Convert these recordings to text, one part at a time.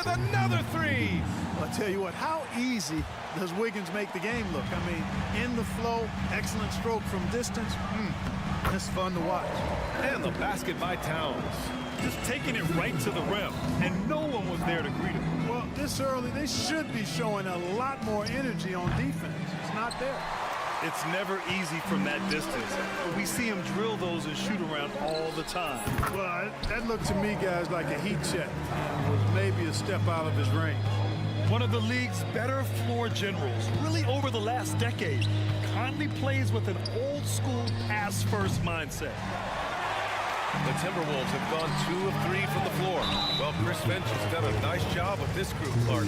with another three. I'll tell you what, how easy does Wiggins make the game look? I mean, in the flow, excellent stroke from distance. It's fun to watch. And the basket by Towns. Just taking it right to the rim, and no one was there to greet him. Well, this early, they should be showing a lot more energy on defense. It's not there. It's never easy from that distance. We see him drill those and shoot around all the time. Well, that looked to me, guys, like a heat check. It was maybe a step out of his range. One of the league's better floor generals, really over the last decade, kindly plays with an old-school pass-first mindset. The Timberwolves have gone 2 of 3 from the floor. Well, Chris Finch has done a nice job with this group, Clark.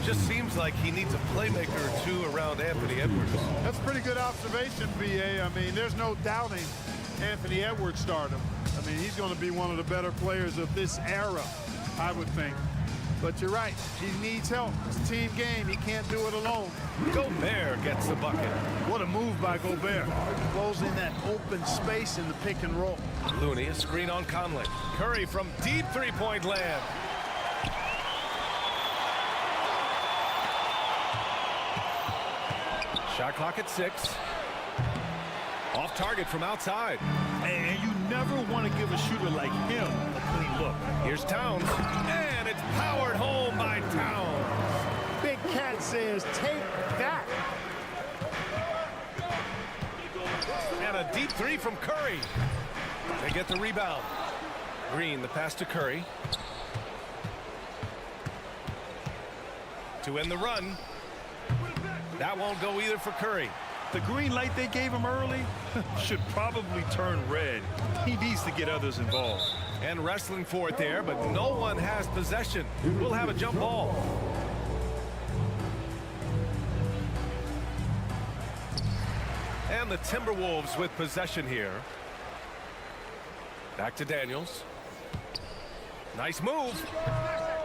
Just seems like he needs a playmaker or two around Anthony Edwards. That's a pretty good observation, B.A. I mean, there's no doubting Anthony Edwards' stardom. I mean, he's going to be one of the better players of this era, I would think. But you're right, he needs help. It's a team game. He can't do it alone. Gobert gets the bucket. What a move by Gobert. Closing that open space in the pick and roll. Looney, a screen on Conley. Curry from deep three-point land. Shot clock at 6. Off target from outside. And you never want to give a shooter like him a clean look. Here's Towns. And it's powered home by Towns. Big Cat says, take that. And a deep three from Curry. They get the rebound. Green, the pass to Curry. To end the run. That won't go either for Curry. The green light they gave him early should probably turn red. He needs to get others involved. And wrestling for it there, but no one has possession. We'll have a jump ball. And the Timberwolves with possession here. Back to Daniels. Nice move.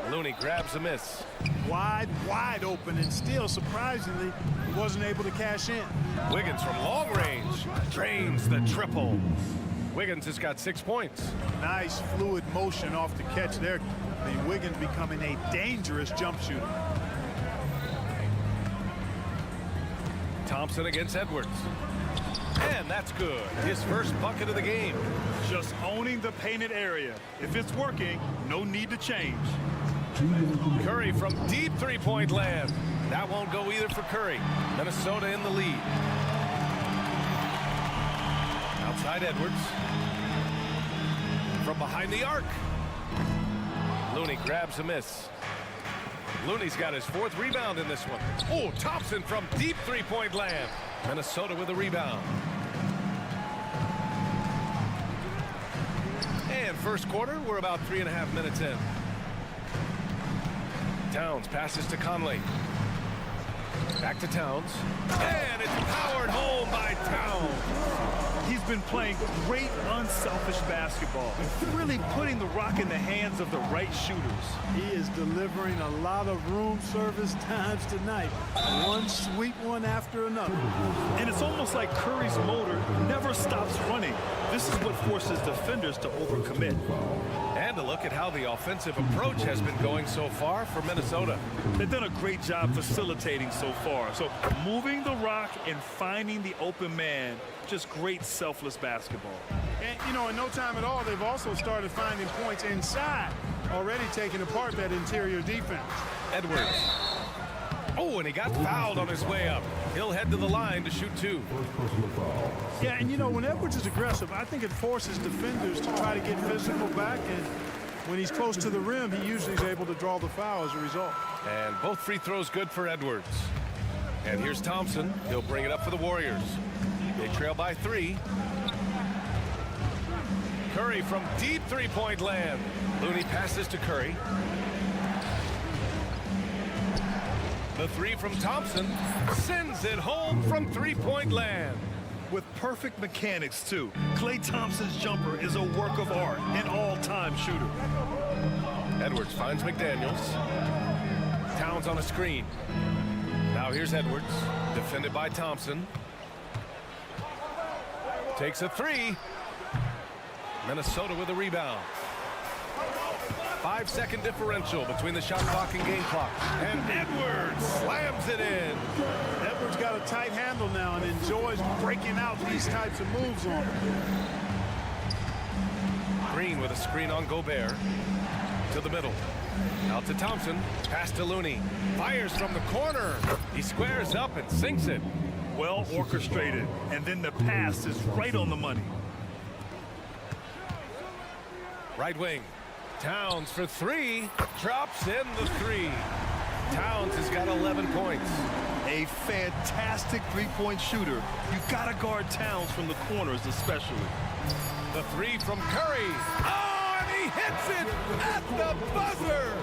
Looney grabs a miss. Wide open, and still, surprisingly, he wasn't able to cash in. Wiggins from long range drains the triple. Wiggins has got 6 points. Nice fluid motion off the catch there. I mean, Wiggins becoming a dangerous jump shooter. Thompson against Edwards. And that's good. His first bucket of the game. Just owning the painted area. If it's working, no need to change. Curry from deep three-point land. That won't go either for Curry. Minnesota in the lead. Outside Edwards. From behind the arc. Looney grabs a miss. Looney's got his 4th rebound in this one. Oh, Thompson from deep three-point land. Minnesota with a rebound. And first quarter, we're about 3.5 minutes in. Towns passes to Conley. Back to Towns. And it's powered home by Towns. He's been playing great unselfish basketball, really putting the rock in the hands of the right shooters. He is delivering a lot of room service times tonight. One sweet one after another. And it's almost like Curry's motor never stops running. This is what forces defenders to overcommit. And a look at how the offensive approach has been going so far for Minnesota. They've done a great job facilitating so far. So moving the rock and finding the open man, just great selfless basketball. And, you know, in no time at all, they've also started finding points inside, already taking apart that interior defense. Edwards. Oh, and he got fouled on his way up. He'll head to the line to shoot 2. Yeah, and you know, when Edwards is aggressive, I think it forces defenders to try to get physical back, and when he's close to the rim, he usually is able to draw the foul as a result. And both free throws good for Edwards. And here's Thompson. He'll bring it up for the Warriors. They trail by 3. Curry from deep three-point land. Looney passes to Curry. The 3 from Thompson sends it home from three-point land. With perfect mechanics, too. Klay Thompson's jumper is a work of art, an all-time shooter. Edwards finds McDaniels. Towns on a screen. Now here's Edwards, defended by Thompson. Takes a 3. Minnesota with a rebound. 5-second differential between the shot clock and game clock. And Edwards slams it in. Edwards got a tight handle now and enjoys breaking out these types of moves on him. Green with a screen on Gobert. To the middle. Out to Thompson. Pass to Looney. Fires from the corner. He squares up and sinks it. Well orchestrated, and then the pass is right on the money. Right wing. Towns for three. Drops in the three. Towns has got 11 points. A fantastic three-point shooter. You gotta guard Towns from the corners especially. The three from Curry. Oh, and he hits it at the buzzer.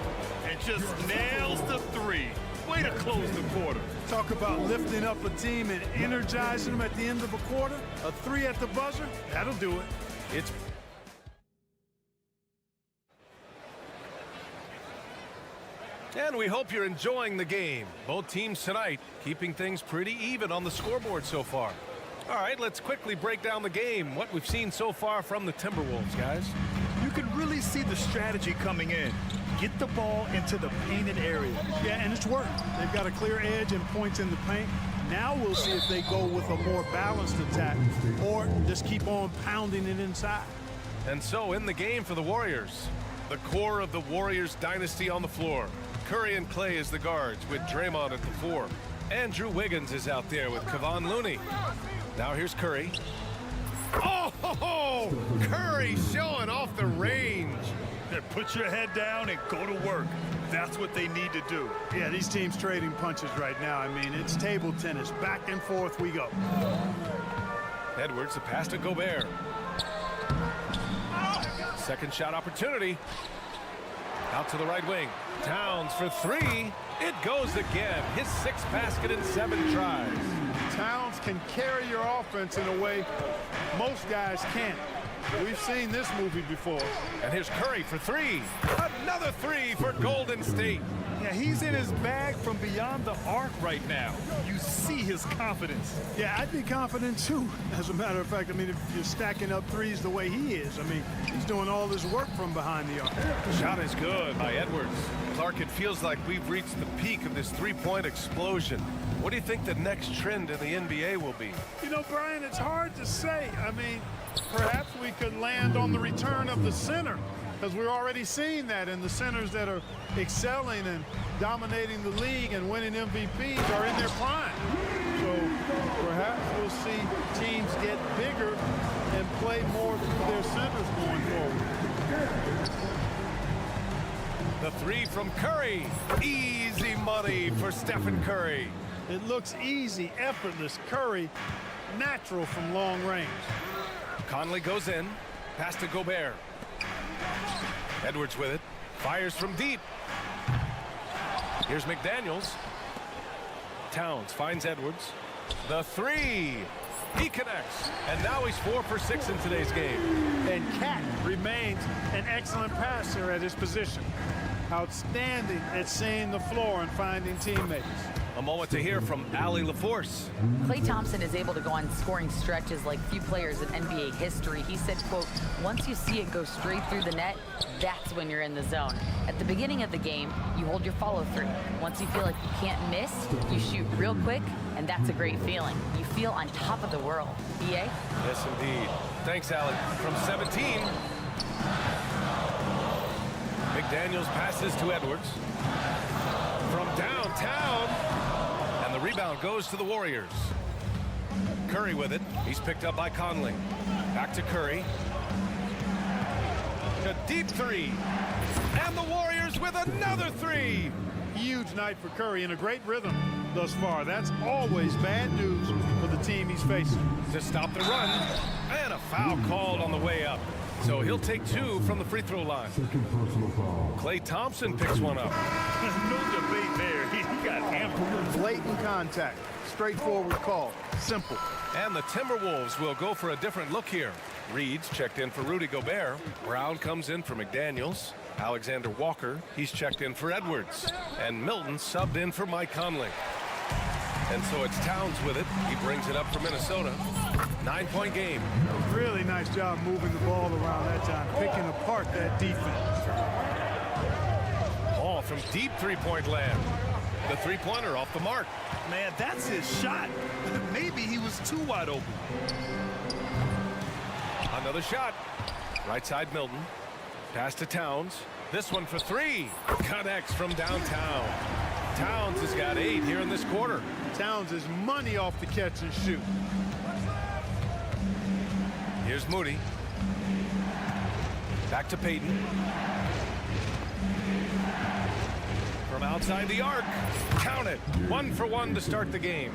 And just nails the three. Way to close the quarter. Talk about lifting up a team and energizing them at the end of a quarter. A three at the buzzer, that'll do it. It's And we hope you're enjoying the game. Both teams tonight keeping things pretty even on the scoreboard so far. All right, let's quickly break down the game. What we've seen so far from the Timberwolves, guys. You can really see the strategy coming in. Get the ball into the painted area. Yeah, and it's worked. They've got a clear edge and points in the paint. Now we'll see if they go with a more balanced attack or just keep on pounding it inside. And so in the game for the Warriors, the core of the Warriors dynasty on the floor. Curry and Clay as the guards with Draymond at the 4. Andrew Wiggins is out there with Kevon Looney. Now here's Curry. Oh, Curry showing off the range. Then put your head down and go to work. That's what they need to do. Yeah, these teams trading punches right now. I mean, it's table tennis. Back and forth we go. Edwards, the pass to Gobert. Second shot opportunity. Out to the right wing. Towns for three. It goes again. His 6th basket in 7 tries. Towns can carry your offense in a way most guys can't. We've seen this movie before. And here's Curry for 3. Another 3 for Golden State. Yeah, he's in his bag from beyond the arc right now. You see his confidence. Yeah, I'd be confident too. As a matter of fact, I mean, if you're stacking up threes the way he is, I mean, he's doing all this work from behind the arc. Shot is good by Edwards. Clark, it feels like we've reached the peak of this three-point explosion. What do you think the next trend in the NBA will be? You know, Brian, it's hard to say. I mean, perhaps we could land on the return of the center, because we're already seeing that in the centers that are excelling and dominating the league and winning MVPs are in their prime. So perhaps we'll see teams get bigger and play more through their centers going forward. The 3 from Curry. Easy money for Stephen Curry. It looks easy, effortless. Curry, natural from long range. Conley goes in. Pass to Gobert. Edwards with it. Fires from deep. Here's McDaniels. Towns finds Edwards. The 3. He connects. And now he's 4 for 6 in today's game. And Cat remains an excellent passer at his position. Outstanding at seeing the floor and finding teammates. A moment to hear from Allie LaForce. Klay Thompson is able to go on scoring stretches like few players in NBA history. He said, quote, once you see it go straight through the net, that's when you're in the zone. At the beginning of the game, you hold your follow through. Once you feel like you can't miss, you shoot real quick, and that's a great feeling. You feel on top of the world. BA? Yes, indeed. Thanks, Allie. From 17. McDaniels passes to Edwards. From downtown. And the rebound goes to the Warriors. Curry with it. He's picked up by Conley. Back to Curry. A deep 3. And the Warriors with another 3. Huge night for Curry and a great rhythm thus far. That's always bad news for the team he's facing. To stop the run. And a foul called on the way up. So he'll take 2 from the free throw line. Klay Thompson picks one up. No debate there. He got hammered. Blatant contact. Straightforward call. Simple. And the Timberwolves will go for a different look here. Reed's checked in for Rudy Gobert. Brown comes in for McDaniels. Alexander Walker, he's checked in for Edwards. And Milton subbed in for Mike Conley. And so it's Towns with it. He brings it up for Minnesota. 9-point game. Really nice job moving the ball around that time, picking apart that defense. from deep three-point land. The three-pointer off the mark. Man, that's his shot. Maybe he was too wide open. Another shot. Right side Milton. Pass to Towns. This one for three. Connects from downtown. Towns has got 8 here in this quarter. Towns is money off the catch and shoot. Here's Moody. Back to Payton. From outside the arc. Count it. 1 for 1 to start the game.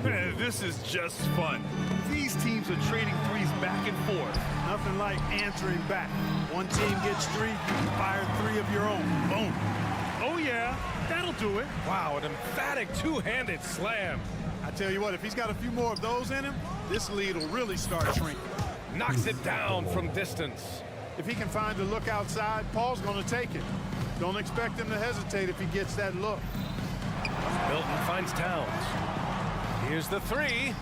Man, this is just fun. These teams are trading threes back and forth. Nothing like answering back. One team gets 3, you fire 3 of your own. Boom. Oh, yeah, that'll do it. Wow, an emphatic two-handed slam. I tell you what, if he's got a few more of those in him, this lead will really start shrinking. Knocks it down from distance. If he can find a look outside, Paul's going to take it. Don't expect him to hesitate if he gets that look. Milton finds Towns. Here's the 3.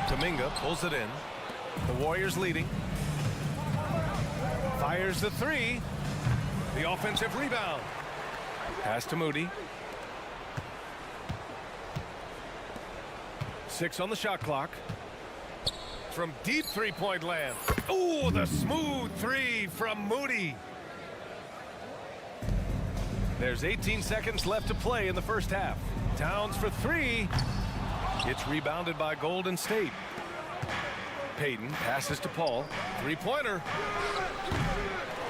Kuminga pulls it in. The Warriors leading. Fires the 3. The offensive rebound. Pass to Moody. 6 on the shot clock. From deep three-point land. Ooh, the smooth 3 from Moody. There's 18 seconds left to play in the first half. Towns for 3. It's rebounded by Golden State. Payton passes to Paul. Three-pointer.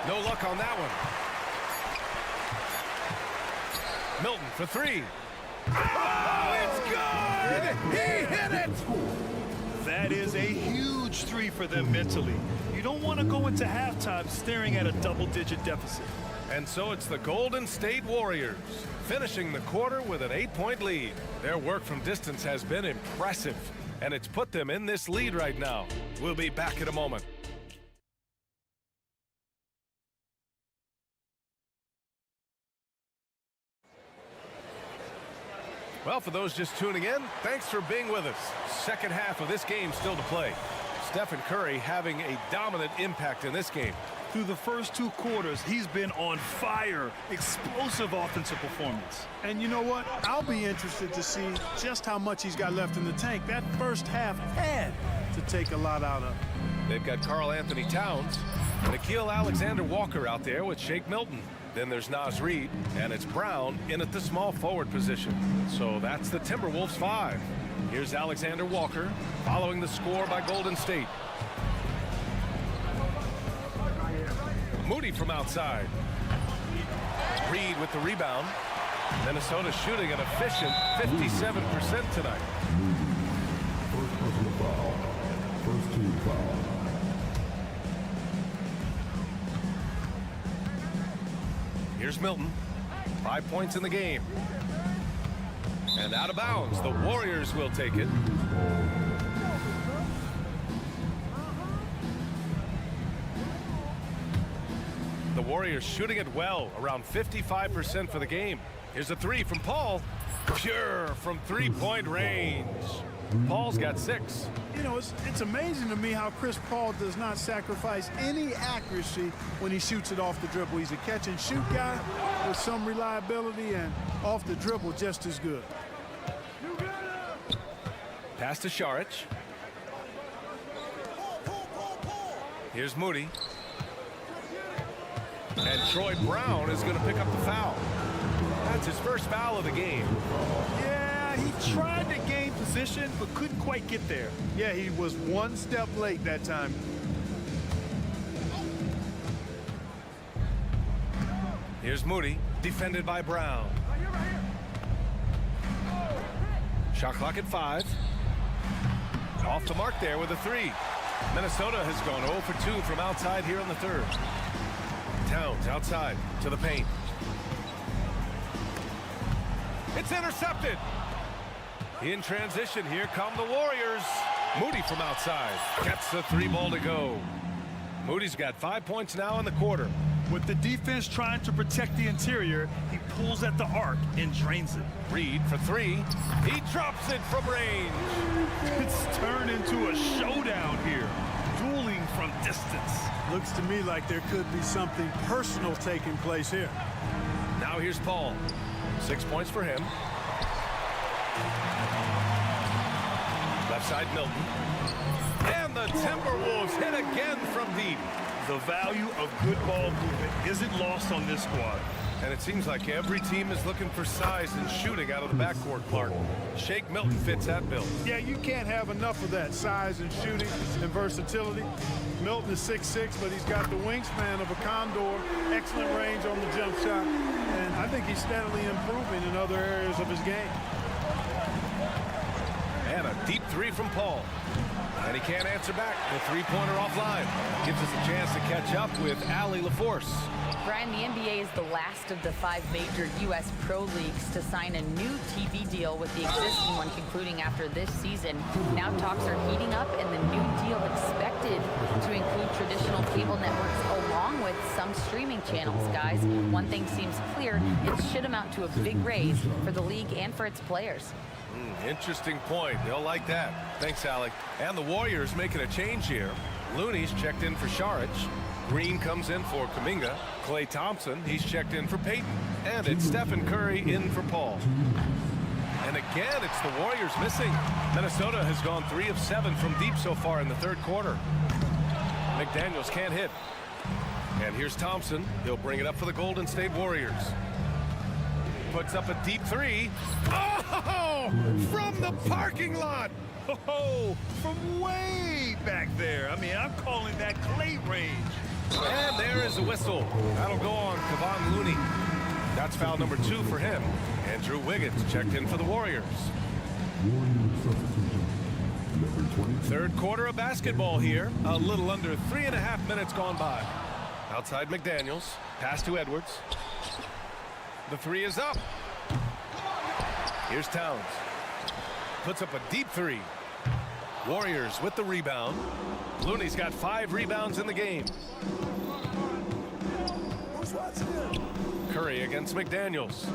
No luck on that one. Milton for 3. Oh, it's good! He hit it! That is a huge 3 for them mentally. You don't want to go into halftime staring at a double-digit deficit. And so it's the Golden State Warriors finishing the quarter with an 8-point lead. Their work from distance has been impressive, and it's put them in this lead right now. We'll be back in a moment. Well, for those just tuning in, thanks for being with us. Second half of this game still to play. Stephen Curry having a dominant impact in this game. Through the first 2 quarters, he's been on fire. Explosive offensive performance. And you know what? I'll be interested to see just how much he's got left in the tank. That first half had to take a lot out of him. They've got Karl Anthony Towns and Nickeil Alexander-Walker out there with Shake Milton. Then there's Naz Reid, and it's Brown in at the small forward position. So that's the Timberwolves 5. Here's Alexander-Walker following the score by Golden State. Moody from outside. Reid with the rebound. Minnesota shooting an efficient 57% tonight. First personal foul. First team foul. Here's Milton. 5 points in the game. And out of bounds. The Warriors will take it. The Warriors shooting it well, around 55% for the game. Here's a 3 from Paul. Pure from three-point range. Paul's got 6. You know, it's amazing to me how Chris Paul does not sacrifice any accuracy when he shoots it off the dribble. He's a catch-and-shoot guy with some reliability, and off the dribble just as good. Pass to Saric. Here's Moody. And Troy Brown is going to pick up the foul. That's his first foul of the game. Yeah, he tried to gain position, but couldn't quite get there. Yeah, he was 1 step late that time. Here's Moody, defended by Brown. Shot clock at 5. Off the mark there with a 3. Minnesota has gone 0 for 2 from outside here in the third. Towns outside to the paint. It's intercepted. In transition, here come the Warriors. Moody from outside gets the 3 ball to go. Moody's got 5 points now in the quarter. With the defense trying to protect the interior, he pulls at the arc and drains it. Reid for 3. He drops it from range. It's turned into a showdown here. Dueling from distance. Looks to me like there could be something personal taking place here. Now Now here's Paul. 6 points for him. Left side, Milton. And the Timberwolves hit again from deep. The value of good ball movement isn't lost on this squad. And it seems like every team is looking for size and shooting out of the backcourt, Clark. Shake Milton fits that bill. Yeah, you can't have enough of that size and shooting and versatility. Milton is 6'6", but he's got the wingspan of a condor, excellent range on the jump shot, and I think he's steadily improving in other areas of his game. And a deep three from Paul. And he can't answer back. The three-pointer offline. Gives us a chance to catch up with Allie LaForce. Brian, the NBA is the last of the 5 major U.S. pro leagues to sign a new TV deal, with the existing one concluding after this season. Now talks are heating up, and the new deal expected to include traditional cable networks along with some streaming channels, guys. One thing seems clear: it should amount to a big raise for the league and for its players. Interesting point. They'll like that. Thanks, Alec. And the Warriors making a change here. Looney's checked in for Saric. Green comes in for Kuminga. Klay Thompson, he's checked in for Payton. And it's Stephen Curry in for Paul. And again, it's the Warriors missing. Minnesota has gone 3 of 7 from deep so far in the third quarter. McDaniels can't hit. And here's Thompson. He'll bring it up for the Golden State Warriors. Puts up a deep three. Oh, from the parking lot. Oh, from way back there. I mean, I'm calling that Clay range. And there is a whistle. That'll go on Kevon Looney. That's foul number 2 for him. Andrew Wiggins checked in for the Warriors. Third quarter of basketball here. A little under 3.5 minutes gone by. Outside McDaniels. Pass to Edwards. The three is up. Here's Towns. Puts up a deep three. Warriors with the rebound. Looney's got 5 rebounds in the game. Curry against McDaniels.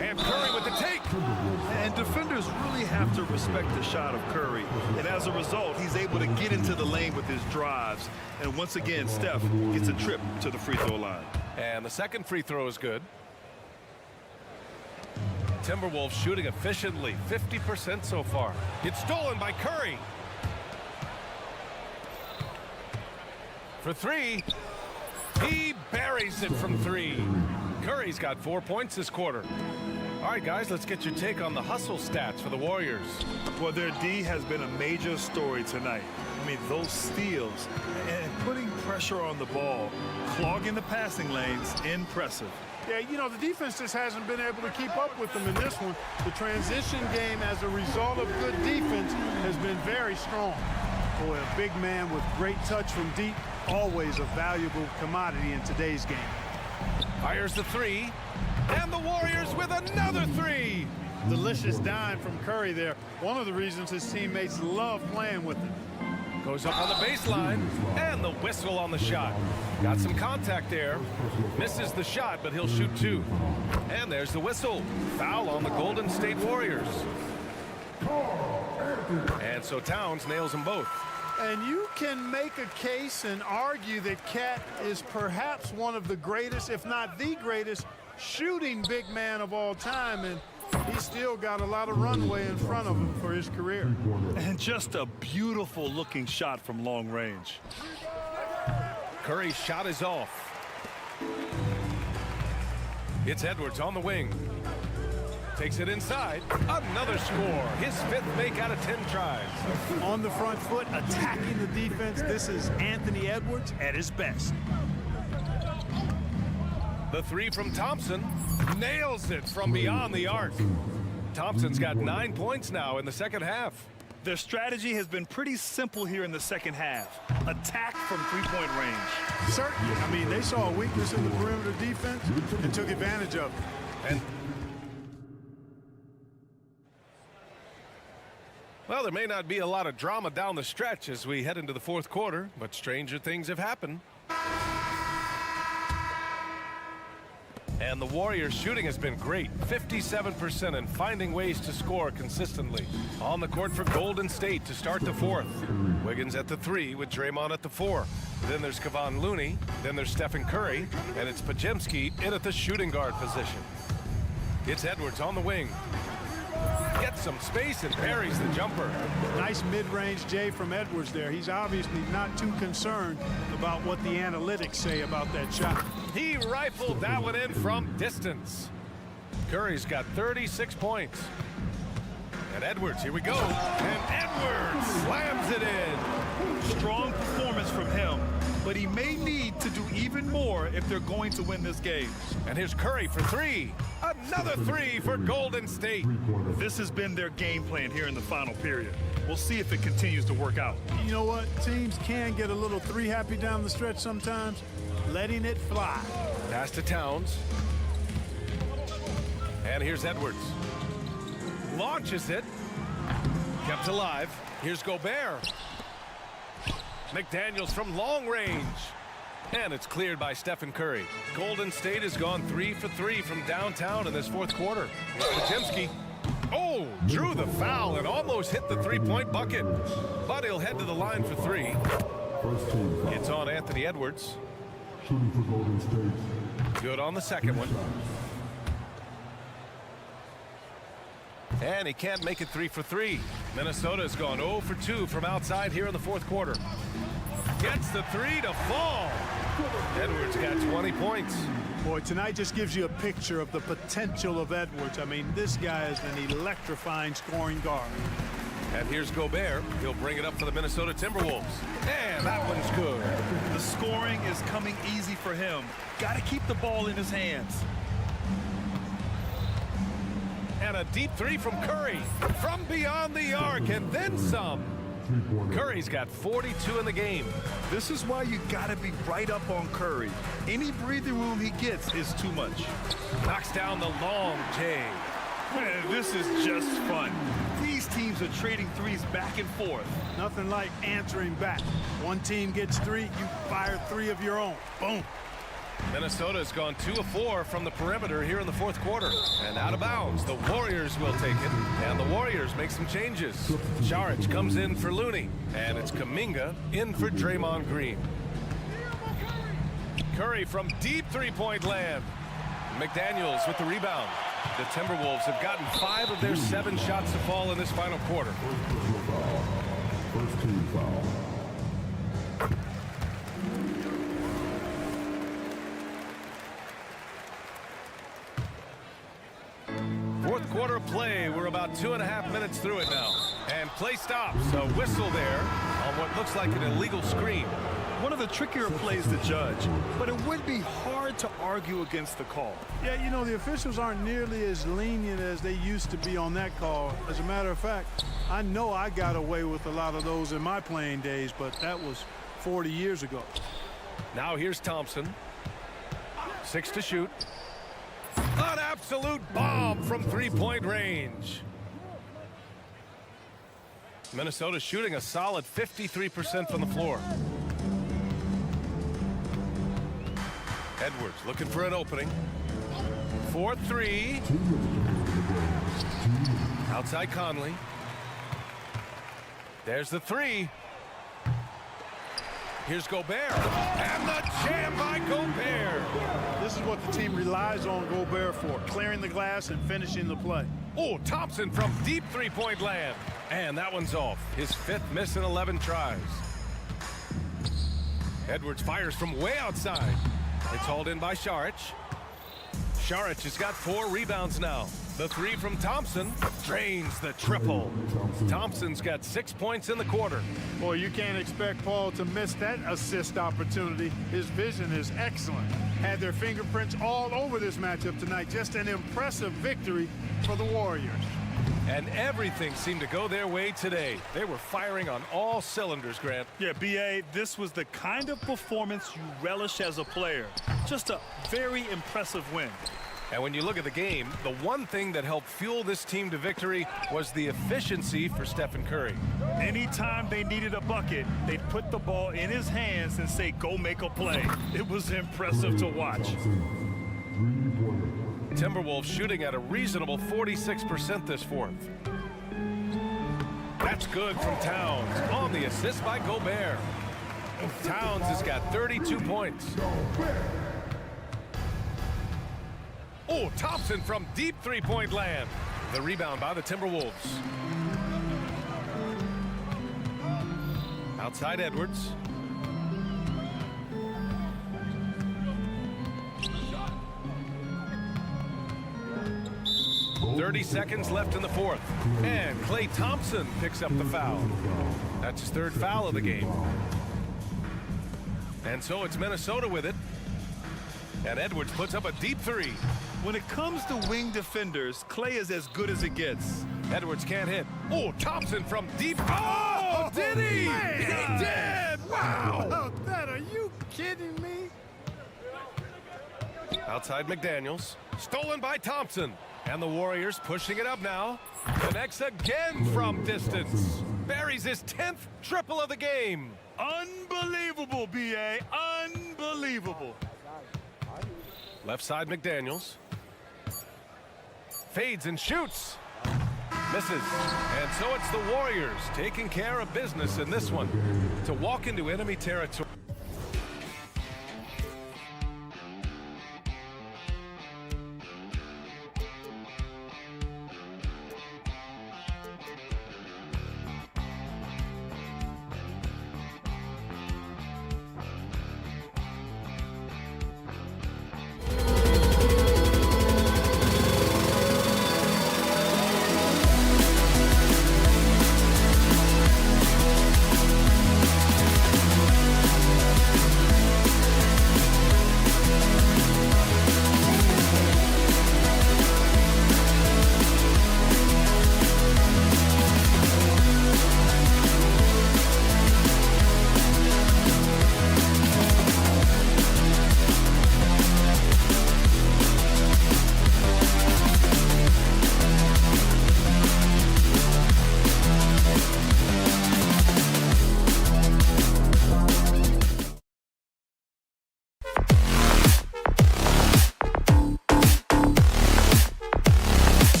And Curry with the take. And defenders really have to respect the shot of Curry. And as a result, he's able to get into the lane with his drives. And once again, Steph gets a trip to the free throw line. And the second free throw is good. Timberwolves shooting efficiently, 50% so far. It's stolen by Curry. For 3. He buries it from 3. Curry's got 4 points this quarter. All right, guys, let's get your take on the hustle stats for the Warriors. Well, their D has been a major story tonight. I mean, those steals and putting pressure on the ball, clogging the passing lanes, impressive. Yeah, you know, the defense just hasn't been able to keep up with them in this one. The transition game, as a result of good defense, has been very strong. Boy, a big man with great touch from deep, always a valuable commodity in today's game. Fires the 3, and the Warriors with another 3. Delicious dime from Curry there. One of the reasons his teammates love playing with him. Goes up on the baseline, and the whistle on the shot. Got some contact there. Misses the shot, but he'll shoot 2. And there's the whistle. Foul on the Golden State Warriors. And so Towns nails them both. And you can make a case and argue that Cat is perhaps one of the greatest, if not the greatest, shooting big man of all time. And he's still got a lot of runway in front of him for his career. And just a beautiful looking shot from long range. Curry's shot is off. It's Edwards on the wing. Takes it inside. Another score. His 5th make out of 10 tries. On the front foot, attacking the defense. This is Anthony Edwards at his best. The 3 from Thompson. Nails it from beyond the arc. Thompson's got 9 points now in the second half. Their strategy has been pretty simple here in the second half. Attack from three-point range. Certainly. I mean, they saw a weakness in the perimeter defense and took advantage of it. And well, there may not be a lot of drama down the stretch as we head into the fourth quarter, but stranger things have happened. And the Warriors' shooting has been great, 57%, and finding ways to score consistently. On the court for Golden State to start the fourth. Wiggins at the 3 with Draymond at the 4. Then there's Kevon Looney. Then there's Stephen Curry. And it's Podziemski in at the shooting guard position. It's Edwards on the wing. Gets some space and buries the jumper. Nice mid-range J from Edwards there. He's obviously not too concerned about what the analytics say about that shot. He rifled that one in from distance. Curry's got 36 points. And Edwards, here we go. And Edwards slams it in. Strong performance from him, but he may need to do even more if they're going to win this game. And here's Curry for three. Another three for Golden State. This has been their game plan here in the final period. We'll see if it continues to work out. You know what? Teams can get a little three happy down the stretch sometimes. Letting it fly. Pass to Towns. And here's Edwards. Launches it. Kept alive. Here's Gobert. McDaniels from long range. And it's cleared by Stephen Curry. Golden State has gone 3 for 3 from downtown in this fourth quarter. Podziemski. Oh, drew the foul and almost hit the three-point bucket. But he'll head to the line for three. First team foul. It's on Anthony Edwards. Shooting for Golden State. Good on the second one. And he can't make it 3 for 3. Minnesota's gone 0 for 2 from outside here in the fourth quarter. Gets the three to fall. Edwards got 20 points. Boy, tonight just gives you a picture of the potential of Edwards. I mean, this guy is an electrifying scoring guard. And here's Gobert. He'll bring it up for the Minnesota Timberwolves. And that one's good. The scoring is coming easy for him. Got to keep the ball in his hands. And a deep three from Curry. From beyond the arc and then some. Curry's got 42 in the game. This is why you got to be right up on Curry. Any breathing room he gets is too much. Knocks down the long J. Man, this is just fun. These teams are trading threes back and forth. Nothing like answering back. One team gets three, you fire three of your own. Boom. Minnesota's gone 2 of 4 from the perimeter here in the fourth quarter. And out of bounds, the Warriors will take it. And the Warriors make some changes. Saric comes in for Looney. And it's Kuminga in for Draymond Green. Curry from deep three-point land. McDaniels with the rebound. The Timberwolves have gotten 5 of their 7 shots to fall in this final quarter. First team foul. Fourth quarter play. We're about 2.5 minutes through it now. And play stops. A whistle there on what looks like an illegal screen. One of the trickier plays to judge, but it would be hard to argue against the call. Yeah, you know, the officials aren't nearly as lenient as they used to be on that call. As a matter of fact, I know I got away with a lot of those in my playing days, but that was 40 years ago. Now here's Thompson. 6 to shoot. An absolute bomb from three-point range. Minnesota shooting a solid 53% from the floor. Edwards looking for an opening. 4-3. Outside Conley. There's the three. Here's Gobert. And the jam by Gobert. This is what the team relies on Gobert for, clearing the glass and finishing the play. Oh, Thompson from deep three-point land. And that one's off. His 5th miss in 11 tries. Edwards fires from way outside. It's hauled in by Saric. Saric has got 4 rebounds now. The three from Thompson drains the triple. Thompson's got 6 points in the quarter. Boy, you can't expect Paul to miss that assist opportunity. His vision is excellent. Had their fingerprints all over this matchup tonight. Just an impressive victory for the Warriors. And everything seemed to go their way today. They were firing on all cylinders, Grant. Yeah, B.A., this was the kind of performance you relish as a player. Just a very impressive win. And when you look at the game, the one thing that helped fuel this team to victory was the efficiency for Stephen Curry. Anytime they needed a bucket, they'd put the ball in his hands and say, go make a play. It was impressive to watch. Timberwolves shooting at a reasonable 46% this fourth. That's good from Towns on the assist by Gobert. Towns has got 32 points. Oh, Thompson from deep three-point land. The rebound by the Timberwolves. Outside Edwards. .30 seconds left in the fourth. And Klay Thompson picks up the foul. That's his third foul of the game. And so it's Minnesota with it. And Edwards puts up a deep three. When it comes to wing defenders, Klay is as good as it gets. Edwards can't hit. Oh, Thompson from deep. Oh, did he? He did. Wow. Oh, that, are you kidding me? Outside McDaniels. Stolen by Thompson. And the Warriors pushing it up now. Connects again from distance. Buries his 10th triple of the game. Unbelievable, B.A. Unbelievable. Left side McDaniels. Fades and shoots. Misses. And so it's the Warriors taking care of business in this one to walk into enemy territory.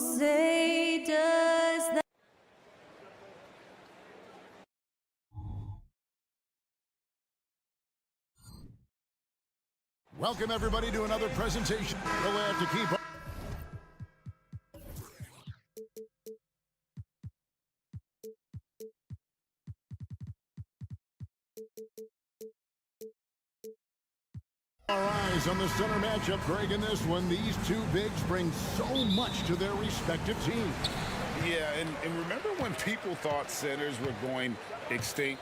say does that. Welcome everybody to another presentation. We'll have to keep our eyes on the center matchup, Greg. In this one, these two bigs bring so much to their respective teams. Yeah, and remember when people thought centers were going extinct?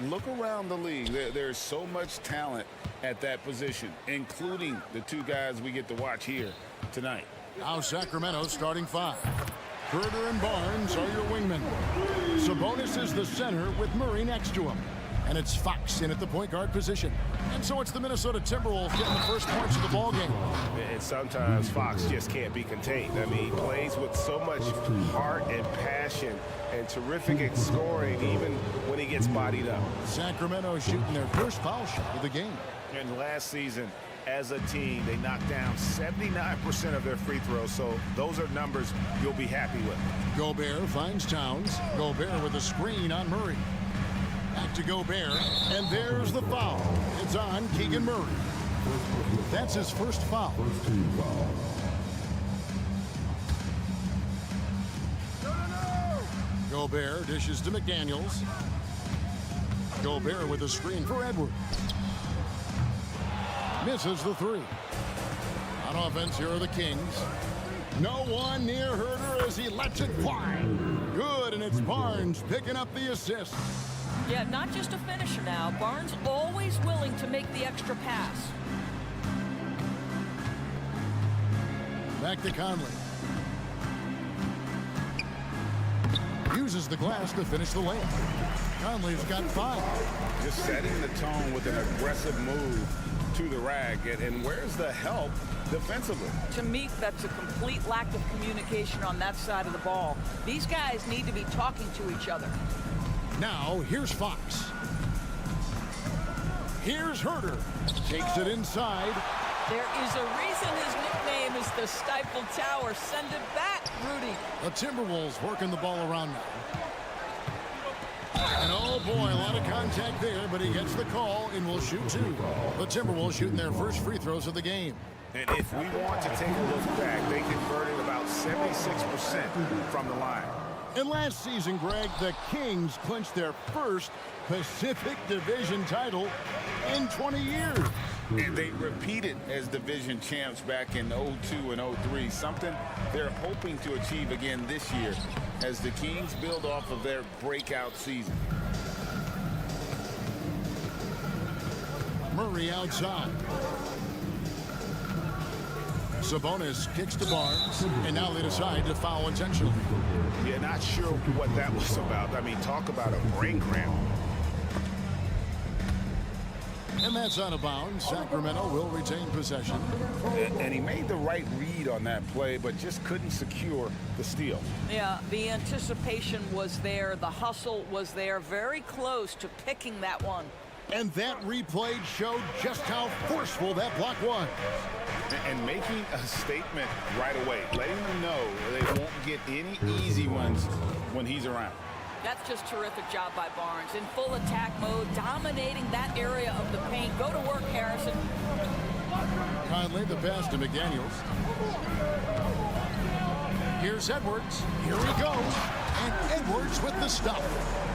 Look around the league. There's so much talent at that position, including the two guys we get to watch here tonight. Now Sacramento starting five. Herder and Barnes are your wingmen. Sabonis is the center with Murray next to him. And it's Fox in at the point guard position. And so it's the Minnesota Timberwolves getting the first points of the ballgame. And sometimes Fox just can't be contained. I mean, he plays with so much heart and passion and terrific at scoring even when he gets bodied up. Sacramento shooting their first foul shot of the game. And last season, as a team, they knocked down 79% of their free throws, so those are numbers you'll be happy with. Gobert finds Towns. Gobert with a screen on Murray. Back to Gobert, and there's the foul. It's on Keegan Murray. That's his first foul. First team foul. Gobert dishes to McDaniels. Gobert with a screen for Edwards. Misses the three. On offense, here are the Kings. No one near Herder as he lets it fly. Good, and it's Barnes picking up the assist. Yeah, not just a finisher now. Barnes always willing to make the extra pass. Back to Conley. Uses the glass to finish the layup. Conley's got five. Just setting the tone with an aggressive move to the rack. And where's the help defensively? To me, that's a complete lack of communication on that side of the ball. These guys need to be talking to each other. Now, here's Fox. Here's Herder. Takes it inside. There is a reason his nickname is the Stifle Tower. Send it back, Rudy. The Timberwolves working the ball around now. And oh boy, a lot of contact there, but he gets the call and will shoot two. The Timberwolves shooting their first free throws of the game. And if we want to take a look back, they converted about 76% from the line. And last season, Greg, the Kings clinched their first Pacific Division title in 20 years. And they repeated as division champs back in 02 and 03, something they're hoping to achieve again this year as the Kings build off of their breakout season. Murray outside. Sabonis kicks to Barnes, and now they decide to foul intentionally. Yeah, not sure what that was about. I mean, talk about a brain cramp. And that's out of bounds. Sacramento will retain possession. And he made the right read on that play, but just couldn't secure the steal. Yeah, the anticipation was there. The hustle was there. Very close to picking that one. And that replay showed just how forceful that block was. And making a statement right away, letting them know they won't get any easy ones when he's around. That's just terrific job by Barnes. In full attack mode, dominating that area of the paint. Go to work, Harrison. Conley, the pass to McDaniels. Here's Edwards. Here he goes. And Edwards with the stuff.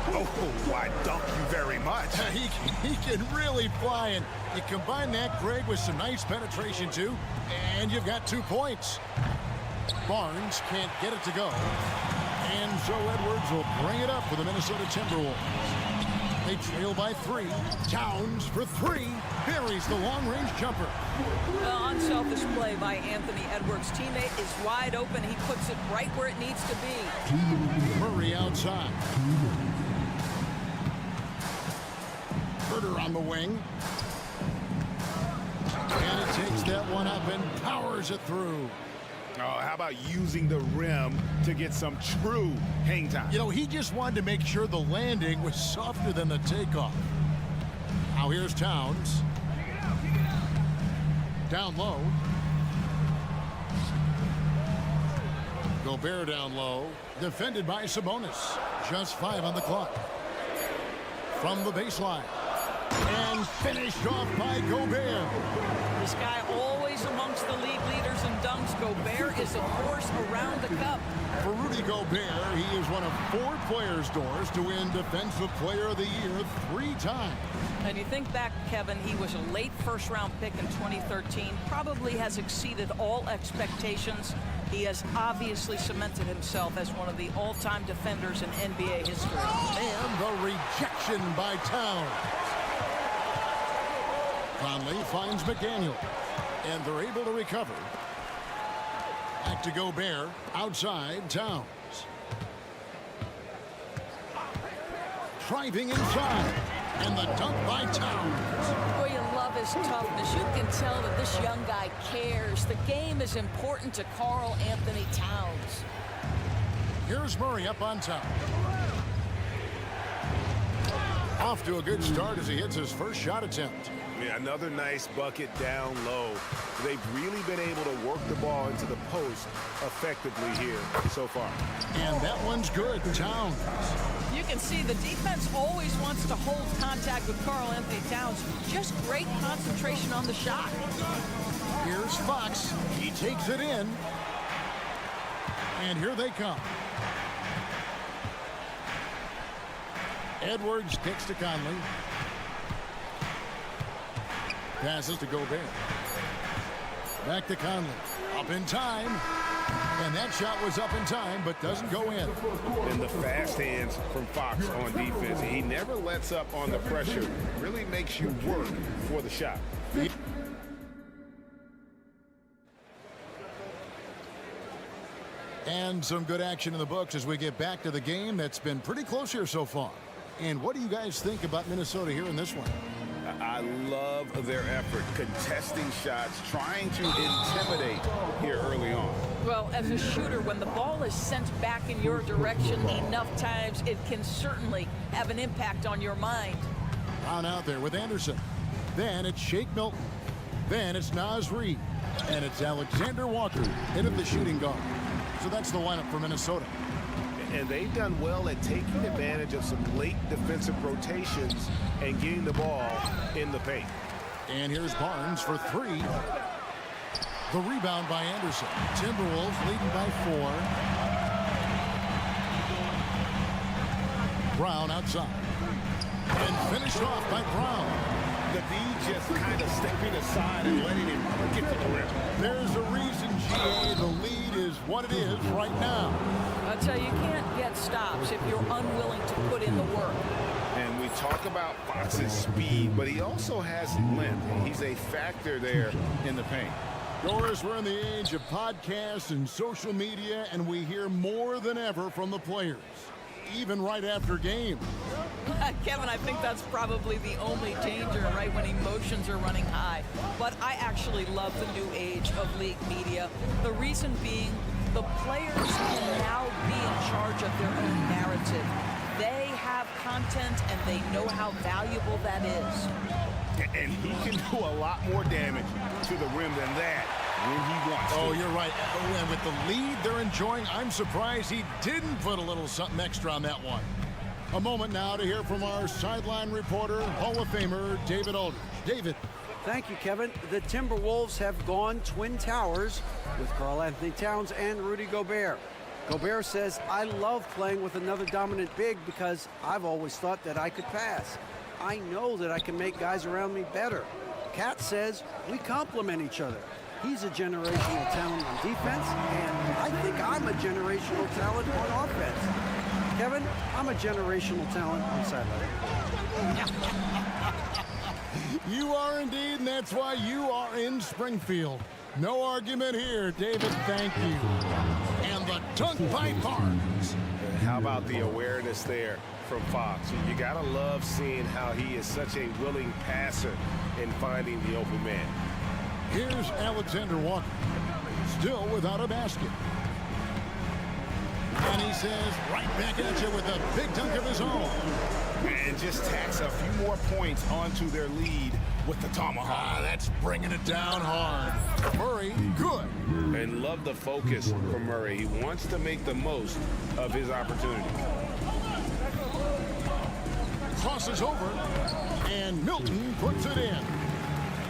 Oh, why, thank you very much. He can really fly, and you combine that, Greg, with some nice penetration, too, and you've got 2 points. Barnes can't get it to go. And so Edwards will bring it up for the Minnesota Timberwolves. They trail by 3. Towns for 3. Buries the long-range jumper. Unselfish play by Anthony Edwards. Teammate is wide open. He puts it right where it needs to be. Murray outside. Herder on the wing. And he takes that one up and powers it through. Oh, how about using the rim to get some true hang time? You know, he just wanted to make sure the landing was softer than the takeoff. Now here's Towns. Down low. Gobert down low. Defended by Sabonis. Just 5 on the clock. From the baseline. And finished off by Gobert. This guy always amongst the league leaders in dunks. Gobert is a force around the cup. For Rudy Gobert, he is one of 4 players, Doris, to win Defensive Player of the Year 3 times. And you think back, Kevin, he was a late first-round pick in 2013. Probably has exceeded all expectations. He has obviously cemented himself as one of the all-time defenders in NBA history. And the rejection by Towns. Conley finds McDaniel. And they're able to recover. Back to Gobert. Outside, Towns. Driving inside. And the dunk by Towns. Boy, you love his toughness. You can tell that this young guy cares. The game is important to Karl Anthony Towns. Here's Murray up on top. Off to a good start as he hits his first shot attempt. Yeah, another nice bucket down low. They've really been able to work the ball into the post effectively here so far. And that one's good. Towns. You can see the defense always wants to hold contact with Karl Anthony Towns. Just great concentration on the shot. Here's Fox. He takes it in. And here they come. Edwards kicks to Conley. Passes to Gobert. Back to Conley. Up in time. And that shot was up in time, but doesn't go in. And the fast hands from Fox on defense. He never lets up on the pressure. Really makes you work for the shot. And some good action in the books as we get back to the game that's been pretty close here so far. And what do you guys think about Minnesota here in this one? I love their effort, contesting shots, trying to intimidate here early on. Well, as a shooter, when the ball is sent back in your direction enough times, it can certainly have an impact on your mind. On out there with Anderson. Then it's Shake Milton. Then it's Naz Reid. And it's Alexander Walker into the shooting guard. So that's the lineup for Minnesota. And they've done well at taking advantage of some late defensive rotations and getting the ball in the paint. And here's Barnes for 3. The rebound by Anderson. Timberwolves leading by 4. Brown outside. And finished off by Brown. The D just kind of stepping aside and letting him get to the rim. There's a reason, GA. The lead is what it is right now. I'll tell you, you can't get stops if you're unwilling to put in the work. And we talk about Fox's speed, but he also has length. He's a factor there in the paint. Doris, we're in the age of podcasts and social media, and we hear more than ever from the players, even right after games. Kevin, I think that's probably the only danger, right, when emotions are running high. But I actually love the new age of league media. The reason being, the players can now be in charge of their own narrative. They have content, and they know how valuable that is. And he can do a lot more damage to the rim than that when he wants to. Oh, you're right. Oh, and with the lead they're enjoying, I'm surprised he didn't put a little something extra on that one. A moment now to hear from our sideline reporter, Hall of Famer David Aldridge. David. Thank you, Kevin. The Timberwolves have gone Twin Towers with Karl Anthony Towns and Rudy Gobert. Gobert says, I love playing with another dominant big because I've always thought that I could pass. I know that I can make guys around me better. Cat says, we complement each other. He's a generational talent on defense, and I think I'm a generational talent on offense. Kevin, I'm a generational talent on sideline. You are indeed, and that's why you are in Springfield. No argument here, David. Thank you. And the dunk by Barnes. How about the awareness there from Fox? You gotta love seeing how he is such a willing passer in finding the open man. Here's Alexander Walker, still without a basket. And he says right back at you with a big dunk of his own. And just tacks a few more points onto their lead with the tomahawk. That's bringing it down hard. Murray, good. And love the focus from Murray. He wants to make the most of his opportunity. Crosses over, and Milton puts it in.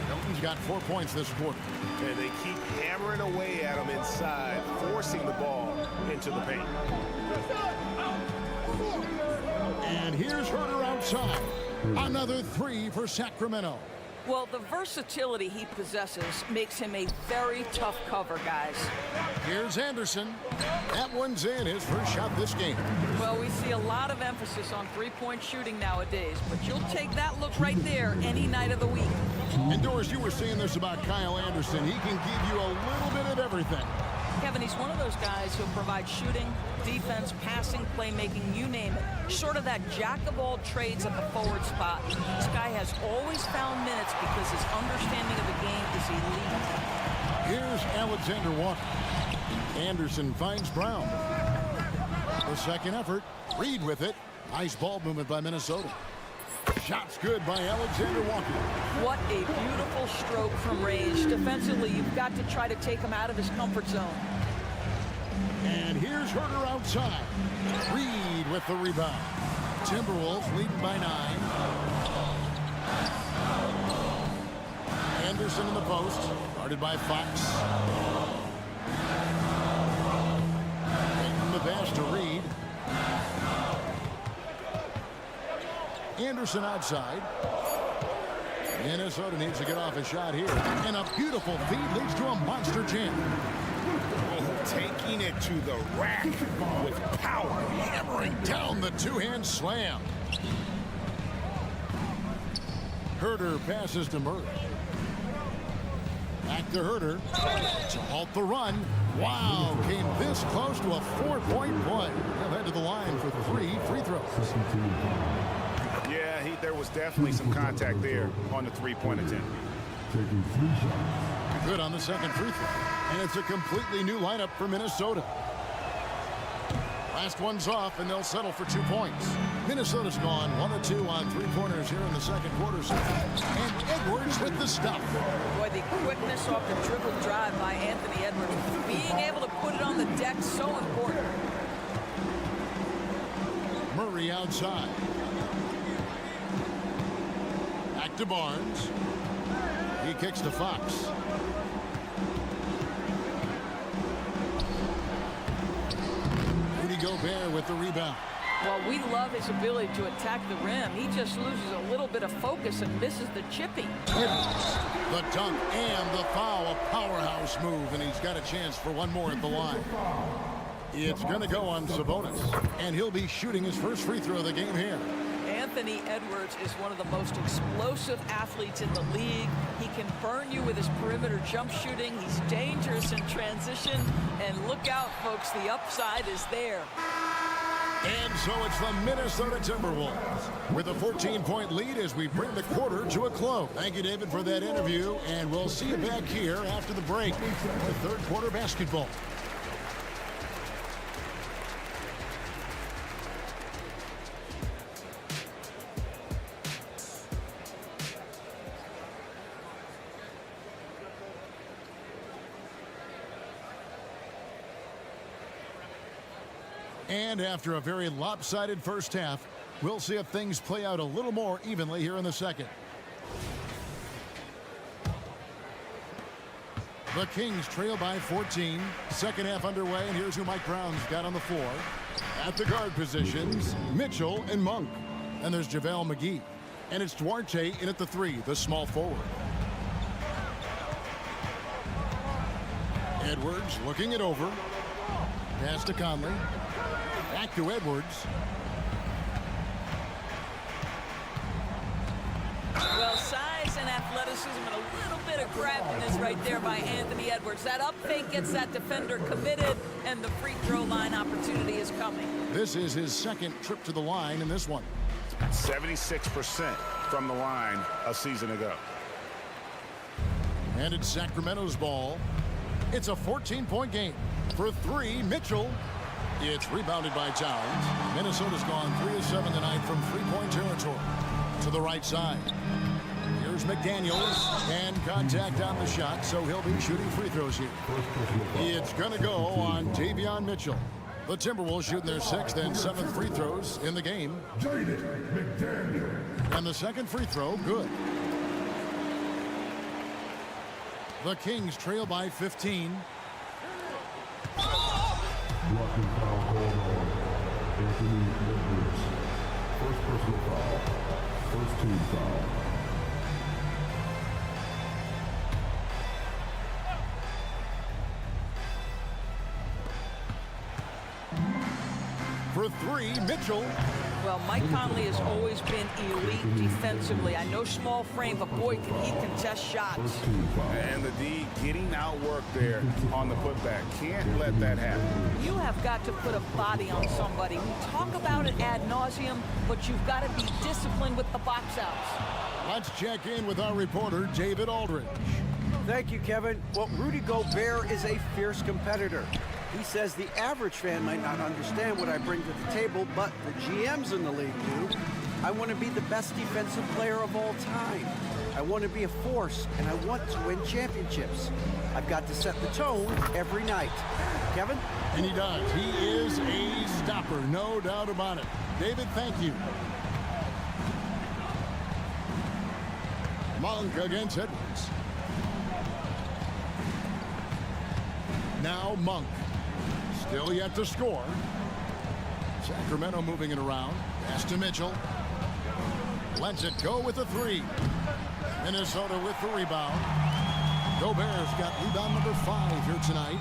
Milton's got 4 points this quarter. And they keep hammering away at him inside, forcing the ball into the paint. And here's Herter outside. Another 3 for Sacramento. Well, the versatility he possesses makes him a very tough cover, guys. Here's Anderson. That one's in, his first shot this game. Well, we see a lot of emphasis on three-point shooting nowadays, but you'll take that look right there any night of the week. And Doris, you were saying this about Kyle Anderson. He can give you a little bit of everything. Kevin, he's one of those guys who'll provide shooting, defense, passing, playmaking, you name it. Sort of that jack of all trades at the forward spot. This guy has always found minutes because his understanding of the game is elite. Here's Alexander Walker. Anderson finds Brown. The second effort. Reed with it. Nice ball movement by Minnesota. Shot's good by Alexander Walker. What a beautiful stroke from Rage. Defensively, you've got to try to take him out of his comfort zone. And here's Herter outside. Reed with the rebound. Timberwolves leading by 9. Anderson in the post. Guarded by Fox. Taking the pass to Reed. Anderson outside. Minnesota needs to get off a shot here. And a beautiful feed leads to a monster jam. Taking it to the rack with power. Hammering down the two-hand slam. Herter passes to Murray. Back to Herter. To halt the run. Wow, came this close to a 4-point play. They'll head to the line for 3 free throws. Yeah, there was definitely some contact there on the three-point attempt. Taking 3 shots. Good on the second free throw. And it's a completely new lineup for Minnesota. Last one's off, and they'll settle for 2 points. Minnesota's gone 1 of 2 on three-pointers here in the second quarter. And Edwards with the stop. Boy, the quickness off the dribble drive by Anthony Edwards. Being able to put it on the deck, so important. Murray outside. Back to Barnes. He kicks to Fox. Rudy Gobert with the rebound. Well, we love his ability to attack the rim. He just loses a little bit of focus and misses the chipping. The dunk and the foul, a powerhouse move, and he's got a chance for one more at the line. It's going to go on Sabonis, and he'll be shooting his first free throw of the game here. Anthony Edwards is one of the most explosive athletes in the league. He can burn you with his perimeter jump shooting. He's dangerous in transition. And look out, folks, the upside is there. And so it's the Minnesota Timberwolves with a 14-point lead as we bring the quarter to a close. Thank you, David, for that interview, and we'll see you back here after the break for third quarter basketball. And after a very lopsided first half, we'll see if things play out a little more evenly here in the second. The Kings trail by 14. Second half underway, and here's who Mike Brown's got on the floor. At the guard positions, Mitchell and Monk. And there's JaVale McGee. And it's Duarte in at the 3, the small forward. Edwards looking it over. Pass to Conley. Back to Edwards. Well, size and athleticism and a little bit of craftiness right there by Anthony Edwards. That up fake gets that defender committed, and the free throw line opportunity is coming. This is his second trip to the line in this one. 76% from the line a season ago. And it's Sacramento's ball. It's a 14-point game. For 3, Mitchell. It's rebounded by Towns. Minnesota's gone 3 of 7 tonight from three-point territory. To the right side. Here's McDaniels, and contact on the shot, so he'll be shooting free throws here. It's going to go on Davion Mitchell. The Timberwolves shooting their 6th and 7th free throws in the game. And the second free throw, good. The Kings trail by 15. Blocking foul called on Anthony Edwards. First personal foul. First team foul. For three, Mitchell. Well, Mike Conley has always been elite defensively. I know small frame, but boy, can he contest shots. And the D getting outworked there on the putback. Can't let that happen. You have got to put a body on somebody. We talk about it ad nauseum, but you've got to be disciplined with the box outs. Let's check in with our reporter, David Aldridge. Thank you, Kevin. Well, Rudy Gobert is a fierce competitor. He says the average fan might not understand what I bring to the table, but the GMs in the league do. I want to be the best defensive player of all time. I want to be a force, and I want to win championships. I've got to set the tone every night. Kevin? And he does. He is a stopper, no doubt about it. David, thank you. Monk against Edwards. Now Monk. Still yet to score. Sacramento moving it around. Pass to Mitchell. Lets it go with a three. Minnesota with the rebound. Gobert's got rebound number 5 here tonight.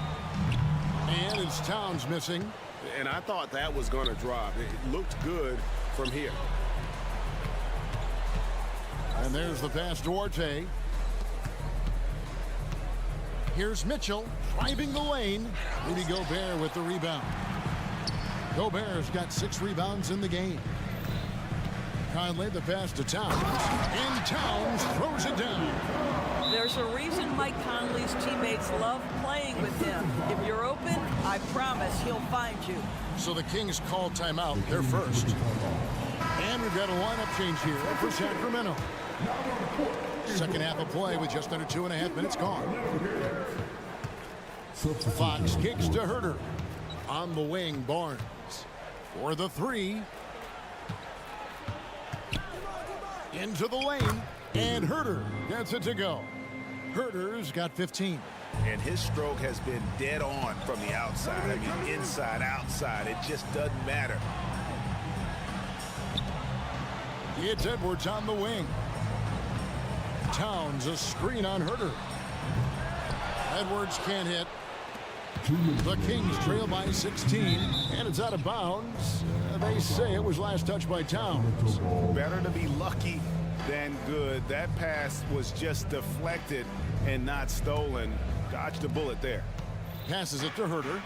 And it's Towns missing. And I thought that was going to drop. It looked good from here. And there's the pass to Duarte. Here's Mitchell driving the lane. Rudy Gobert with the rebound. Gobert's got 6 rebounds in the game. Conley the pass to Towns. And Towns throws it down. There's a reason Mike Conley's teammates love playing with him. If you're open, I promise he'll find you. So the Kings call timeout. They're first. And we've got a lineup change here for Sacramento. Second half of play with just under 2.5 minutes gone. Fox kicks to Herter. On the wing, Barnes. For the three. Into the lane. And Herter gets it to go. Herter's got 15. And his stroke has been dead on from the outside. I mean, inside, outside. It just doesn't matter. It's Edwards on the wing. Towns a screen on Herter. Edwards can't hit. The Kings trail by 16, and it's out of bounds. They say it was last touched by Towns. Better to be lucky than good. That pass was just deflected and not stolen. Dodged a bullet there. Passes it to Herter.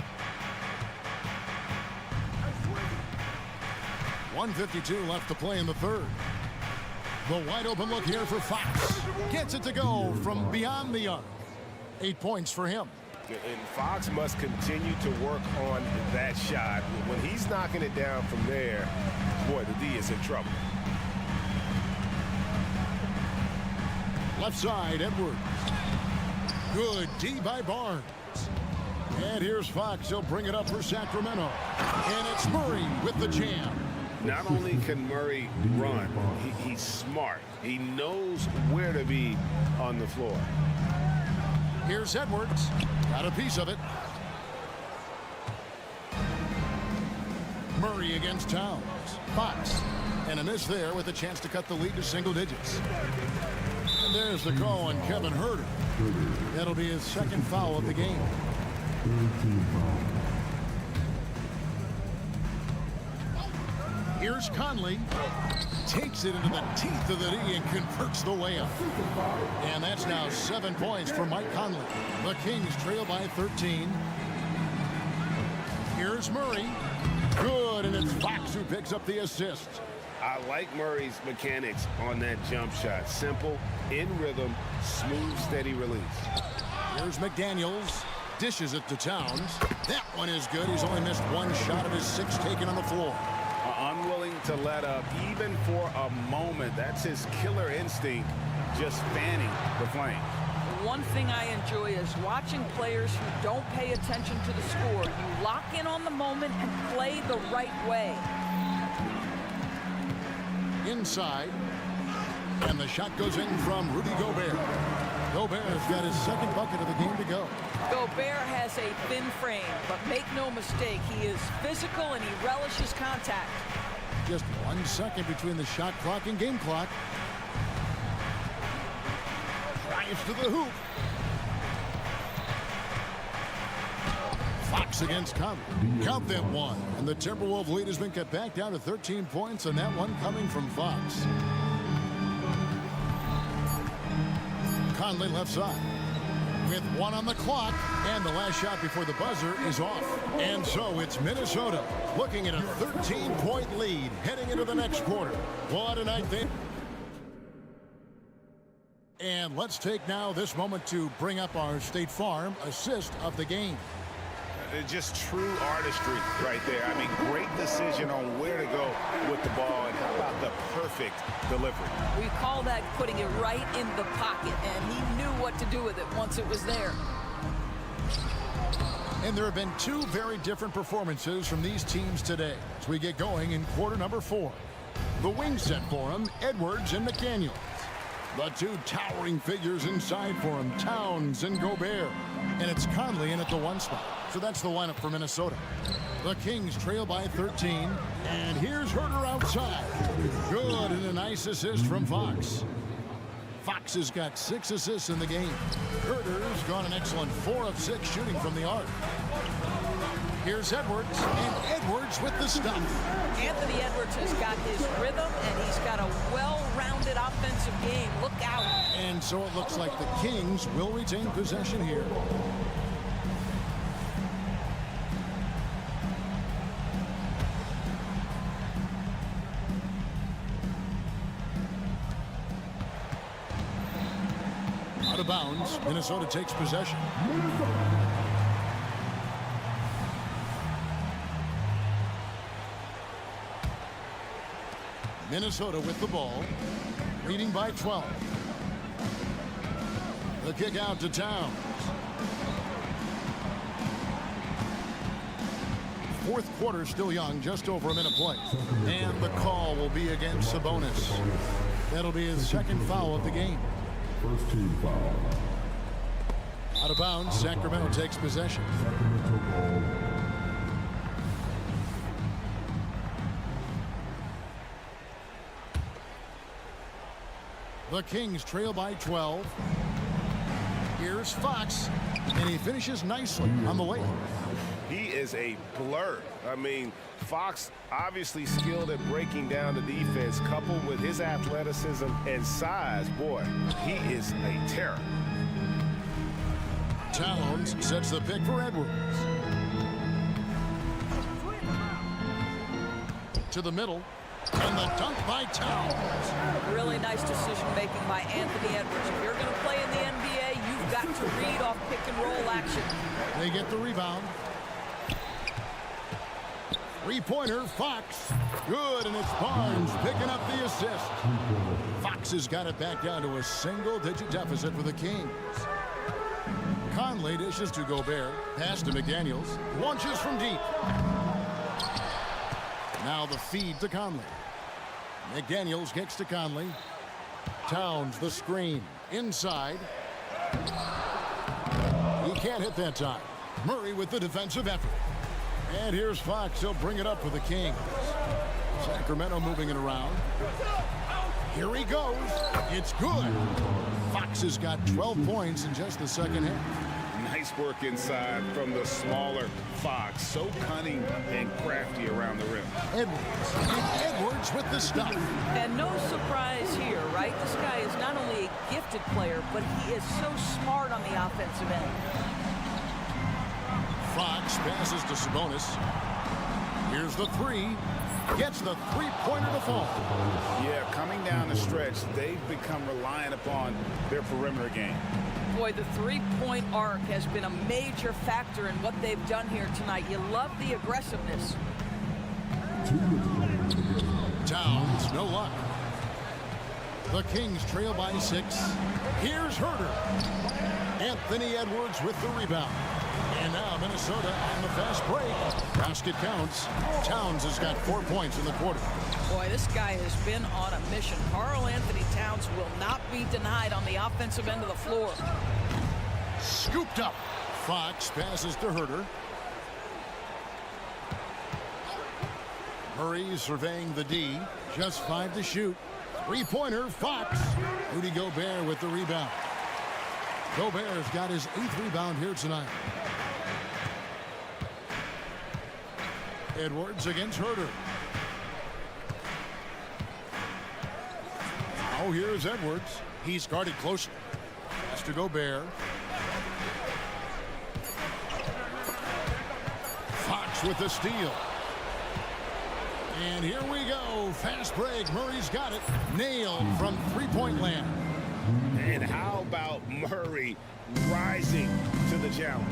1:52 left to play in the third. The wide open look here for Fox. Gets it to go from beyond the arc. 8 points for him. And Fox must continue to work on that shot. When he's knocking it down from there, boy, the D is in trouble. Left side, Edwards. Good D by Barnes. And here's Fox. He'll bring it up for Sacramento. And it's Murray with the jam. Not only can Murray run, he's smart. He knows where to be on the floor. Here's Edwards. Got a piece of it. Murray against Towns. Fox. And a miss there with a chance to cut the lead to single digits. And there's the call on Kevin Herter. That'll be his second foul of the game. Here's Conley. Takes it into the teeth of the D and converts the layup. And that's now 7 points for Mike Conley. The Kings trail by 13. Here's Murray. Good, and it's Fox who picks up the assist. I like Murray's mechanics on that jump shot. Simple, in rhythm, smooth, steady release. Here's McDaniels. Dishes it to Towns. That one is good. He's only missed one shot of his 6 taken on the floor. Unwilling to let up even for a moment. That's his killer instinct, just fanning the flame. One thing I enjoy is watching players who don't pay attention to the score. You lock in on the moment and play the right way. Inside. And the shot goes in from Rudy Gobert. Gobert has got his second bucket of the game to go. Gobert has a thin frame, but make no mistake, he is physical and he relishes contact. Just 1 second between the shot clock and game clock. Drives to the hoop. Fox against Conley. Count them 1. And the Timberwolves lead has been cut back down to 13 points, and that one coming from Fox. Conley left side. With 1 on the clock, and the last shot before the buzzer is off. And so it's Minnesota looking at a 13-point lead heading into the next quarter. What a night they... And let's take now this moment to bring up our State Farm assist of the game. Just true artistry right there. I mean, great decision on where to go with the ball, and how about the perfect delivery? We call that putting it right in the pocket, and he knew what to do with it once it was there. And there have been 2 very different performances from these teams today as we get going in quarter number 4. The wing set for them, Edwards and McDaniels. The 2 towering figures inside for him, Towns and Gobert. And it's Conley in at the 1 spot. So that's the lineup for Minnesota. The Kings trail by 13. And here's Herter outside. Good, and a nice assist from Fox. Fox has got 6 assists in the game. Herter's gone an excellent 4 of 6 shooting from the arc. Here's Edwards, and Edwards with the stuff. Anthony Edwards has got his rhythm, and he's got a well-rounded offensive game. Look out. And so it looks like the Kings will retain possession here. Out of bounds, Minnesota takes possession. Minnesota with the ball, leading by 12. The kick out to Towns. 4th quarter still young, just over a minute play. And the call will be against Sabonis. That'll be his 2nd foul of the game. First team foul. Out of bounds, Sacramento takes possession. Sacramento ball. The Kings trail by 12. Here's Fox, and he finishes nicely on the layup. He is a blur. I mean, Fox obviously skilled at breaking down the defense, coupled with his athleticism and size. Boy, he is a terror. Towns sets the pick for Edwards. To the middle. And the dunk by Towns. Really nice decision-making by Anthony Edwards. If you're going to play in the NBA, you've got to read off pick-and-roll action. They get the rebound. 3-pointer, Fox. Good, and it's Barnes picking up the assist. Fox has got it back down to a single-digit deficit for the Kings. Conley dishes to Gobert. Pass to McDaniels. Launches from deep. Now the feed to Conley. McDaniels kicks to Conley. Towns the screen. Inside. He can't hit that time. Murray with the defensive effort. And here's Fox. He'll bring it up for the Kings. Sacramento moving it around. Here he goes. It's good. Fox has got 12 points in just the second half. Nice work inside from the smaller Fox. So cunning and crafty around the rim. Edwards. And Edwards with the stuff. And no surprise here, right? This guy is not only a gifted player, but he is so smart on the offensive end. Fox passes to Sabonis. Here's the three. Gets the three-pointer to fall. Yeah, coming down the stretch, they've become reliant upon their perimeter game. Boy, the three-point arc has been a major factor in what they've done here tonight. You love the aggressiveness. Towns, no luck. The Kings trail by 6. Here's Herter. Anthony Edwards with the rebound. And now Minnesota on the fast break. Basket counts. Towns has got 4 points in the quarter. Boy, this guy has been on a mission. Karl Anthony Towns will not be denied on the offensive end of the floor. Scooped up. Fox passes to Herter. Murray surveying the D. Just 5 to shoot. Three-pointer, Fox. Rudy Gobert with the rebound. Gobert's got his 8th rebound here tonight. Edwards against Herter. Now here's Edwards. He's guarded closely. Pass to Gobert. Fox with the steal. And here we go. Fast break. Murray's got it. Nailed from three-point land. And how about Murray rising to the challenge?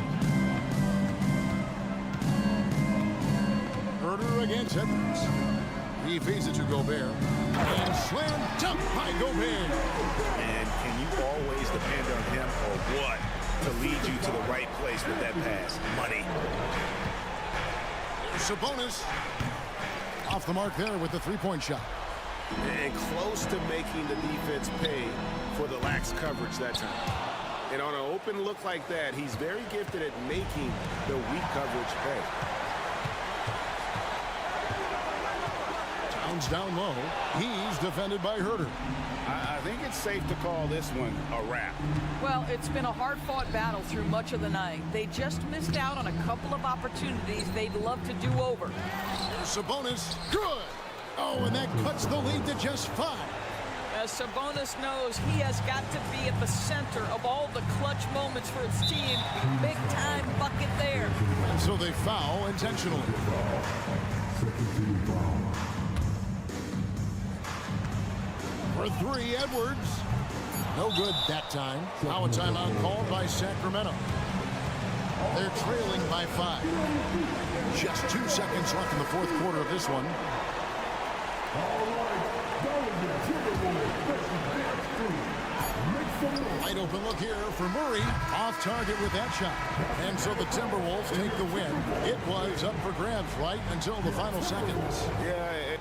Herter against Edwards. He feeds it to Gobert. And slam dunk by Gobert. And can you always depend on him or what to lead you to the right place with that pass? Money. Sabonis off the mark there with the three-point shot. And close to making the defense pay for the lax coverage that time. And on an open look like that, he's very gifted at making the weak coverage pay. Towns down low. He's defended by Herter. I think it's safe to call this one a wrap. Well, it's been a hard-fought battle through much of the night. They just missed out on a couple of opportunities they'd love to do over. Sabonis, good. Oh, and that cuts the lead to just 5. As Sabonis knows, he has got to be at the center of all the clutch moments for his team. Big-time bucket there. And so they foul intentionally. For 3, Edwards. No good that time. Now a timeout called by Sacramento. They're trailing by 5. Just 2 seconds left in the fourth quarter of this one. Wide open look here for Murray. Off target with that shot. And so the Timberwolves take the win. It was up for grabs right until the final seconds. Yeah.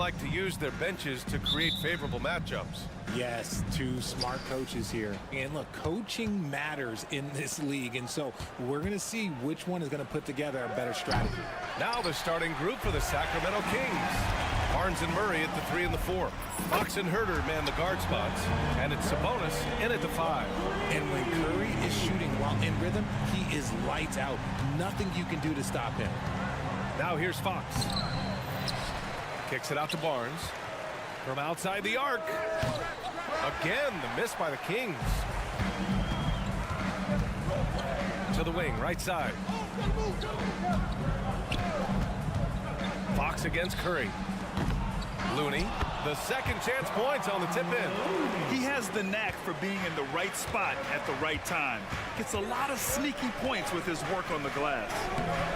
like to use their benches to create favorable matchups. Yes, two smart coaches here. And look, coaching matters in this league, and so we're going to see which one is going to put together a better strategy. Now the starting group for the Sacramento Kings. Barnes and Murray at the 3 and the 4. Fox and Herter man the guard spots, and it's Sabonis in at the 5. And when Curry is shooting while in rhythm, he is lights out. Nothing you can do to stop him. Now here's Fox. Kicks it out to Barnes. From outside the arc. Again, the miss by the Kings. To the wing, right side. Fox against Curry. Looney, the second chance points on the tip in. He has the knack for being in the right spot at the right time. Gets a lot of sneaky points with his work on the glass.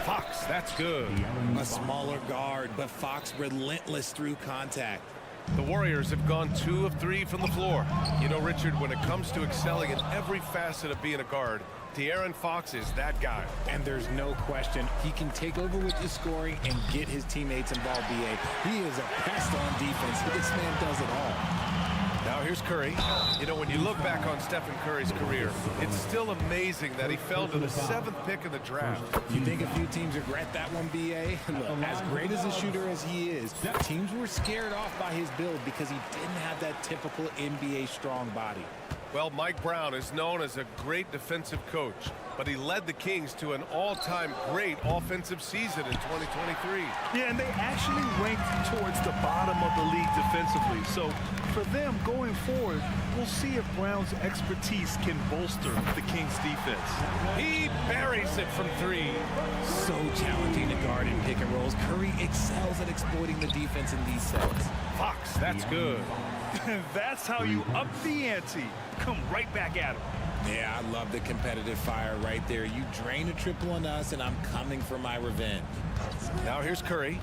Fox, that's good. A smaller guard, but Fox relentless through contact. The Warriors have gone 2 of 3 from the floor. You know, Richard, when it comes to excelling in every facet of being a guard, De'Aaron Fox is that guy. And there's no question he can take over with his scoring and get his teammates involved, B.A. He is a pest on defense. This man does it all. Now here's Curry. You know, when you look back on Stephen Curry's career, it's still amazing that he fell to the 7th pick in the draft. You think a few teams regret that one, B.A.? Look, as great as a shooter as he is, teams were scared off by his build because he didn't have that typical NBA strong body. Well, Mike Brown is known as a great defensive coach, but he led the Kings to an all-time great offensive season in 2023. Yeah, and they actually ranked towards the bottom of the league defensively. So for them going forward, we'll see if Brown's expertise can bolster the Kings defense. He buries it from 3. So challenging to guard in pick and rolls. Curry excels at exploiting the defense in these sets. Fox, that's good. That's how you up the ante. Come right back at him. Yeah, I love the competitive fire right there. You drain a triple on us, and I'm coming for my revenge. Now here's Curry.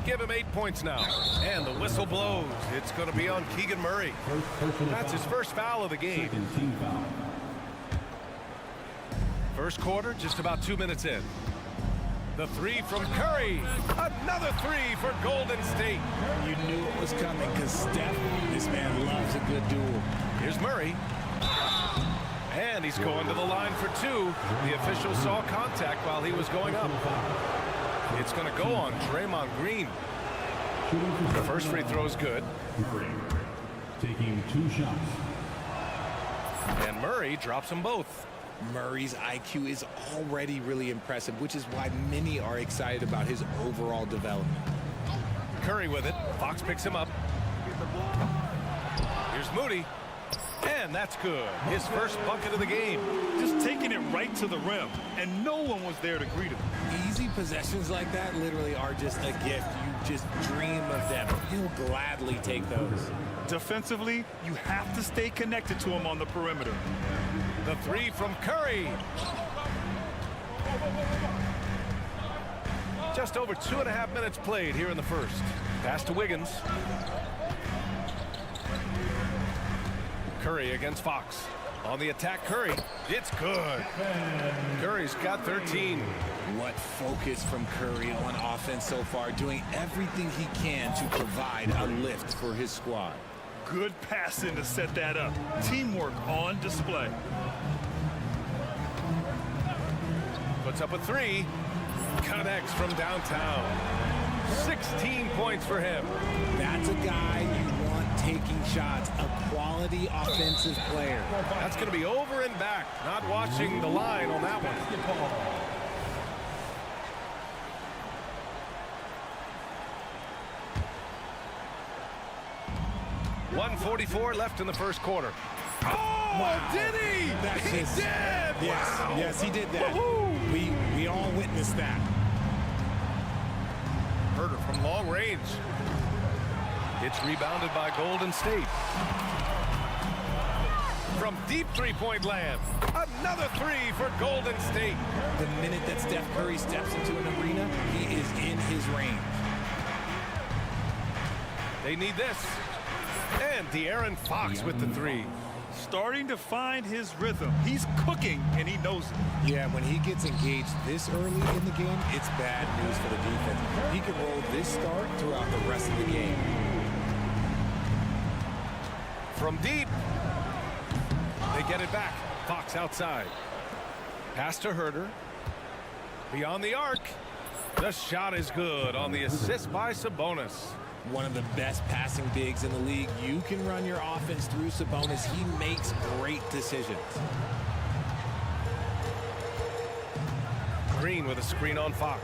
Give him 8 points now. And the whistle blows. It's going to be on Keegan Murray. That's his first foul of the game. First quarter, just about 2 minutes in. The 3 from Curry. Another 3 for Golden State. You knew it was coming because Steph, this man loves a good duel. Here's Murray. And he's going to the line for 2. The official saw contact while he was going up. It's going to go on Draymond Green. The first free throw is good. Taking 2 shots. And Murray drops them both. Murray's IQ is already really impressive, which is why many are excited about his overall development. Curry with it. Fox picks him up. Here's Moody. And that's good. His first bucket of the game. Just taking it right to the rim, and no one was there to greet him. Easy possessions like that literally are just a gift. You just dream of them. He'll gladly take those. Defensively, you have to stay connected to him on the perimeter. The 3 from Curry. Just over 2.5 minutes played here in the first. Pass to Wiggins. Curry against Fox. On the attack, Curry. It's good. Curry's got 13. What focus from Curry on offense so far, doing everything he can to provide a lift for his squad. Good passing to set that up. Teamwork on display. Puts up a 3. Connects from downtown. 16 points for him. That's a guy you want taking shots, a quality offensive player. That's going to be over and back. Not watching the line on that one. 1:44 left in the first quarter. Oh, wow. Did he? He did. Yes, wow. Yes, he did that. We all witnessed that. Herter from long range. It's rebounded by Golden State. From deep three-point land, another 3 for Golden State. The minute that Steph Curry steps into an arena, he is in his range. They need this. And De'Aaron Fox with the 3. Starting to find his rhythm. He's cooking, and he knows it. Yeah, when he gets engaged this early in the game, it's bad news for the defense. He can roll this start throughout the rest of the game. from deep. They get it back. Fox outside. Pass to Herder. Beyond the arc. The shot is good on the assist by Sabonis. One of the best passing bigs in the league. You can run your offense through Sabonis. He makes great decisions. Green with a screen on Fox.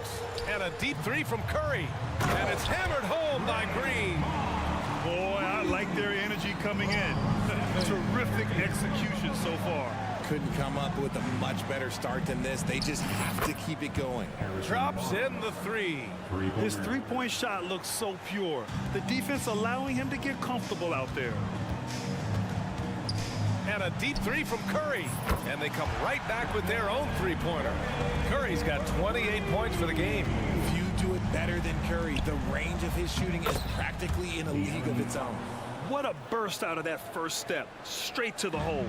And a deep three from Curry. And it's hammered home by Green. Boy, I like their energy coming in. Terrific execution so far. Couldn't come up with a much better start than this. They just have to keep it going. Drops in the three. His three-point shot looks so pure. The defense allowing him to get comfortable out there. And a deep three from Curry. And they come right back with their own three-pointer. Curry's got 28 points for the game. Few do it better than Curry. The range of his shooting is practically in a league of its own. What a burst out of that first step. Straight to the hole.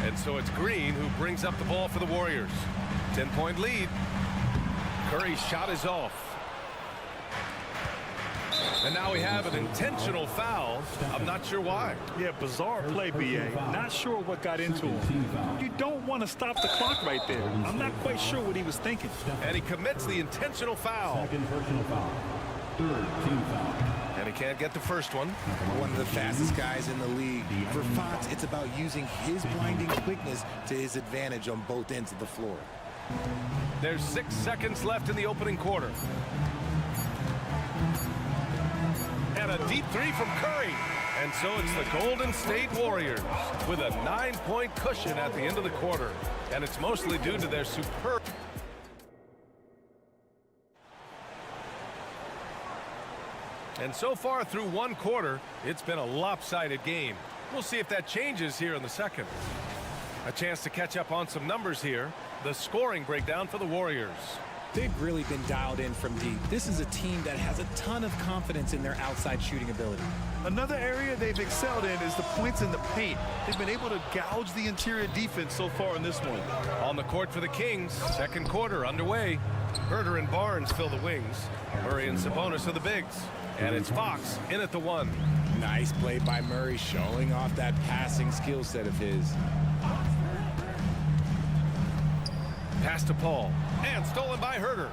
And so it's Green who brings up the ball for the Warriors. 10-point lead. Curry's shot is off. And now we have an intentional foul. I'm not sure why. Yeah, bizarre play, BA. Not sure what got into him. You don't want to stop the clock right there. I'm not quite sure what he was thinking. And he commits the intentional foul. Second personal foul. Third team foul. And he can't get the first one. One of the fastest guys in the league. For Fox, it's about using his blinding quickness to his advantage on both ends of the floor. There's 6 seconds left in the opening quarter. And a deep three from Curry. And so it's the Golden State Warriors with a 9-point cushion at the end of the quarter. And it's mostly due to their superb... And so far through one quarter, it's been a lopsided game. We'll see if that changes here in the second. A chance to catch up on some numbers here. The scoring breakdown for the Warriors. They've really been dialed in from deep. This is a team that has a ton of confidence in their outside shooting ability. Another area they've excelled in is the points in the paint. They've been able to gouge the interior defense so far in this one. On the court for the Kings, second quarter underway. Herder and Barnes fill the wings. Murray and Sabonis are the bigs. And it's Fox in at the one. Nice play by Murray, showing off that passing skill set of his. Pass to Paul. And stolen by Herder.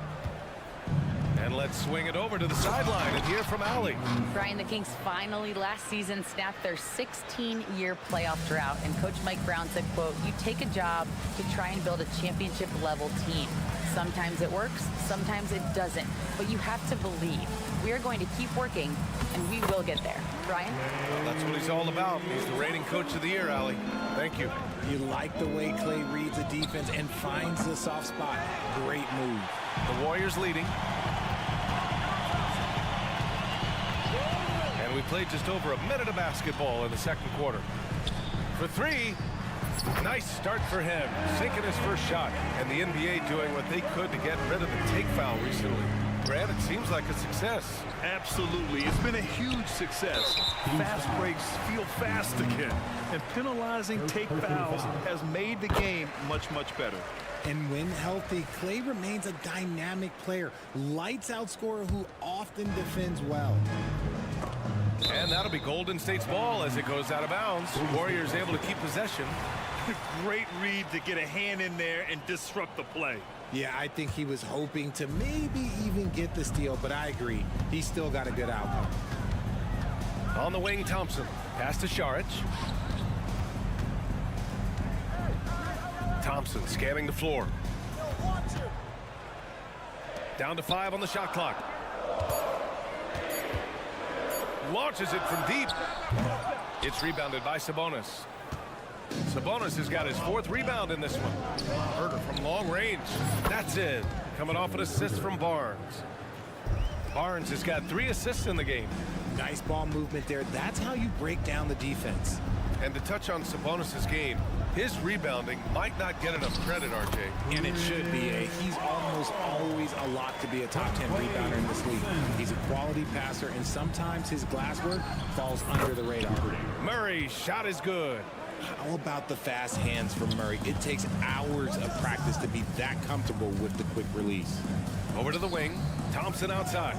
And let's swing it over to the sideline and hear from Allie. Brian, the Kings finally last season snapped their 16-year playoff drought. And Coach Mike Brown said, quote, "You take a job to try and build a championship-level team. Sometimes it works, sometimes it doesn't. But you have to believe. We are going to keep working, and we will get there." Brian? Well, that's what he's all about. He's the reigning coach of the year, Allie. Thank you. You like the way Clay reads the defense and finds the soft spot. Great move. The Warriors leading. And we played just over a minute of basketball in the second quarter. For three, nice start for him, sinking his first shot. And the NBA doing what they could to get rid of the take foul recently. Grant, it seems like a success. Absolutely. It's been a huge success. Fast breaks feel fast again. And penalizing take fouls has made the game much, much better. And when healthy, Clay remains a dynamic player. Lights out scorer who often defends well. And that'll be Golden State's ball as it goes out of bounds. Warriors able to keep possession. Great read to get a hand in there and disrupt the play. Yeah, I think he was hoping to maybe even get the steal, but I agree. He's still got a good outcome. On the wing, Thompson. Pass to Šarić. Thompson scanning the floor. Down to 5 on the shot clock. Launches it from deep. It's rebounded by Sabonis. Sabonis has got his 4th rebound in this one. Herder from long range. That's it. Coming off an assist from Barnes. Barnes has got 3 assists in the game. Nice ball movement there. That's how you break down the defense. And to touch on Sabonis' game, his rebounding might not get enough credit, RJ. And it should be. He's almost always a lock to be a top 10 rebounder in this league. He's a quality passer, and sometimes his glass work falls under the radar. Murray's shot is good. How about the fast hands from Murray? It takes hours of practice to be that comfortable with the quick release. Over to the wing. Thompson outside.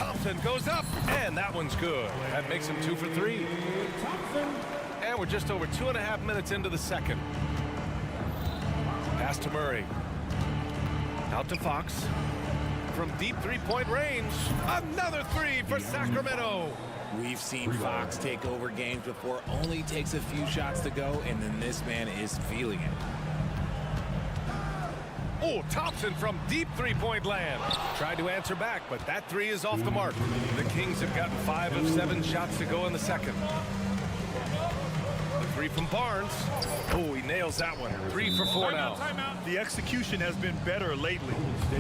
Thompson goes up, and that one's good. That makes him 2 for 3. And we're just over 2.5 minutes into the second. Pass to Murray. Out to Fox. From deep three-point range, another three for Sacramento. We've seen Fox take over games before. Only takes a few shots to go, and then this man is feeling it. Oh, Thompson from deep three-point land. Tried to answer back, but that three is off the mark. The Kings have gotten 5 of 7 shots to go in the second. The three from Barnes. Oh, he nails that one. 3 for 4 now. The execution has been better lately.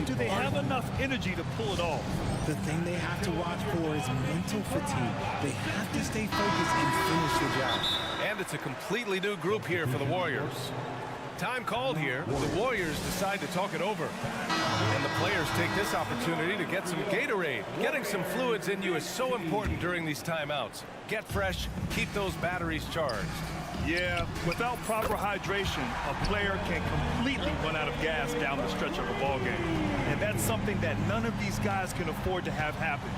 Do they have enough energy to pull it off? The thing they have to watch for is mental fatigue. They have to stay focused and finish the job. And it's a completely new group here for the Warriors. Time called here. The Warriors decide to talk it over. And the players take this opportunity to get some Gatorade. Getting some fluids in you is so important during these timeouts. Get fresh, keep those batteries charged. Yeah, without proper hydration, a player can completely run out of gas down the stretch of a ball game. And that's something that none of these guys can afford to have happen.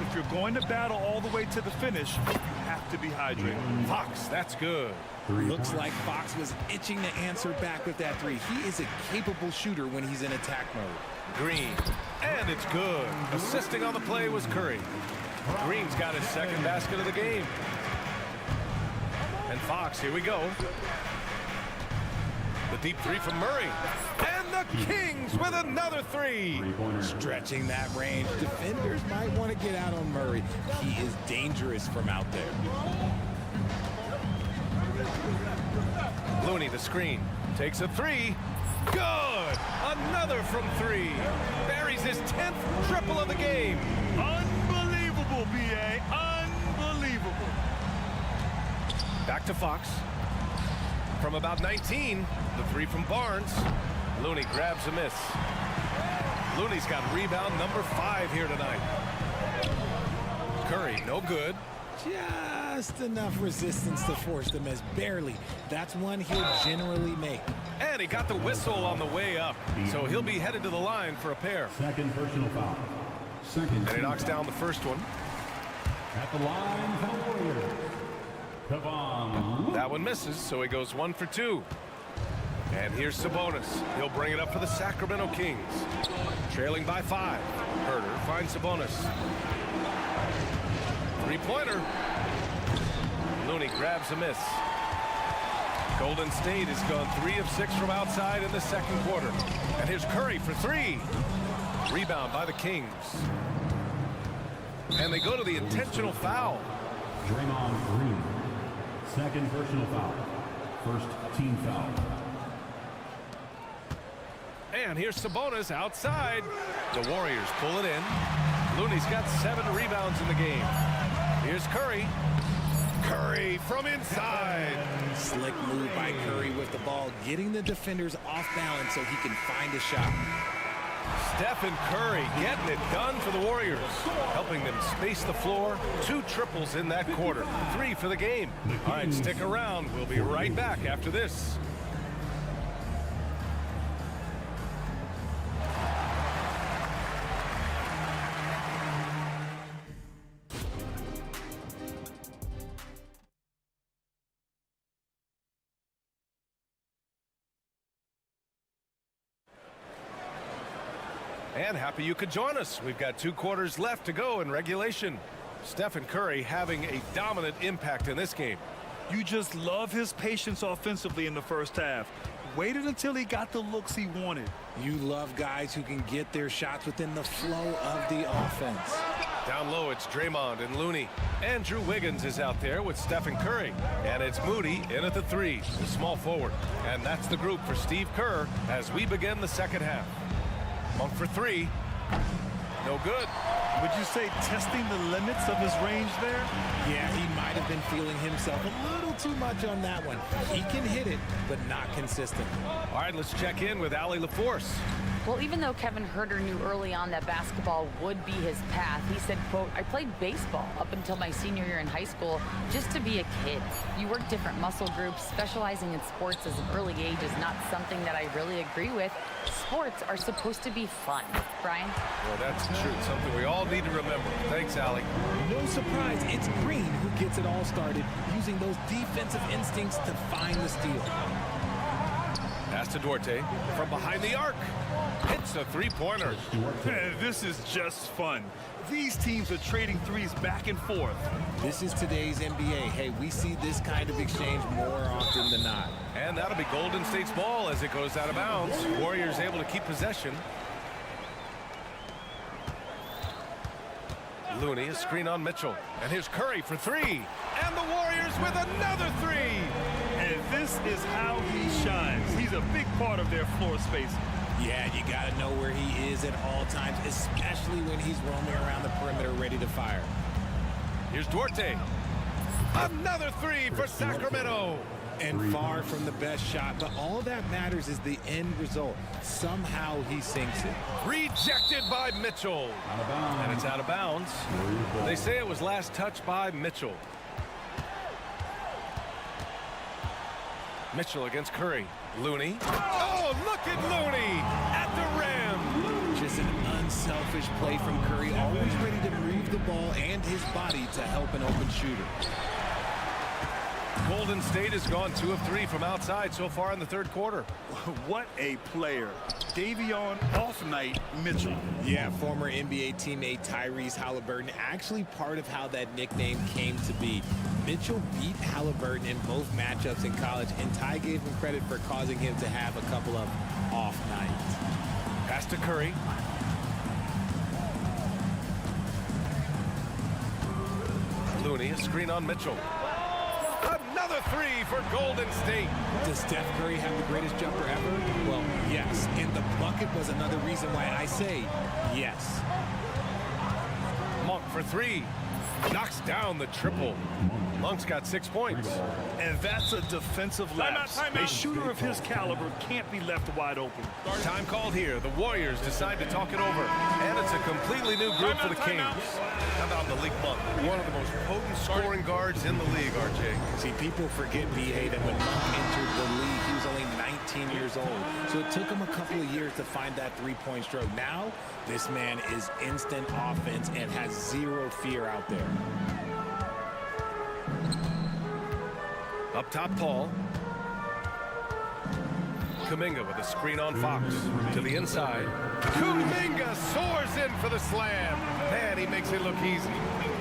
If you're going to battle all the way to the finish, you have to be hydrated. Fox, that's good. Looks like Fox was itching to answer back with that three. He is a capable shooter when he's in attack mode. Green, and it's good. Assisting on the play was Curry. Green's got his second basket of the game. And Fox, here we go. The deep three from Murray. And the Kings with another three. Stretching that range. Defenders might want to get out on Murray. He is dangerous from out there. Looney, the screen. Takes a three. Good! Another from 3. Buries his 10th triple of the game. Unbelievable, B.A. Unbelievable. Back to Fox. From about 19, the three from Barnes. Looney grabs a miss. Looney's got rebound number 5 here tonight. Curry, no good. Just enough resistance to force the miss. Barely. That's one he'll generally make. And he got the whistle on the way up. So he'll be headed to the line for a pair. Second personal foul. And he knocks down the first one. At the line for the Warriors. That one misses, so he goes 1 for 2. And here's Sabonis. He'll bring it up for the Sacramento Kings. Trailing by 5. Herter finds Sabonis. Three-pointer. Looney grabs a miss. Golden State has gone 3 of 6 from outside in the second quarter. And here's Curry for 3. Rebound by the Kings. And they go to the intentional foul. Draymond Green. Second personal foul. First team foul. And here's Sabonis outside. The Warriors pull it in. Looney's got 7 rebounds in the game. Here's Curry. Curry from inside. Slick move by Curry with the ball, getting the defenders off balance so he can find a shot. Stephen Curry getting it done for the Warriors, helping them space the floor. 2 triples in that quarter. 3 for the game. All right, stick around. We'll be right back after this. And happy you could join us. We've got 2 quarters left to go in regulation. Stephen Curry having a dominant impact in this game. You just love his patience offensively in the first half. Waited until he got the looks he wanted. You love guys who can get their shots within the flow of the offense. Down low, it's Draymond and Looney. Andrew Wiggins is out there with Stephen Curry. And it's Moody in at the 3, the small forward. And that's the group for Steve Kerr as we begin the second half. Monk for 3. No good. Would you say testing the limits of his range there? Yeah, he might have been feeling himself a little too much on that one. He can hit it, but not consistent. All right, let's check in with Allie LaForce. Well, even though Kevin Herter knew early on that basketball would be his path, he said, quote, "I played baseball up until my senior year in high school just to be a kid. You work different muscle groups. Specializing in sports as an early age is not something that I really agree with. Sports are supposed to be fun." Brian? Well, that's true. Something we all need to remember. Thanks, Allie. No surprise, it's Green who gets it all started, using those defensive instincts to find the steal. Pass to Duarte from behind the arc. Hits a three-pointer. This is just fun. These teams are trading threes back and forth. This is today's NBA. Hey, we see this kind of exchange more often than not. And that'll be Golden State's ball as it goes out of bounds. Warriors able to keep possession. Looney, a screen on Mitchell. And here's Curry for three. And the Warriors with another three. And this is how he shines. He's a big part of their floor space. Yeah, you got to know where he is at all times, especially when he's roaming around the perimeter ready to fire. Here's Duarte. Another three for Sacramento. And far from the best shot, but all that matters is the end result. Somehow he sinks it. Rejected by Mitchell. And it's out of bounds. They say it was last touched by Mitchell. Mitchell against Curry. Looney. Oh, look at Looney at the rim. Just an unselfish play from Curry, always ready to move the ball and his body to help an open shooter. Golden State has gone 2 of 3 from outside so far in the third quarter. What a player. Davion off night Mitchell. Yeah, former NBA teammate Tyrese Halliburton, actually part of how that nickname came to be. Mitchell beat Halliburton in both matchups in college, and Ty gave him credit for causing him to have a couple of off nights. Pass to Curry. Looney, a screen on Mitchell. Another three for Golden State. Does Steph Curry have the greatest jumper ever? Well, yes. And the bucket was another reason why I say yes. Monk for three. Knocks down the triple. Monk's got 6 points. And that's a defensive lapse. A shooter of his caliber can't be left wide open. Time called here. The Warriors decide to talk it over. And it's a completely new group for the Kings. How about Malik Monk? One of the most potent scoring guards in the league, RJ. See, people forget, B.A., that when Monk entered the league, he was only 19 years old. So it took him a couple of years to find that three-point stroke. Now, this man is instant offense and has zero fear out there. Up top, Paul. Kuminga with a screen on Fox. To the inside. Kuminga soars in for the slam. Man, he makes it look easy.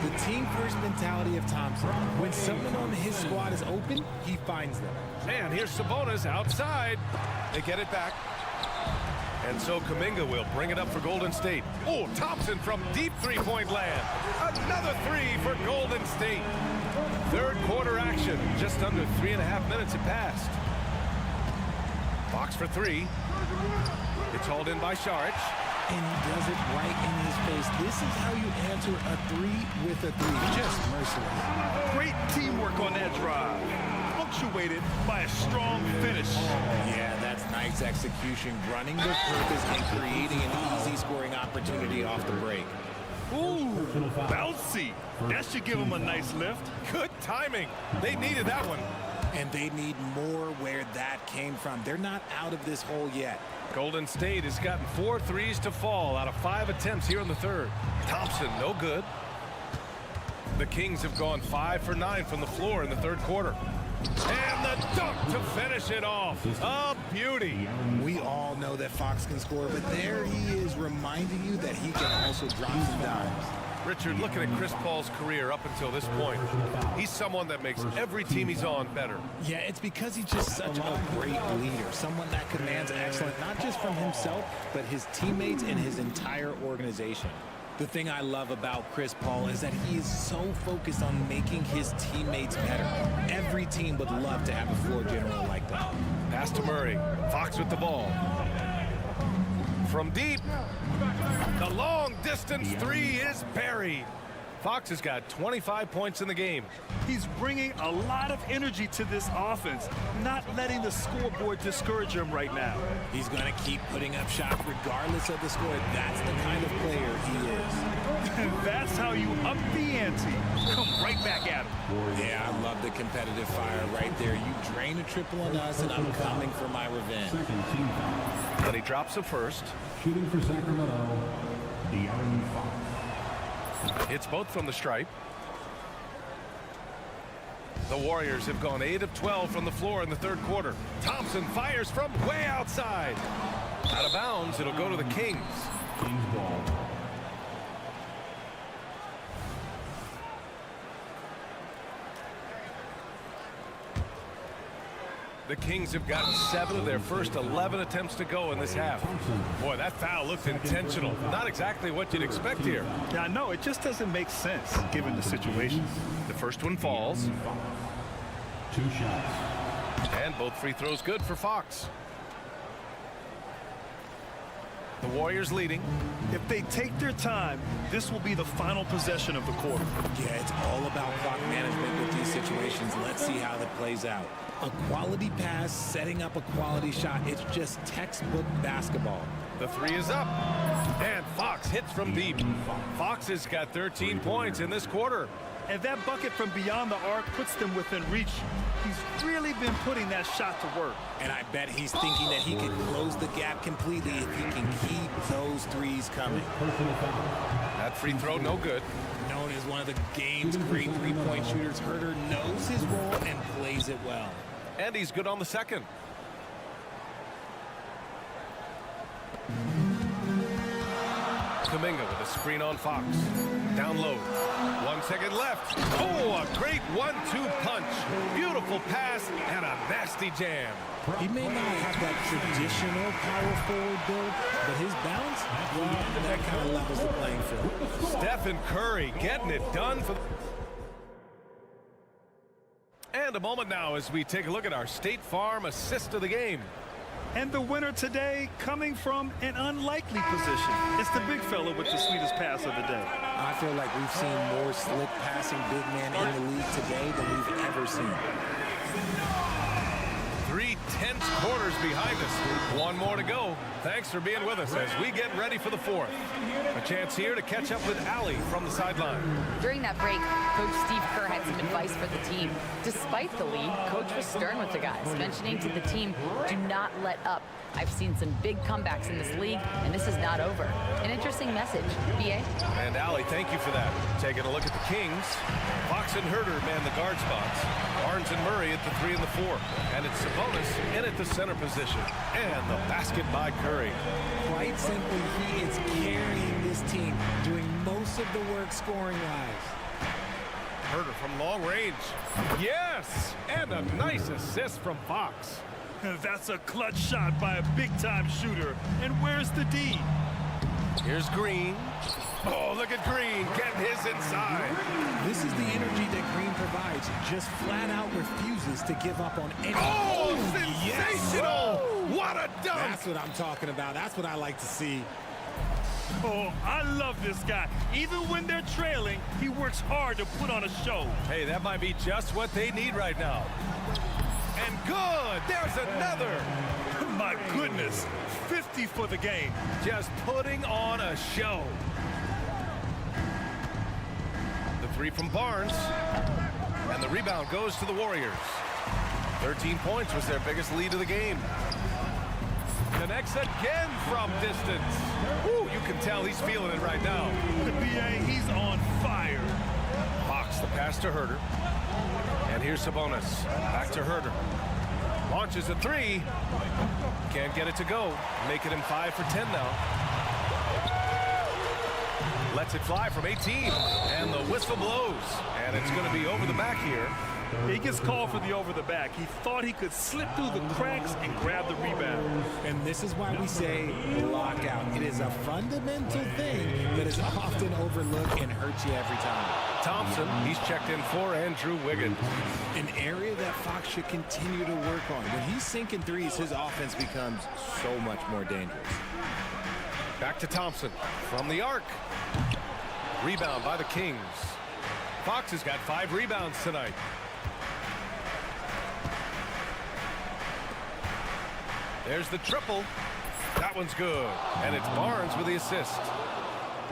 The team-first mentality of Thompson. When someone on his squad is open, he finds them. And here's Sabonis outside. They get it back. And so Kuminga will bring it up for Golden State. Oh, Thompson from deep three-point land. Another three for Golden State. Third quarter action. Just under 3.5 minutes have passed. Fox for three. It's hauled in by Saric. And he does it right in his face. This is how you answer a three with a three. Just merciless. Great teamwork on that drive. Punctuated by a strong finish. Yeah, that's nice execution. Running the purpose and creating an easy scoring opportunity off the break. Ooh, bouncy. That should give him a nice lift. Good timing. They needed that one. And they need more where that came from. They're not out of this hole yet. Golden State has gotten 4 threes to fall out of 5 attempts here in the third. Thompson, no good. The Kings have gone 5 for 9 from the floor in the third quarter. And the dunk to finish it off. A beauty. We all know that Fox can score, but there he is reminding you that he can also drop some dimes. Richard, looking at Chris Paul's career up until this point, he's someone that makes every team he's on better. Yeah, it's because he's just such a great leader, someone that commands excellence, not just from himself, but his teammates and his entire organization. The thing I love about Chris Paul is that he is so focused on making his teammates better. Every team would love to have a floor general like that. Pass to Murray. Fox with the ball. From deep. The long distance three is buried. Fox has got 25 points in the game. He's bringing a lot of energy to this offense, not letting the scoreboard discourage him right now. He's going to keep putting up shots regardless of the score. That's the kind of player he is. That's how you up the ante. Come right back at him. Yeah, I love the competitive fire right there. You drain a triple on us, and I'm coming for my revenge. But he drops a first. Shooting for Sacramento, De'Aaron Fox. Hits both from the stripe. The Warriors have gone 8 of 12 from the floor in the third quarter. Thompson fires from way outside. Out of bounds, it'll go to the Kings. Kings ball. The Kings have gotten 7 of their first 11 attempts to go in this half. Boy, that foul looked intentional. Not exactly what you'd expect here. Yeah, I know. It just doesn't make sense given the situation. The first one falls. 2 shots. And both free throws good for Fox. The Warriors leading. If they take their time, this will be the final possession of the quarter. Yeah, it's all about clock management with these situations. Let's see how that plays out. A quality pass, setting up a quality shot. It's just textbook basketball. The 3 is up. And Fox hits from deep. Fox has got 13 points in this quarter. And that bucket from beyond the arc puts them within reach. He's really been putting that shot to work. And I bet he's thinking that he can close the gap completely if he can keep those threes coming. That free throw, no good. Known as one of the game's great three-point shooters, Herter knows his role and plays it well. And he's good on the second. Kuminga with a screen on Fox. Down low. 1 second left. Oh, a great 1-2 punch. Beautiful pass and a nasty jam. He may not have that traditional power forward build, but his bounce, well, that kind of levels the playing field. Stephen Curry getting it done for. And a moment now as we take a look at our State Farm assist of the game. And the winner today coming from an unlikely position. It's the big fella with the sweetest pass of the day. I feel like we've seen more slick passing big men in the league today than we've ever seen. 3 tense quarters behind us. 1 more to go. Thanks for being with us as we get ready for the 4th. A chance here to catch up with Allie from the sideline. During that break, Coach Steve Kerr had some advice for the team. Despite the lead, Coach was stern with the guys, mentioning to the team, do not let up. I've seen some big comebacks in this league, and this is not over. An interesting message. BA? And Allie, thank you for that. Taking a look at the Kings. Fox and Herter man the guard spots. Barnes and Murray at the 3 and the 4. And it's Sabonis in at the center position. And the basket by Curry. Quite simply, he is carrying this team, doing most of the work scoring-wise. Herter from long range. Yes! And a nice assist from Fox. That's a clutch shot by a big-time shooter. And where's the D? Here's Green. Oh, look at Green getting his inside. This is the energy that Green provides. Just flat out refuses to give up on anything. Oh, sensational! Yes. What a dunk! That's what I'm talking about. That's what I like to see. Oh, I love this guy. Even when they're trailing, he works hard to put on a show. Hey, that might be just what they need right now. And good! There's another! My goodness, 50 for the game. Just putting on a show. The 3 from Barnes. And the rebound goes to the Warriors. 13 points was their biggest lead of the game. Connects again from distance. Woo, you can tell he's feeling it right now. The BA, he's on fire. Fox the pass to Herter. And here's Sabonis. Back to Herter. Launches a 3. Can't get it to go. Making him 5 for 10 now. Lets it fly from 18. And the whistle blows. And it's going to be over the back here. He gets called for the over the back. He thought he could slip through the cracks and grab the rebound. And this is why we say lockout. It is a fundamental thing that is often overlooked and hurts you every time. Thompson, he's checked in for Andrew Wiggins. An area that Fox should continue to work on. When he's sinking threes, his offense becomes so much more dangerous. Back to Thompson from the arc. Rebound by the Kings. Fox has got 5 rebounds tonight. There's the triple. That one's good. And it's Barnes with the assist.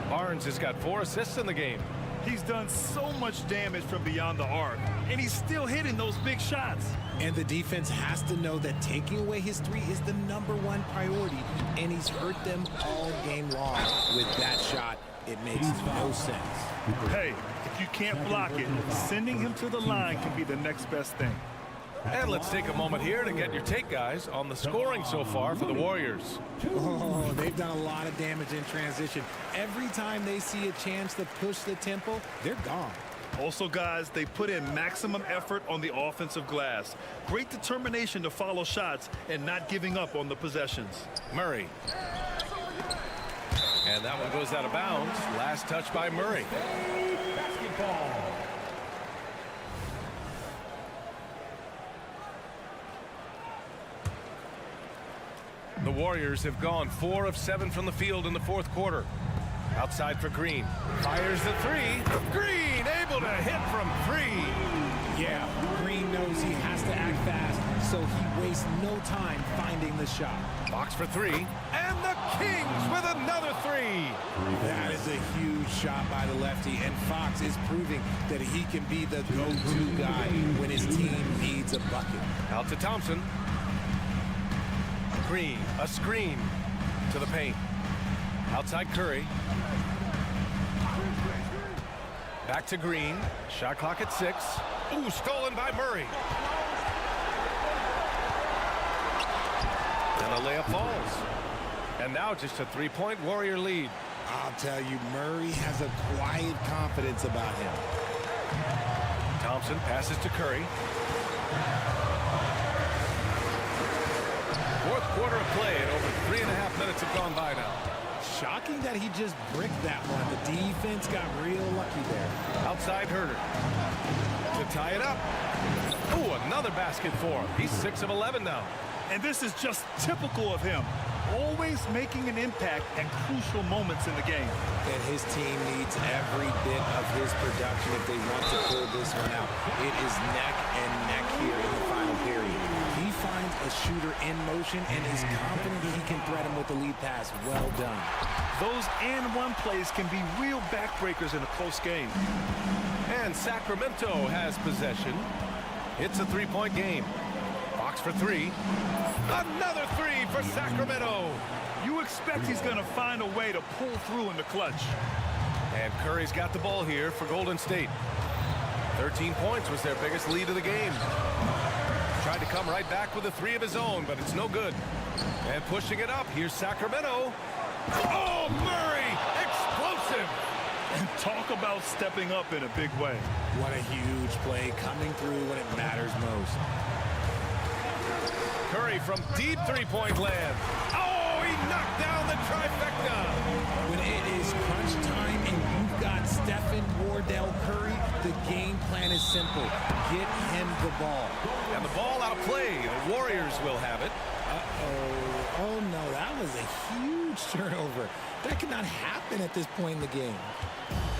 Barnes has got 4 assists in the game. He's done so much damage from beyond the arc, and he's still hitting those big shots. And the defense has to know that taking away his 3 is the #1 priority, and he's hurt them all game long. With that shot, it makes no sense. Hey, if you can't block it, sending him to the line can be the next best thing. And let's take a moment here to get your take, guys, on the scoring so far for the Warriors. Oh, they've done a lot of damage in transition. Every time they see a chance to push the tempo, they're gone. Also, guys, they put in maximum effort on the offensive glass. Great determination to follow shots and not giving up on the possessions. Murray. And that one goes out of bounds. Last touch by Murray. Basketball. The Warriors have gone 4 of 7 from the field in the 4th quarter. Outside for Green. Fires the 3. Green able to hit from 3. Yeah, Green knows he has to act fast, so he wastes no time finding the shot. Fox for 3. And the Kings with another 3. That is a huge shot by the lefty, and Fox is proving that he can be the go-to guy when his team needs a bucket. Out to Thompson. Green, a screen to the paint. Outside Curry. Back to Green. Shot clock at 6. Ooh, stolen by Murray. And the layup falls. And now just a 3-point Warrior lead. I'll tell you, Murray has a quiet confidence about him. Thompson passes to Curry. 4th quarter of play, and over 3.5 minutes have gone by now. Shocking that he just bricked that one. The defense got real lucky there. Outside Herter to tie it up. Ooh, another basket for him. He's 6 of 11 now. And this is just typical of him. Always making an impact at crucial moments in the game. And his team needs every bit of his production if they want to pull this one out. It is neck and neck here in the final period. He finds a shooter in motion and is confident he can threat him with the lead pass. Well done. Those and-one plays can be real backbreakers in a close game. And Sacramento has possession. It's a 3-point game. Fox for 3. Another 3 for Sacramento. You expect he's going to find a way to pull through in the clutch. And Curry's got the ball here for Golden State. 13 points was their biggest lead of the game. Tried to come right back with a 3 of his own, but it's no good. And pushing it up, here's Sacramento. Oh, Murray! Explosive! And talk about stepping up in a big way. What a huge play coming through when it matters most. Curry from deep 3-point land. Oh, he knocked down the trifecta. When it is crunch time and you've got Stephen Wardell Curry, the game plan is simple. Get him the ball. And the ball outplay. The Warriors will have it. Uh-oh. Oh, no, that was a huge turnover. That cannot happen at this point in the game.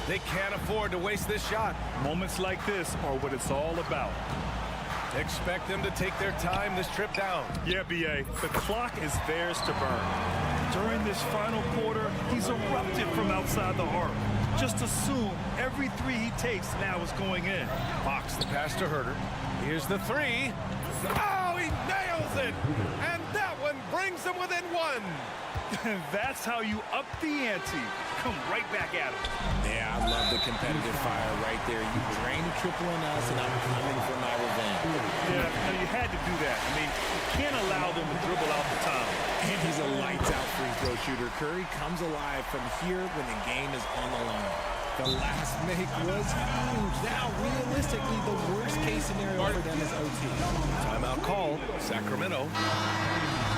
They can't afford to waste this shot. Moments like this are what it's all about. Expect them to take their time this trip down. Yeah, B.A., the clock is theirs to burn. During this final quarter, he's erupted from outside the arc. Just assume every 3 he takes now is going in. Fox the pass to Herter. Here's the 3. Oh, he nails it! And that one brings them within 1. And that's how you up the ante. Come right back at him. Yeah, I love the competitive fire right there. You drain a triple on us, and I'm coming for my revenge. Yeah, and you had to do that. I mean, you can't allow them to dribble out the time. And he's a lights-out free throw shooter. Curry comes alive from here when the game is on the line. The last make was huge. Now, realistically, the worst-case scenario for them is OT. Timeout call. Sacramento.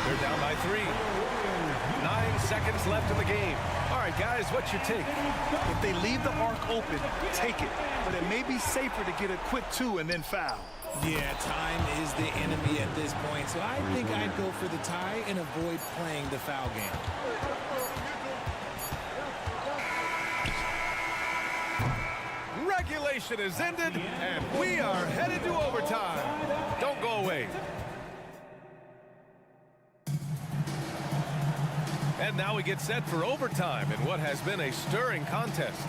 They're down by 3. 9 seconds left in the game. All right, guys, what's your take? If they leave the arc open, take it. But it may be safer to get a quick 2 and then foul. Yeah, time is the enemy at this point, so I think I'd go for the tie and avoid playing the foul game. Regulation is ended, and we are headed to overtime. Don't go away. And now we get set for overtime in what has been a stirring contest.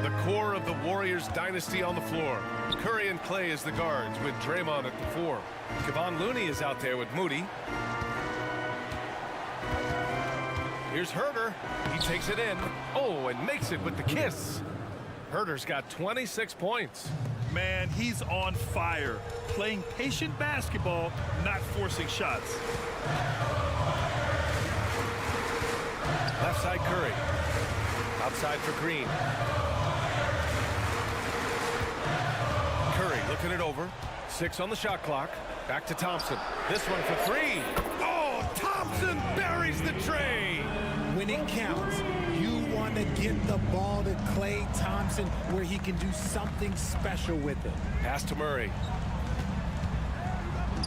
The core of the Warriors dynasty on the floor. Curry and Clay as the guards with Draymond at the 4. Kevon Looney is out there with Moody. Here's Herter. He takes it in. Oh, and makes it with the kiss. Herter's got 26 points. Man, he's on fire. Playing patient basketball, not forcing shots. Left side Curry. Outside for Green. Curry looking it over. 6 on the shot clock. Back to Thompson. This one for 3. Oh, Thompson buries the tray. When it counts, you want to get the ball to Klay Thompson where he can do something special with it. Pass to Murray.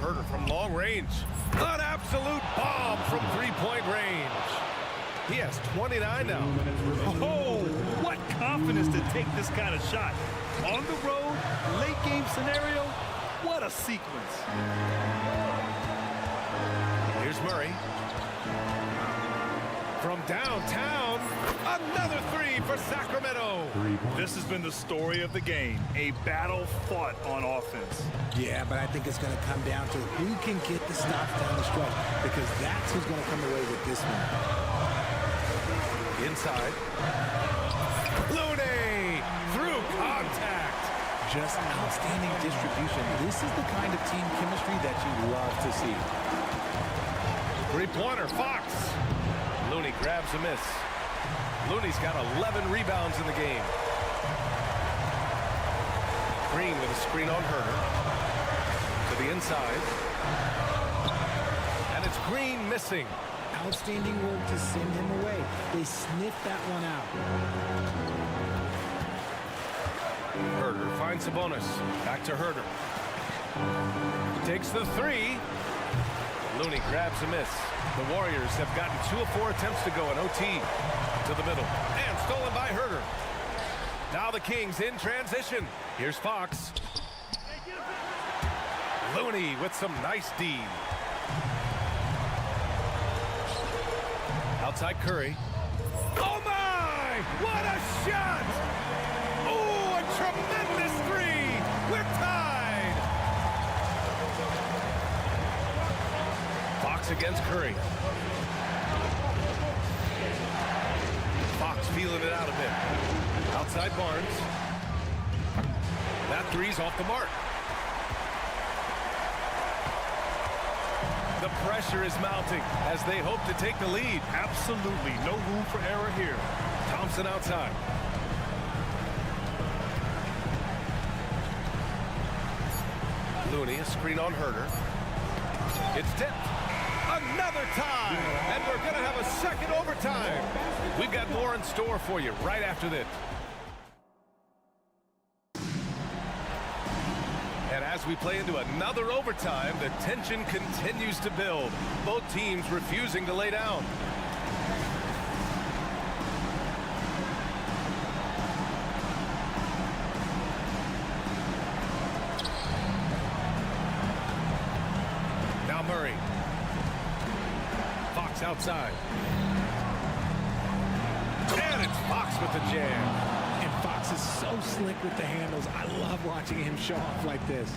Herter from long range. An absolute bomb from three-point range. He has 29 now. Oh, what confidence to take this kind of shot. On the road, late game scenario, what a sequence. Here's Murray. From downtown, another 3 for Sacramento. This has been the story of the game, a battle fought on offense. Yeah, but I think it's going to come down to who can get the stops down the stretch, because that's who's going to come away with this one. Inside. Looney through contact. Just outstanding distribution. This is the kind of team chemistry that you love to see. Three-pointer, Fox. Looney grabs a miss. Looney's got 11 rebounds in the game. Green with a screen on Herter. To the inside. And it's Green missing. Outstanding work to send him away. They sniffed that one out. Herter finds Sabonis. Back to Herter. Takes the 3. Looney grabs a miss. The Warriors have gotten 2 of 4 attempts to go in OT. To the middle. And stolen by Herter. Now the Kings in transition. Here's Fox. Looney with some nice D. Outside Curry. Oh my! What a shot! Oh, a tremendous 3! We're tied! Fox against Curry. Fox feeling it out a bit. Outside Barnes. That 3's off the mark. The pressure is mounting as they hope to take the lead. Absolutely no room for error here. Thompson outside. Looney, a screen on Herter. It's tipped. Another time. And we're going to have a second overtime. We've got more in store for you right after this. And as we play into another overtime, the tension continues to build. Both teams refusing to lay down. Now Murray. Fox outside. And it's Fox with the jam. And Fox is so slick with the handles. I love watching him show off like this.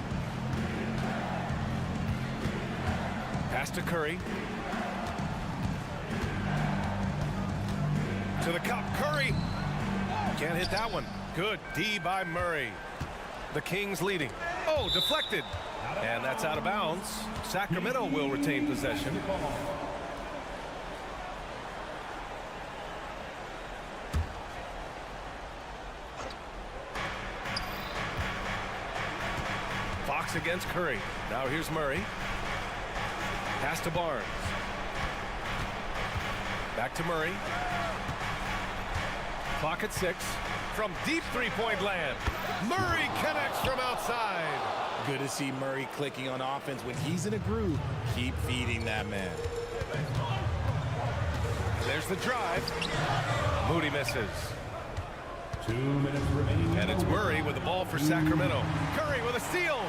Pass to Curry. To the cup, Curry. Can't hit that one. Good D by Murray. The Kings leading. Oh, deflected. And that's out of bounds. Sacramento will retain possession. Fox against Curry. Now here's Murray. Pass to Barnes. Back to Murray. Clock at 6. From deep three-point land. Murray connects from outside. Good to see Murray clicking on offense. When he's in a groove, keep feeding that man. There's the drive. Moody misses. 2 minutes remaining. And it's Murray with the ball for Sacramento. Curry with a steal.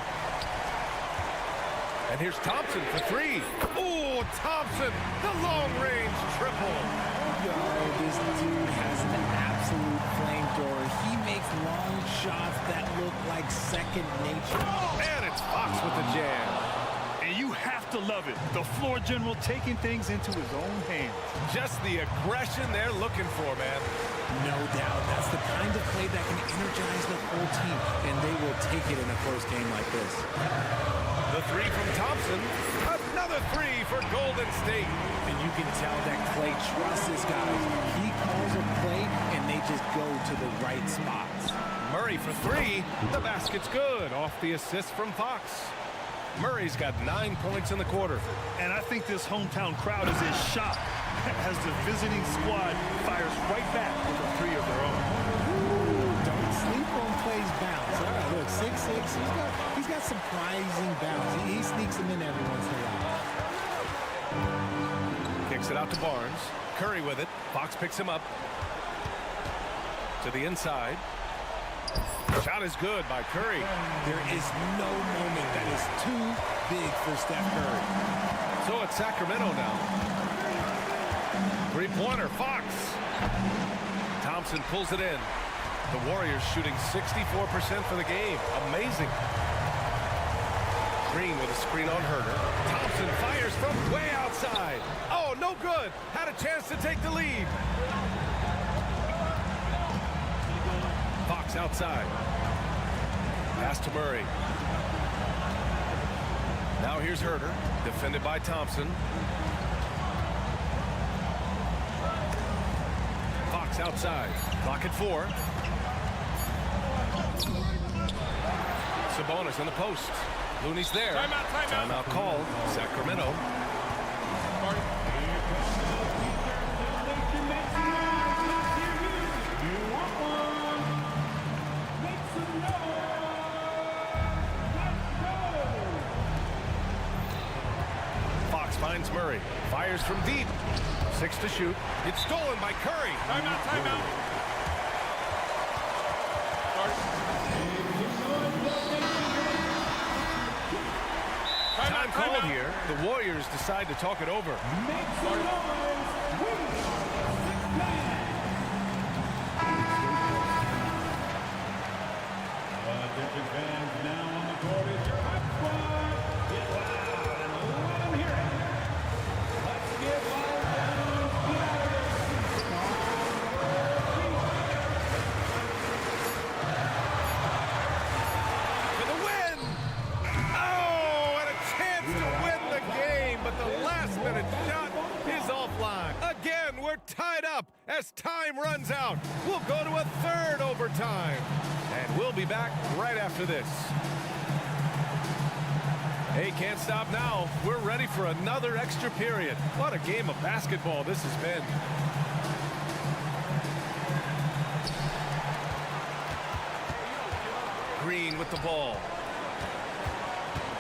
And here's Thompson for three. Oh, Thompson, the long-range triple. Yo, this dude has an absolute flamethrower. He makes long shots that look like second nature. And it's Fox with the jam. And you have to love it. The floor general taking things into his own hands. Just the aggression they're looking for, man. No doubt. That's the kind of play that can energize the whole team, and they will take it in a close game like this. The three from Thompson. Another three for Golden State. And you can tell that Klay trusts his guys. He calls a play, and they just go to the right spots. Murray for three. The basket's good. Off the assist from Fox. Murray's got 9 points in the quarter. And I think this hometown crowd is in shock as the visiting squad fires right back with a three of their own. Ooh, don't sleep on Klay's bounce. All right, look, 6'6". He's got surprising bounce. He sneaks them in every once in a while. Kicks it out to Barnes. Curry with it. Fox picks him up. To the inside. Shot is good by Curry. There is no moment that is too big for Steph Curry. So it's Sacramento now. Three-pointer, Fox. Thompson pulls it in. The Warriors shooting 64% for the game. Amazing. Green with a screen on Herter. Thompson fires from way outside. Oh, no good. Had a chance to take the lead. Fox outside. Pass to Murray. Now here's Herter, defended by Thompson. Fox outside. Clock at 4. Sabonis in the post. Looney's there. Timeout called. Sacramento. Finds Murray. Fires from deep. 6 to shoot. It's stolen by Curry. Timeout. Time called here. The Warriors decide to talk it over. As time runs out, we'll go to a third overtime. And we'll be back right after this. Hey, can't stop now. We're ready for another extra period. What a game of basketball this has been. Green with the ball.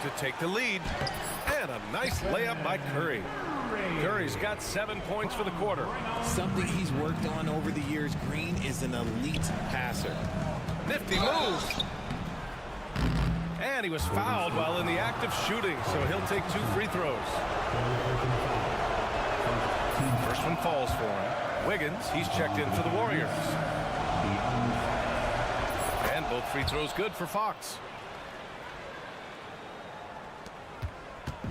To take the lead. And a nice layup by Curry. Curry's got 7 points for the quarter. Something he's worked on over the years. Green is an elite passer. Nifty move. And he was fouled while in the act of shooting, so he'll take 2 free throws. First one falls for him. Wiggins, he's checked in for the Warriors. And both free throws good for Fox.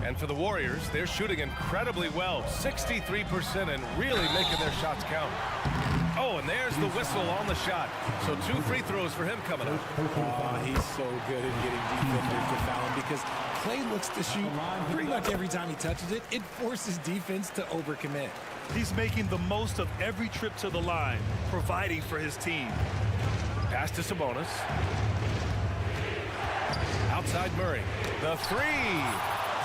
And for the Warriors, they're shooting incredibly well, 63%, and really making their shots count. Oh, and there's the whistle on the shot. So 2 free throws for him coming up. Oh, he's so good at getting defenders to foul him because Klay looks to shoot pretty much every time he touches it. It forces defense to overcommit. He's making the most of every trip to the line, providing for his team. Pass to Sabonis. Outside Murray. The three.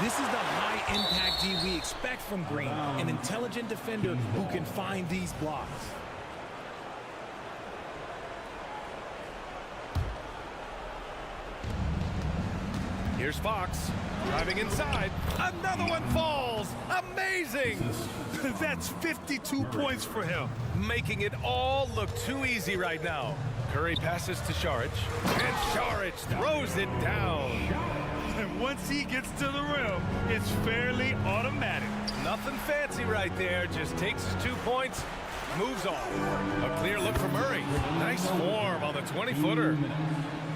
This is the high-impact D we expect from Green, an intelligent defender who can find these blocks. Here's Fox driving inside. Another one falls. Amazing. That's 52 points for him. Making it all look too easy right now. Curry passes to Saric, and Saric throws it down. And once he gets to the rim, it's fairly automatic. Nothing fancy right there. Just takes his 2 points, moves on. A clear look for Murray. Nice form on the 20-footer.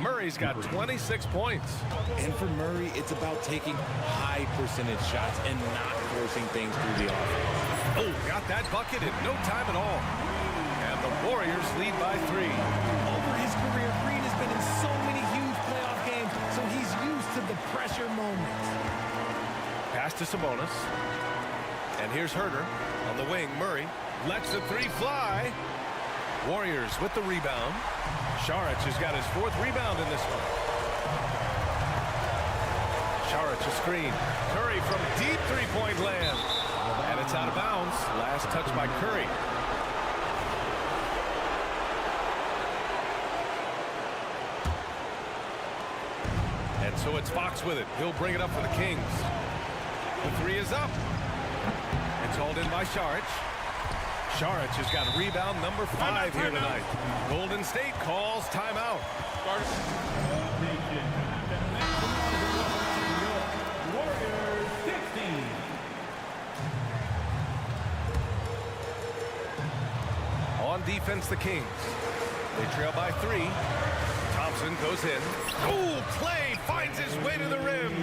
Murray's got 26 points. And for Murray, it's about taking high percentage shots and not forcing things through the offense. Oh, got that bucket in no time at all. And the Warriors lead by 3. Over his career, Green has been in so many huge playoff games, so he's used to the pressure moments. Pass to Sabonis. And here's Herter on the wing. Murray lets the 3 fly. Warriors with the rebound. Saric has got his 4th rebound in this one. Saric a screen. Curry from deep 3-point land. And it's out of bounds. Last touch by Curry. And so it's Fox with it. He'll bring it up for the Kings. The 3 is up. It's hauled in by Saric. Saric has got rebound number 5 here tonight. Golden State calls timeout. Warriors 16. On defense, the Kings. They trail by 3. Thompson goes in. Oh, Clay finds his way to the rim.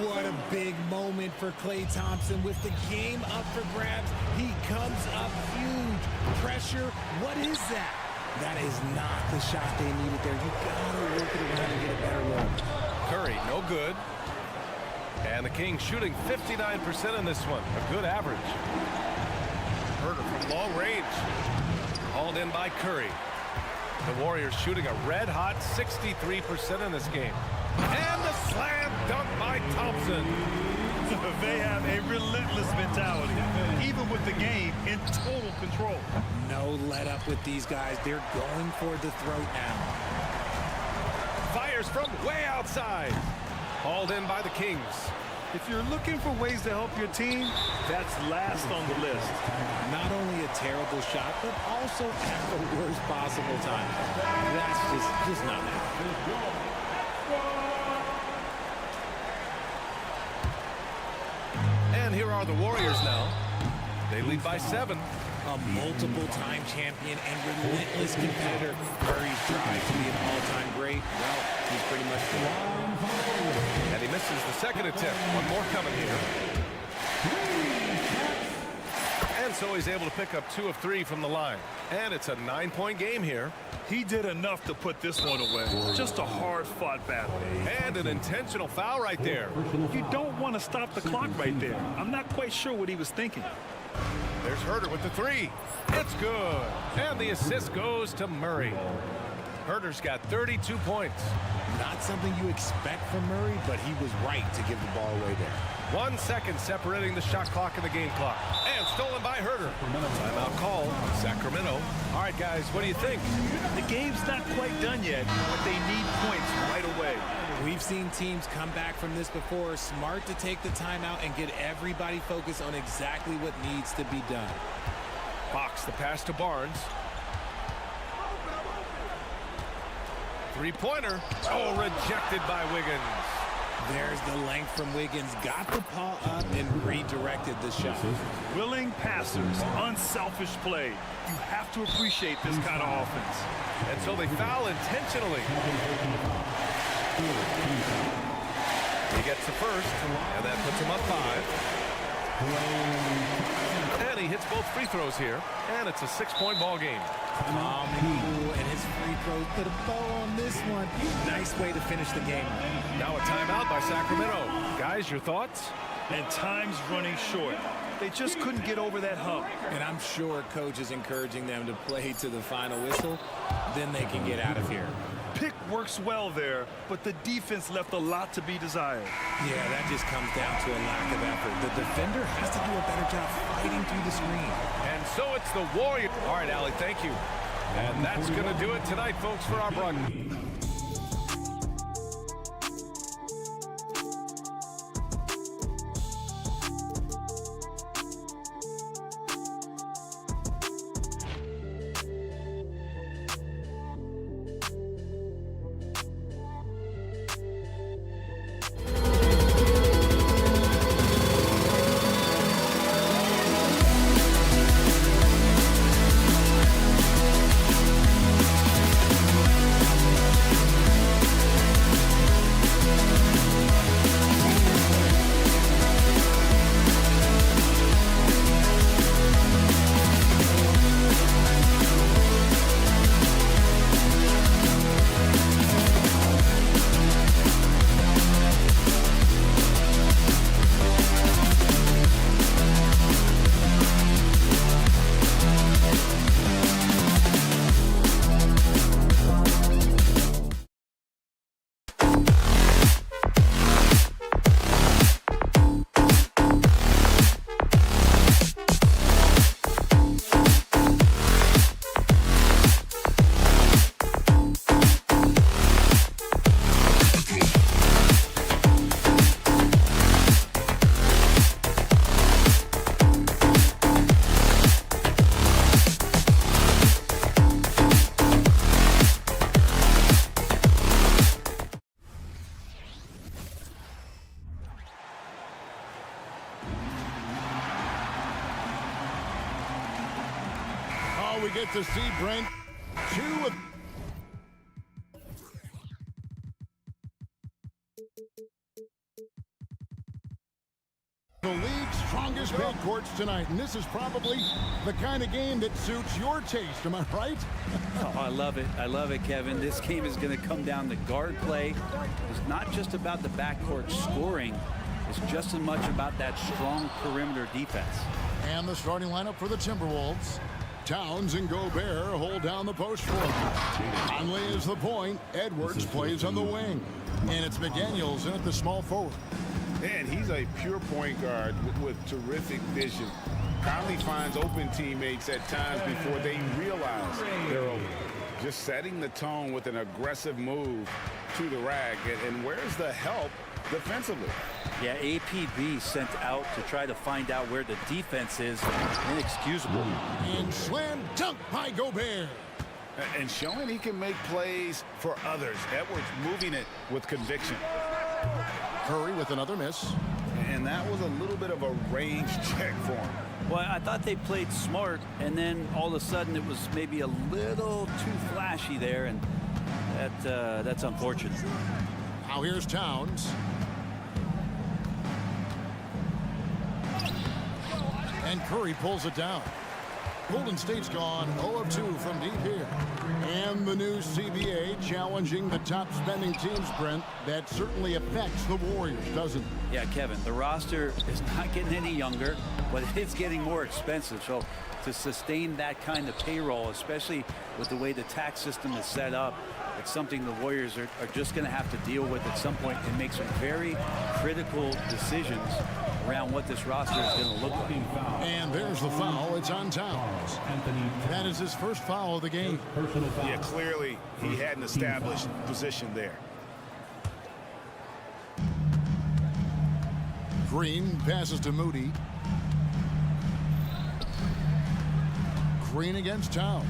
What a big moment for Klay Thompson with the game up for grabs. He comes up huge. Pressure, what is that? That is not the shot they needed there. You gotta work it around and get a better look. Curry, no good. And the Kings shooting 59% in this one. A good average. Herter from long range. Hauled in by Curry. The Warriors shooting a red-hot 63% in this game. And the slam dunk by Thompson. They have a relentless mentality, even with the game in total control. No let up with these guys. They're going for the throat now. Fires from way outside. Hauled in by the Kings. If you're looking for ways to help your team, that's last on the list. Not only a terrible shot, but also at the worst possible time. That's just not happening. And here are the Warriors now. They lead by 7. A multiple-time champion and relentless competitor. Curry's drive to be an all-time great. Well, he's pretty much the and he misses the second attempt. One more coming here. And so he's able to pick up 2 of 3 from the line. And it's a 9-point game here. He did enough to put this one away. Just a hard-fought battle. And an intentional foul right there. You don't want to stop the clock right there. I'm not quite sure what he was thinking. There's Herter with the 3. It's good. And the assist goes to Murray. Herter's got 32 points. Not something you expect from Murray, but he was right to give the ball away there. 1 second separating the shot clock and the game clock. And stolen by Herter. Timeout called. Sacramento. All right, guys, what do you think? The game's not quite done yet, but they need points right away. We've seen teams come back from this before. Smart to take the timeout and get everybody focused on exactly what needs to be done. Fox, the pass to Barnes. Three-pointer. Oh, rejected by Wiggins. There's the length from Wiggins. Got the paw up and redirected the shot. Willing passers, unselfish play. You have to appreciate this kind of offense. And so they foul intentionally. He gets the first, and that puts him up 5. And he hits both free throws here, and it's a 6-point ball game. And his free throws put a bow on this one. Nice way to finish the game. Now a timeout by Sacramento. Guys, your thoughts? And time's running short. They just couldn't get over that hump. And I'm sure coach is encouraging them to play to the final whistle. Then they can get out of here. Pick works well there, but the defense left a lot to be desired. Yeah, that just comes down to a lack of effort. The defender has to do a better job fighting through the screen. And so it's the Warriors. All right, Allie, thank you. And that's going to do it tonight, folks, for our broadcast. get to see Brent. Two of the league's strongest backcourts tonight, and this is probably the kind of game that suits your taste. Am I right? Oh, I love it. I love it, Kevin. This game is going to come down to guard play. It's not just about the backcourt scoring. It's just as much about that strong perimeter defense. And the starting lineup for the Timberwolves. Towns and Gobert hold down the post for him. Conley is the point. Edwards plays on the wing. And it's McDaniels in at the small forward. Man, he's a pure point guard with terrific vision. Conley finds open teammates at times before they realize they're open. Just setting the tone with an aggressive move to the rack. And where's the help defensively? Yeah, APB sent out to try to find out where the defense is. Inexcusable. And slam dunk by Gobert. And showing he can make plays for others. Edwards moving it with conviction. Curry with another miss. And that was a little bit of a range check for him. Well, I thought they played smart, and then all of a sudden it was maybe a little too flashy there, and that's unfortunate. Now here's Towns. And Curry pulls it down. Golden State's gone 0 of 2 from deep here. And the new CBA challenging the top spending teams, Brent. That certainly affects the Warriors, doesn't it? Yeah, Kevin, the roster is not getting any younger, but it's getting more expensive. So to sustain that kind of payroll, especially with the way the tax system is set up, it's something the Warriors are just going to have to deal with at some point and make some very critical decisions around what this roster is going to look like. And there's the foul. It's on Towns. That is his first foul of the game. Yeah, clearly he had an established position there. Green passes to Moody. Green against Towns.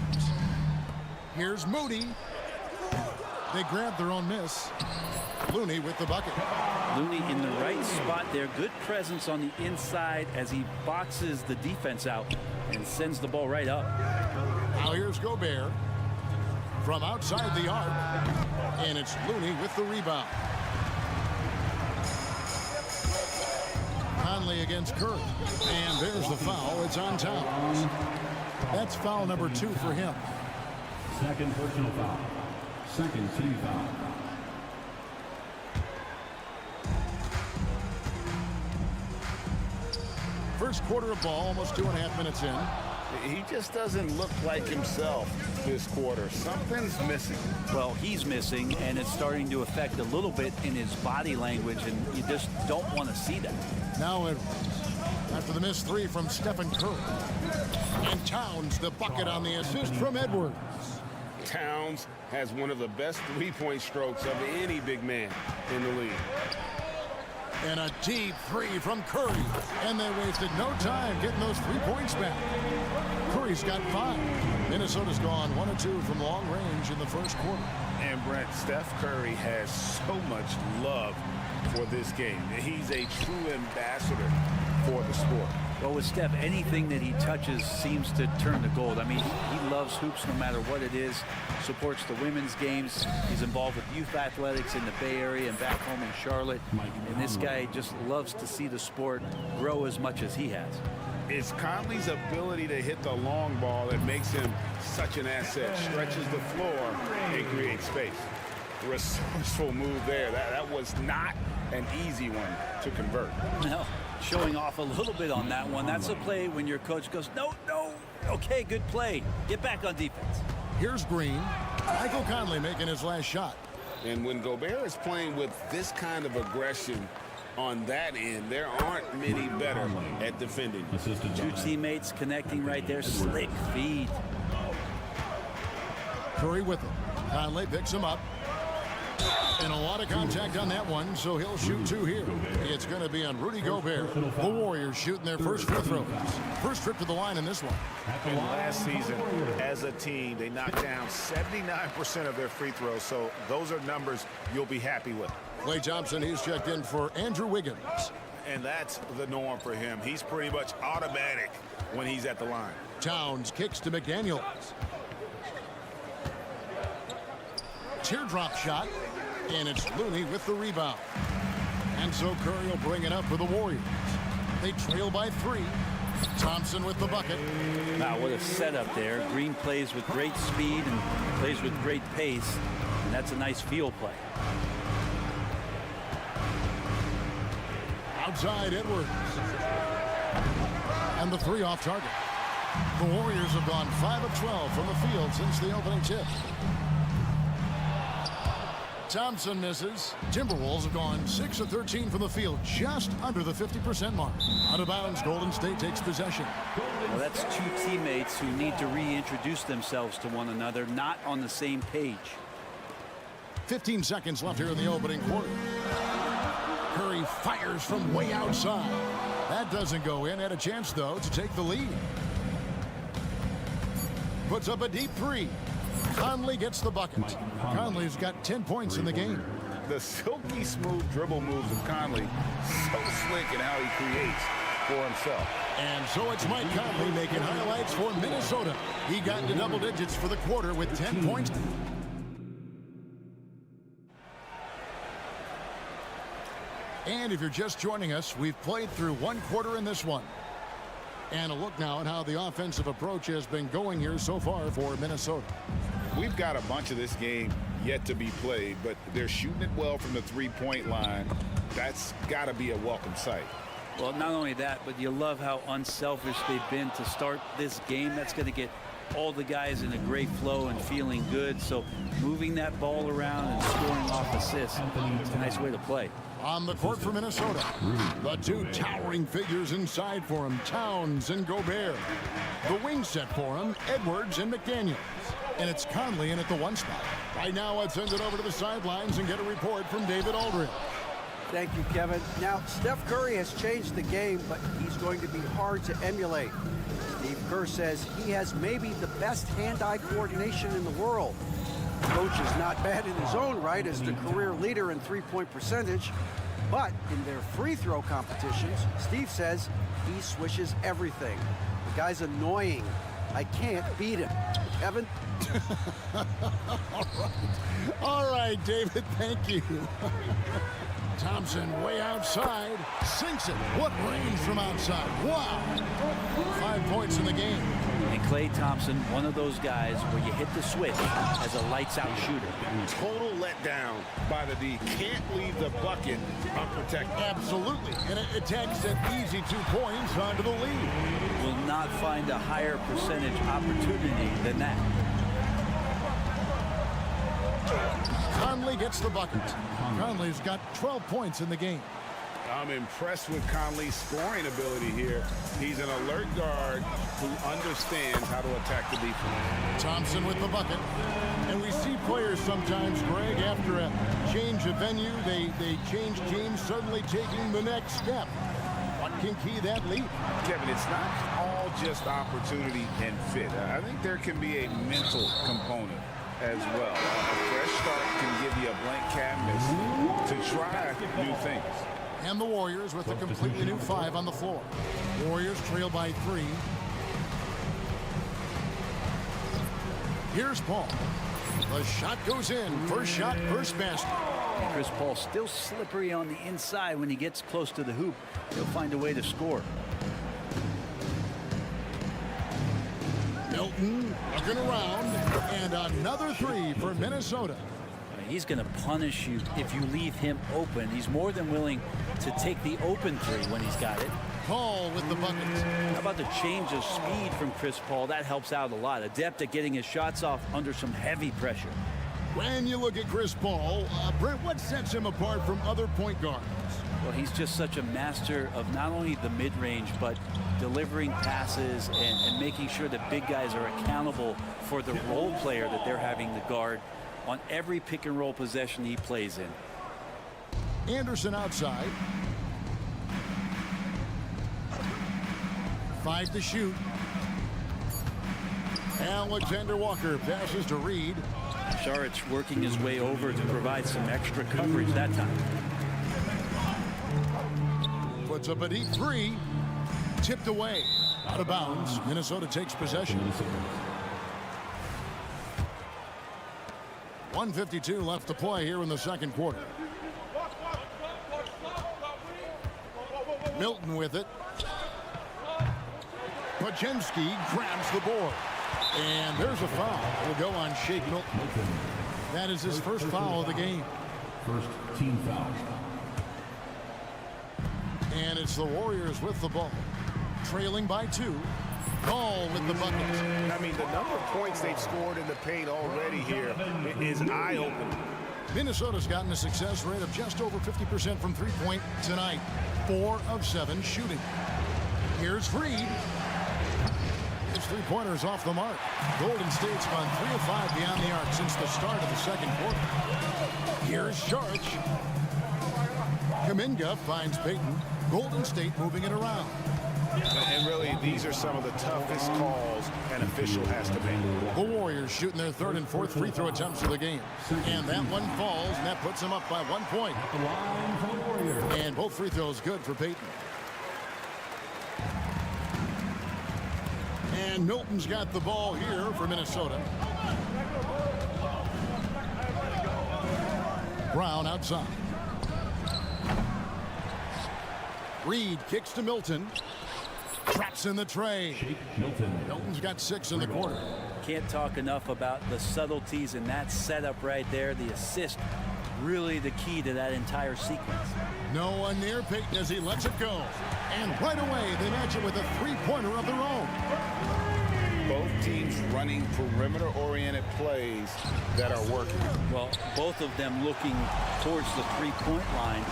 Here's Moody. They grab their own miss. Looney with the bucket. Looney in the right spot there. Good presence on the inside as he boxes the defense out and sends the ball right up. Now here's Gobert from outside the arc. And it's Looney with the rebound. Conley against Curry. And there's the foul. It's on Towns. That's foul number 2 for him. Second personal foul. Second team foul. First quarter of ball, almost 2.5 minutes in. He just doesn't look like himself this quarter. Something's missing. Well, he's missing, and it's starting to affect a little bit in his body language, and you just don't want to see that. Now Edwards, after the missed 3 from Stephen Curry. And Towns, the bucket on the assist from Edwards. Towns has one of the best three-point strokes of any big man in the league. And a deep 3 from Curry. And they wasted no time getting those 3 points back. Curry's got 5. Minnesota's gone 1 of 2 from long range in the first quarter. And Brent, Steph Curry has so much love for this game. He's a true ambassador for the sport. Well, with Steph, anything that he touches seems to turn to gold. I mean, he loves hoops no matter what it is, supports the women's games. He's involved with youth athletics in the Bay Area and back home in Charlotte. And this guy just loves to see the sport grow as much as he has. It's Conley's ability to hit the long ball that makes him such an asset. Stretches the floor and creates space. Resourceful move there. That was not an easy one to convert. No, showing off a little bit on that one. That's a play when your coach goes, no, okay, good play. Get back on defense. Here's Green. Michael Conley making his last shot. And when Gobert is playing with this kind of aggression on that end, there aren't many better at defending. 2 teammates connecting right there. Slick feed. Curry with him. Conley picks him up. And a lot of contact on that one, so he'll shoot 2 here. It's going to be on Rudy Gobert. The Warriors shooting their first free throws. First trip to the line in this one. And last season, as a team, they knocked down 79% of their free throws, so those are numbers you'll be happy with. Klay Thompson, he's checked in for Andrew Wiggins. and that's the norm for him. He's pretty much automatic when he's at the line. Towns kicks to McDaniels. Teardrop shot, and it's Looney with the rebound. And so Curry will bring it up for the Warriors. They trail by 3. Thompson with the bucket. Wow, what a setup there. Green plays with great speed and plays with great pace, and that's a nice field play. Outside Edwards. And the 3 off target. The Warriors have gone 5 of 12 from the field since the opening tip. Thompson misses. Timberwolves have gone 6 of 13 from the field, just under the 50% mark. Out of bounds, Golden State takes possession. Well, that's 2 teammates who need to reintroduce themselves to one another, not on the same page. 15 seconds left here in the opening quarter. Curry fires from way outside. That doesn't go in. Had a chance, though, to take the lead. Puts up a deep 3. Conley gets the bucket. Conley's got 10 points in the game. The silky smooth dribble moves of Conley, so slick in how he creates for himself. And so it's Mike Conley making highlights for Minnesota. He got into double digits for the quarter with 10 points. And if you're just joining us, we've played through 1 quarter in this one. And a look now at how the offensive approach has been going here so far for Minnesota. We've got a bunch of this game yet to be played, but they're shooting it well from the 3-point line. That's got to be a welcome sight. Well, not only that, but you love how unselfish they've been to start this game. That's going to get all the guys in a great flow and feeling good. So moving that ball around and scoring off assists, it's a nice way to play. On the court for Minnesota, the 2 towering figures inside for him, Towns and Gobert. The wing set for him, Edwards and McDaniels. And it's Conley in at the 1 spot. Right now, I'd send it over to the sidelines and get a report from David Aldridge. Thank you, Kevin. Now, Steph Curry has changed the game, but he's going to be hard to emulate. Steve Kerr says he has maybe the best hand-eye coordination in the world. The coach is not bad in his own right as the career leader in 3-point percentage, but in their free throw competitions, Steve says he swishes everything. The guy's annoying. I can't beat him. Kevin? All right, David, thank you. Thompson way outside, sinks it. What range from outside. Wow. 5 points in the game. And Klay Thompson, one of those guys where you hit the switch as a lights-out shooter. Total letdown by the D. Can't leave the bucket unprotected. Absolutely. And it takes that easy 2 points onto the lead. Will not find a higher percentage opportunity than that. Conley gets the bucket. Conley's got 12 points in the game. I'm impressed with Conley's scoring ability here. He's an alert guard who understands how to attack the defense. Thompson with the bucket. And we see players sometimes, Greg, after a change of venue, they change teams, suddenly taking the next step. What can key that leap? Kevin, it's not all just opportunity and fit. I think there can be a mental component as well. A fresh start can give you a blank canvas to try new things. And the Warriors with a completely new 5 on the floor. Warriors trail by 3. Here's Paul. The shot goes in. First shot, first basket. And Chris Paul still slippery on the inside. When he gets close to the hoop, he'll find a way to score. Milton looking around, and another 3 for Minnesota. He's going to punish you if you leave him open. He's more than willing to take the open 3 when he's got it. Paul with the bucket. How about the change of speed from Chris Paul? That helps out a lot. Adept at getting his shots off under some heavy pressure. When you look at Chris Paul, Brent, what sets him apart from other point guards? Well, he's just such a master of not only the mid-range, but delivering passes and making sure that big guys are accountable for the role player that they're having to guard on every pick and roll possession he plays in. Anderson outside. 5 to shoot. Alexander Walker passes to Reed. Saric working his way over to provide some extra coverage that time. puts up a deep three. Tipped away. Out of bounds. Minnesota takes possession. 1:52 left to play here in the second quarter. Milton with it. Pajemski grabs the board. And there's a foul. Will go on Shake Milton. That is his first foul of the game. First team foul. And it's the Warriors with the ball. Trailing by 2. Ball with the bucket. I mean, the number of points they've scored in the paint already here is eye-opening. Minnesota's gotten a success rate of just over 50% from three-point tonight. 4 of 7 shooting. Here's Reed. His three-pointers off the mark. Golden State's gone 3 of 5 beyond the arc since the start of the second quarter. Here's Sharch. Kuminga finds Payton. Golden State moving it around. And really, these are some of the toughest calls an official has to make. The Warriors shooting their third and fourth free throw attempts of the game. And that one falls, and that puts them up by 1 point. And both free throws good for Payton. And Milton's got the ball here for Minnesota. Brown outside. Reed kicks to Milton. Traps in the tray. Milton's got 6 in the quarter. Can't talk enough about the subtleties in that setup right there. The assist, really the key to that entire sequence. No one near Payton as he lets it go. And right away, they match it with a three-pointer of their own. Both teams running perimeter-oriented plays that are working. Well, both of them looking towards the three-point line.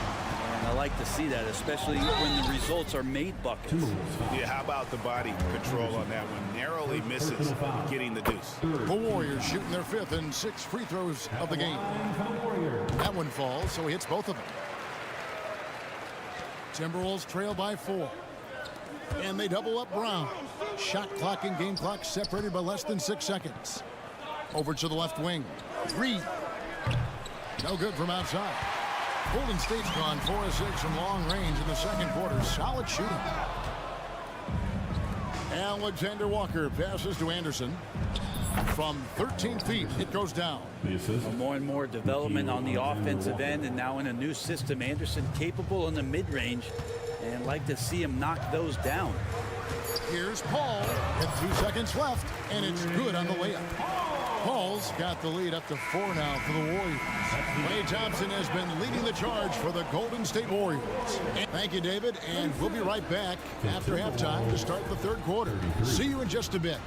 And I like to see that, especially when the results are made buckets. Yeah, how about the body control on that one? Narrowly misses getting the deuce. The Warriors shooting their 5th and 6th free throws of the game. That one falls, so he hits both of them. Timberwolves trail by 4. And they double up Brown. Shot clock and game clock separated by less than 6 seconds. Over to the left wing. Reed. No good from outside. Golden State's gone 4 of 6 from long range in the second quarter. Solid shooting. Alexander Walker passes to Anderson. From 13 feet, it goes down. More and more development on the offensive end, and now in a new system. Anderson capable in the mid-range, and like to see him knock those down. Here's Paul with 2 seconds left, and it's good on the layup. Paul's got the lead up to 4 now for the Warriors. Klay Thompson has been leading the charge for the Golden State Warriors. Thank you, David, and we'll be right back after halftime to start the third quarter. See you in just a bit.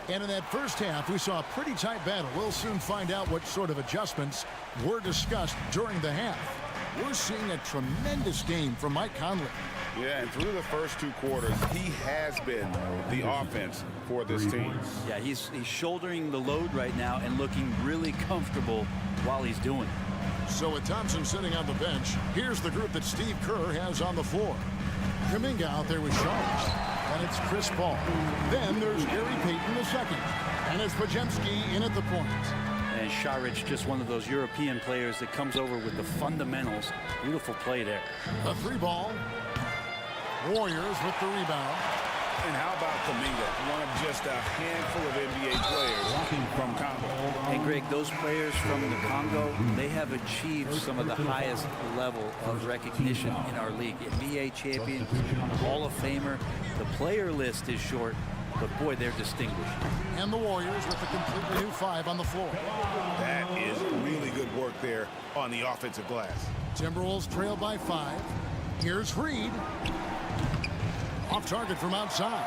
And in that first half, we saw a pretty tight battle. We'll soon find out what sort of adjustments were discussed during the half. We're seeing a tremendous game from Mike Conley. Yeah, and through the first 2 quarters, he has been the offense for this team. Yeah, he's shouldering the load right now and looking really comfortable while he's doing it. So with Thompson sitting on the bench, here's the group that Steve Kerr has on the floor. Kuminga out there with Sharch. And it's Chris Paul. Then there's Gary Payton II. And it's Pajemski in at the point. And Saric, just one of those European players that comes over with the fundamentals. Beautiful play there. A 3-ball. Warriors with the rebound. And how about Kuminga, one of just a handful of NBA players from Congo. And Greg, those players from the Congo, they have achieved some of the highest level of recognition in our league. NBA champion, Hall of Famer. The player list is short, but boy, they're distinguished. And the Warriors with a completely new 5 on the floor. That is really good work there on the offensive glass. Timberwolves trail by 5. Here's Reed. Off target from outside.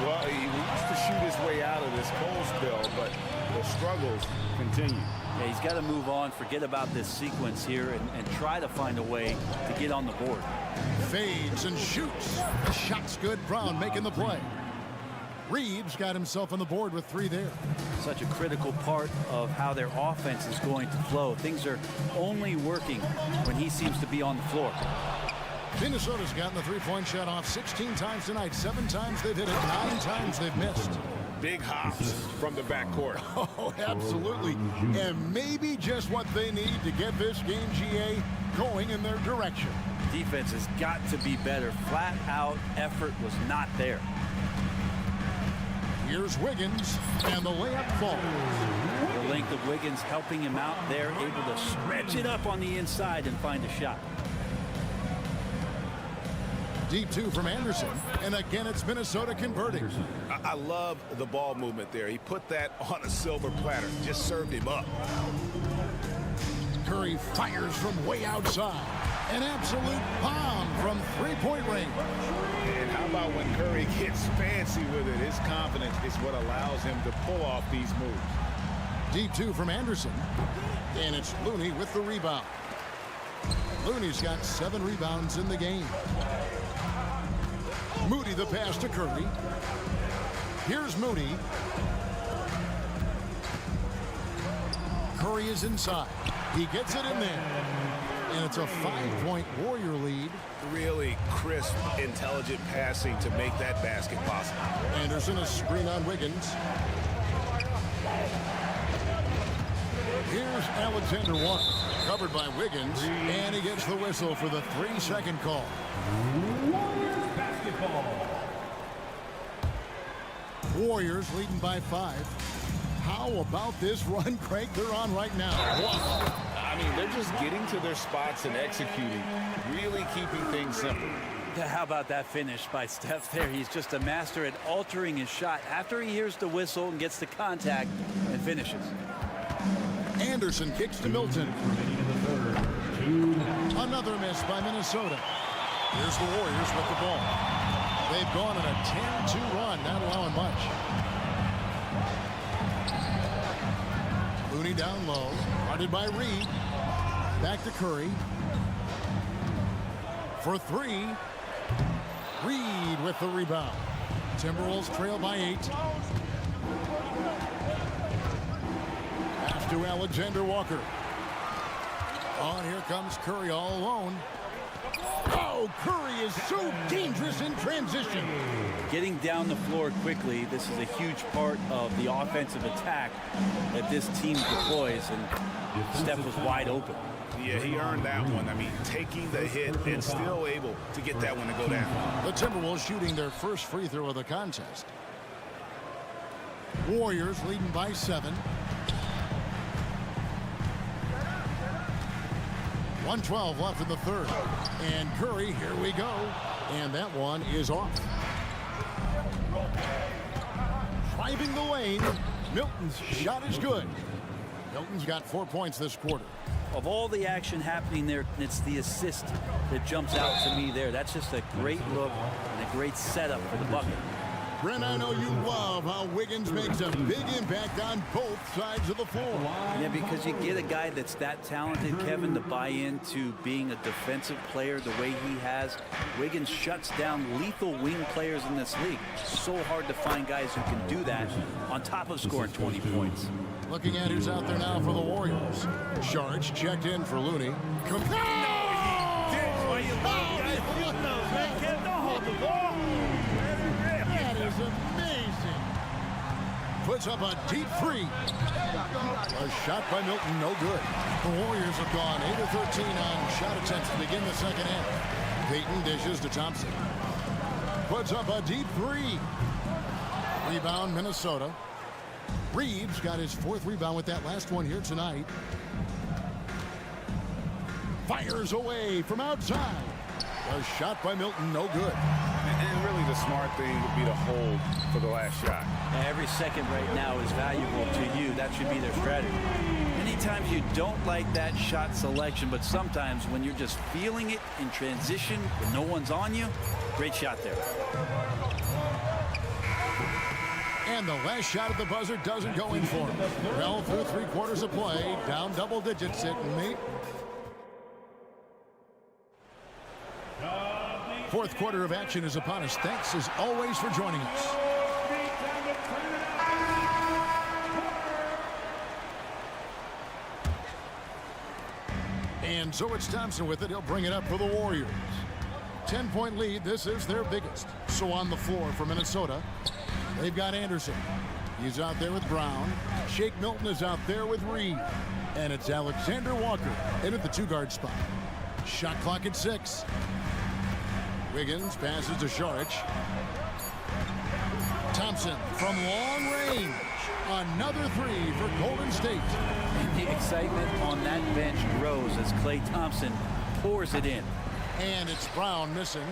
Well, he wants to shoot his way out of this cold spell, but the struggles continue. Yeah, he's got to move on, forget about this sequence here, and try to find a way to get on the board. Fades and shoots. The shot's good. Brown making the play. Reeves got himself on the board with 3 there. Such a critical part of how their offense is going to flow. Things are only working when he seems to be on the floor. Minnesota's gotten the three-point shot off 16 times tonight. 7 times they've hit it, 9 times they've missed. Big hops from the backcourt. Oh, absolutely. And maybe just what they need to get this game, GA, going in their direction. Defense has got to be better. Flat out effort was not there. Here's Wiggins, and the layup falls. The length of Wiggins helping him out there, able to stretch it up on the inside and find a shot. Deep 2 from Anderson, and again it's Minnesota converting. I love the ball movement there. He put that on a silver platter, just served him up. Curry fires from way outside. An absolute bomb from three-point range. And how about when Curry gets fancy with it? His confidence is what allows him to pull off these moves. Deep 2 from Anderson, and it's Looney with the rebound. Looney's got 7 rebounds in the game. Moody the pass to Curry. Here's Moody. Curry is inside. He gets it in there. And it's a 5-point Warrior lead. Really crisp, intelligent passing to make that basket possible. Anderson a screen on Wiggins. Here's Alexander Walker, covered by Wiggins, and he gets the whistle for the 3-second call. Warriors leading by 5. How about this run, Craig, they're on right now? Wow. I mean, they're just getting to their spots and executing, really keeping things simple. How about that finish by Steph there? He's just a master at altering his shot after he hears the whistle and gets the contact and finishes. Anderson kicks to Milton. Another miss by Minnesota. Here's the Warriors with the ball. They've gone on a 10-2 run, not allowing much. Looney down low, guarded by Reed. Back to Curry. For 3. Reed with the rebound. Timberwolves trail by 8. Pass to Alexander Walker. On, here comes Curry all alone. Oh, Curry is so dangerous in transition. Getting down the floor quickly, this is a huge part of the offensive attack that this team deploys, and Steph was wide open. Yeah, he earned that one. I mean, taking the hit and still able to get that one to go down. The Timberwolves shooting their first free throw of the contest. Warriors leading by 7. 1:12 left in the third. And Curry, here we go. And that one is off. Driving the lane. Milton's shot is good. Milton's got 4 points this quarter. Of all the action happening there, it's the assist that jumps out to me there. That's just a great look and a great setup for the bucket. Brent, I know you love how Wiggins makes a big impact on both sides of the floor. Yeah, because you get a guy that's that talented, Kevin, to buy into being a defensive player the way he has. Wiggins shuts down lethal wing players in this league. So hard to find guys who can do that on top of scoring 20 points. Looking at who's out there now for the Warriors. Sharge checked in for Looney. No, he did. Why you love guys shooting those, man? Kevin, don't hold the ball. That is amazing. Puts up a deep 3. A shot by Milton, no good. The Warriors have gone 8 of 13 on shot attempts to begin the second half. Payton dishes to Thompson. Puts up a deep 3. Rebound, Minnesota. Reeves got his 4th rebound with that last one here tonight. Fires away from outside. A shot by Milton, no good. And really the smart thing would be to hold for the last shot. Every second right now is valuable to you. That should be their strategy. Many times you don't like that shot selection, but sometimes when you're just feeling it in transition, when no one's on you, great shot there. And the last shot at the buzzer doesn't go in for him. Well, through 3 quarters of play, down double digits at Nate. 4th quarter of action is upon us. Thanks as always for joining us. And so it's Thompson with it. He'll bring it up for the Warriors. 10-point lead. This is their biggest. So on the floor for Minnesota, they've got Anderson. He's out there with Brown. Shake Milton is out there with Reed. And it's Alexander Walker in at the 2-guard spot. Shot clock at 6. Wiggins passes to Šarić. Thompson from long range. Another 3 for Golden State. And the excitement on that bench grows as Klay Thompson pours it in. And it's Brown missing.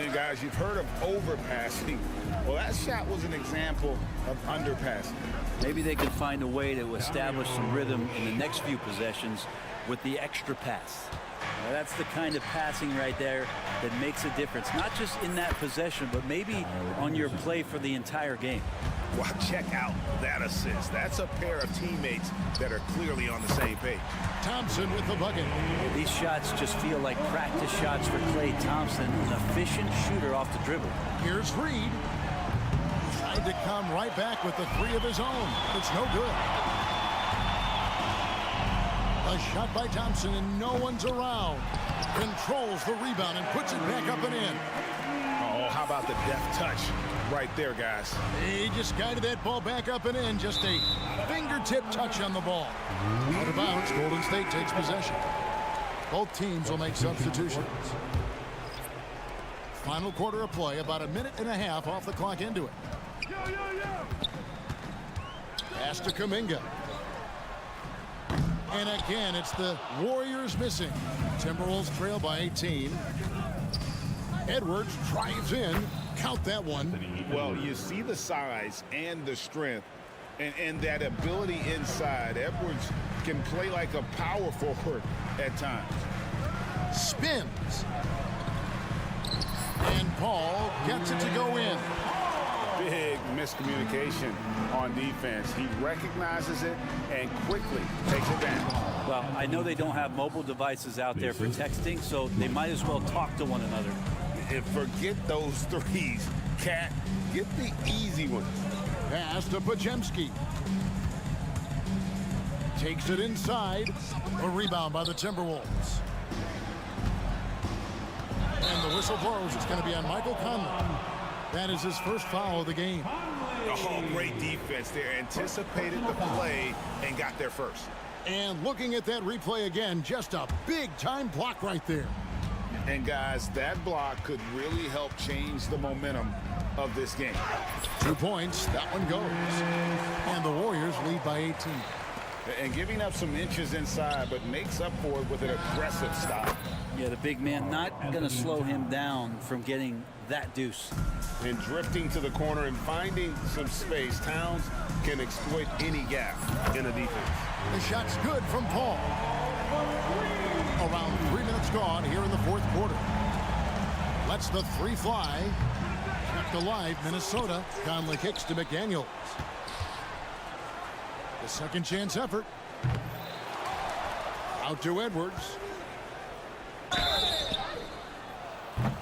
And guys, you've heard of overpassing. Well, that shot was an example of underpassing. Maybe they can find a way to establish some rhythm in the next few possessions with the extra pass. Now, that's the kind of passing right there that makes a difference, not just in that possession, but maybe on your play for the entire game. Well, check out that assist. That's a pair of teammates that are clearly on the same page. Thompson with the bucket. These shots just feel like practice shots for Klay Thompson, an efficient shooter off the dribble. Here's Reed. Tried to come right back with the 3 of his own. It's no good. A shot by Thompson and no one's around. Controls the rebound and puts it back up and in. Oh, how about the deft touch right there, guys? He just guided that ball back up and in. Just a fingertip touch on the ball. Out of bounds, Golden State takes possession. Both teams will make substitutions. Final quarter of play, about a minute and a half off the clock into it. Pass to Kuminga. And again, it's the Warriors missing. Timberwolves trail by 18. Edwards drives in. Count that one. Well, you see the size and the strength and that ability inside. Edwards can play like a power forward at times. Spins. And Paul gets it to go in. Big miscommunication on defense. He recognizes it and quickly takes it down. Well, I know they don't have mobile devices out there for texting, so they might as well talk to one another. And forget those threes. Cat, get the easy one. Pass to Podziemski. Takes it inside. A rebound by the Timberwolves. And the whistle blows. It's going to be on Michael Conley. That is his first foul of the game. Oh, great defense there. Anticipated the play and got there first. And looking at that replay again, just a big-time block right there. And, guys, that block could really help change the momentum of this game. 2 points. That one goes. And the Warriors lead by 18. And giving up some inches inside, but makes up for it with an aggressive stop. Yeah, the big man not going to slow him down from getting that deuce. And drifting to the corner and finding some space. Towns can exploit any gap in a defense. The shot's good from Paul. Around 3 minutes gone here in the fourth quarter. Lets the 3 fly. Kept alive, Minnesota. Conley kicks to McDaniels. The second chance effort. Out to Edwards.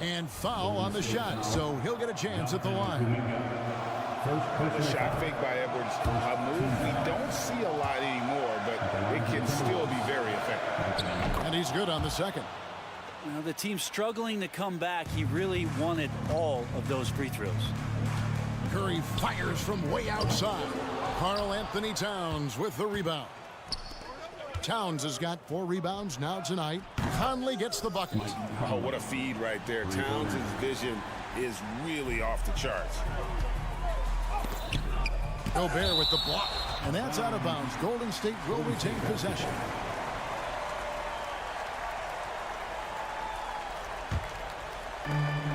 And foul on the shot, so he'll get a chance at the line. The shot fake by Edwards, a move we don't see a lot anymore, but it can still be very effective. And he's good on the second. Now the team's struggling to come back. He really wanted all of those free throws. Curry fires from way outside. Karl Anthony Towns with the rebound. Towns has got 4 rebounds now tonight. Conley gets the bucket. Oh, what a feed right there. Towns' vision is really off the charts. Gobert with the block. And that's out of bounds. Golden State will retain possession.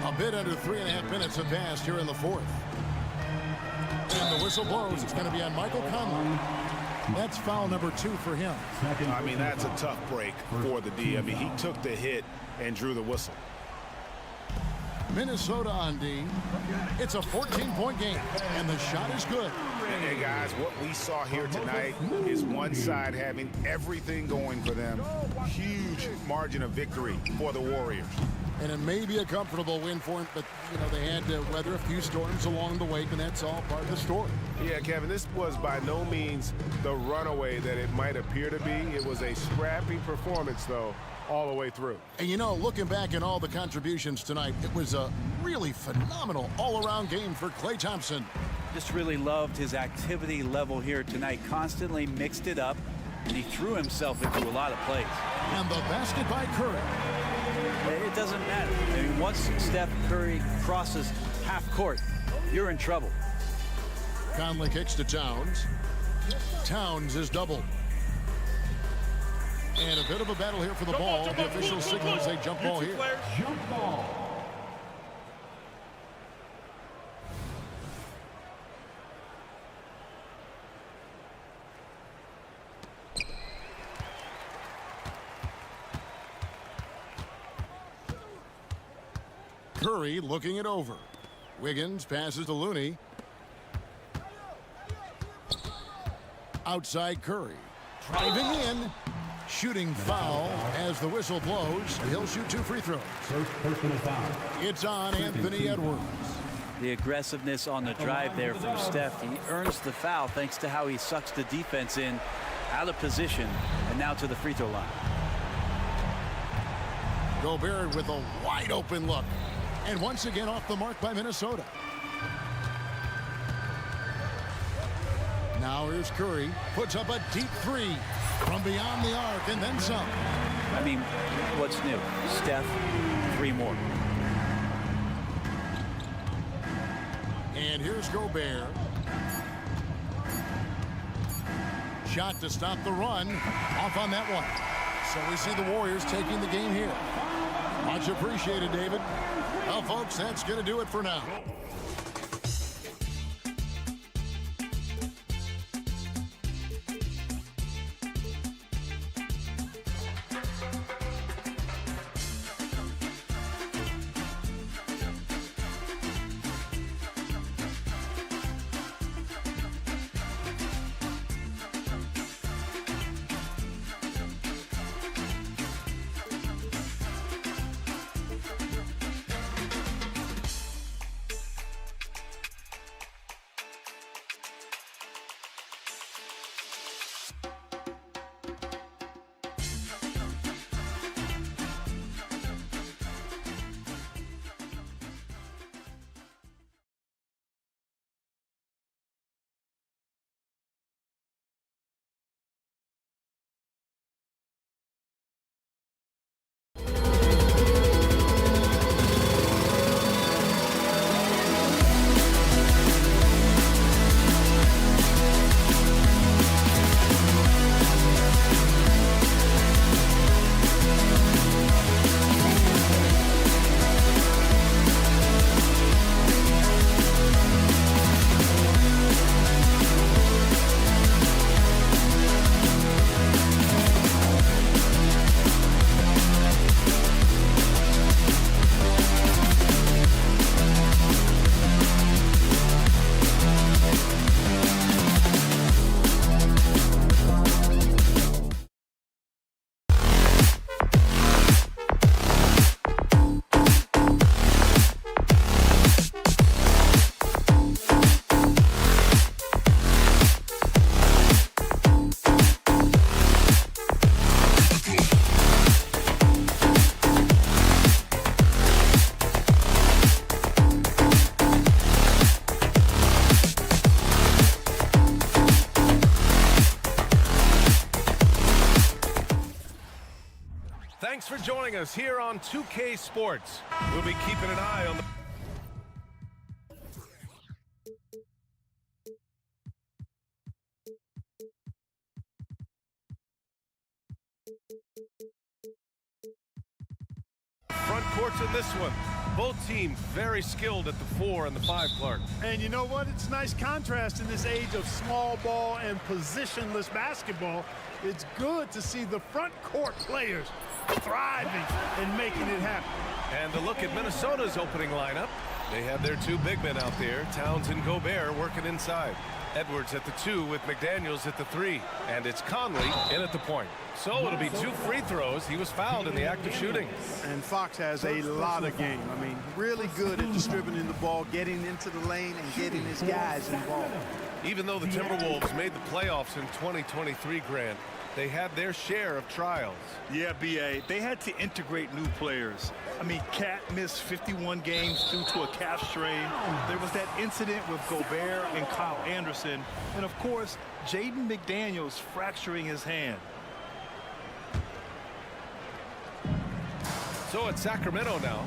A bit under 3.5 minutes have passed here in the fourth. And the whistle blows. It's going to be on Michael Conley. That's foul number 2 for him. I mean, that's a tough break for the D. I mean, he took the hit and drew the whistle. Minnesota on D. It's a 14-point game, and the shot is good. Hey, guys, what we saw here tonight is one side having everything going for them. Huge margin of victory for the Warriors. And it may be a comfortable win for him, but, you know, they had to weather a few storms along the way, and that's all part of the story. Yeah, Kevin, this was by no means the runaway that it might appear to be. It was a scrappy performance, though, all the way through. And, you know, looking back at all the contributions tonight, it was a really phenomenal all-around game for Klay Thompson. Just really loved his activity level here tonight. Constantly mixed it up, and he threw himself into a lot of plays. And the basket by Curry. It doesn't matter. I mean, once Steph Curry crosses half court, you're in trouble. Conley kicks to Towns. Towns is doubled. And a bit of a battle here for the ball. The official signals a jump ball here. Jump ball. Curry looking it over. Wiggins passes to Looney. Outside Curry. Driving in. Shooting foul as the whistle blows. He'll shoot 2 free throws. First personal foul. It's on Anthony Edwards. The aggressiveness on the drive there from Steph. He earns the foul thanks to how he sucks the defense in, out of position, and now to the free throw line. Gobert with a wide open look. And once again off the mark by Minnesota. Now here's Curry. Puts up a deep 3 from beyond the arc and then some. I mean, what's new? Steph, 3 more. And here's Gobert. Shot to stop the run. Off on that one. So we see the Warriors taking the game here. Much appreciated, David. Well, folks, that's going to do it for now. Thanks for joining us here on 2K Sports. We'll be keeping an eye on the... front courts in this one. Both teams very skilled at the 4 and the 5, Clark. And you know what? It's a nice contrast in this age of small ball and positionless basketball. It's good to see the front court players thriving and making it happen. And a look at Minnesota's opening lineup. They have their 2 big men out there, Towns and Gobert, working inside. Edwards at the 2 with McDaniels at the 3. And it's Conley in at the point. So it'll be 2 free throws. He was fouled in the act of shooting. And Fox has a lot of game. I mean, really good at distributing the ball, getting into the lane, and getting his guys involved. Even though the Timberwolves made the playoffs in 2023, Grant, they had their share of trials. Yeah, B.A., they had to integrate new players. I mean, Cat missed 51 games due to a calf strain. There was that incident with Gobert and Kyle Anderson. And, of course, Jaden McDaniels fracturing his hand. So it's Sacramento now.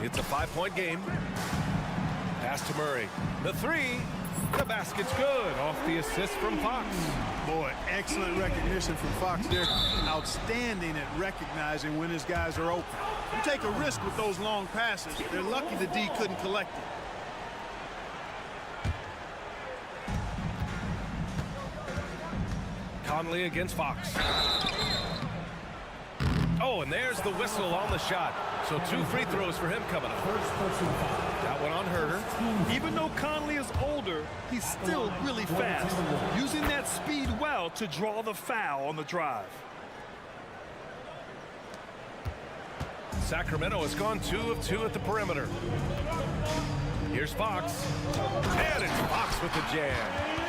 It's a 5-point game. Pass to Murray. The 3. The basket's good off the assist from Fox. Boy, excellent recognition from Fox there. Outstanding at recognizing when his guys are open. You take a risk with those long passes. They're lucky the D couldn't collect it. Conley against Fox. Oh, and there's the whistle on the shot. So 2 free throws for him coming up. That one on Herder. Even though Conley is older, he's still really fast, using that speed well to draw the foul on the drive. Sacramento has gone 2 of 2 at the perimeter. Here's Fox. And it's Fox with the jam.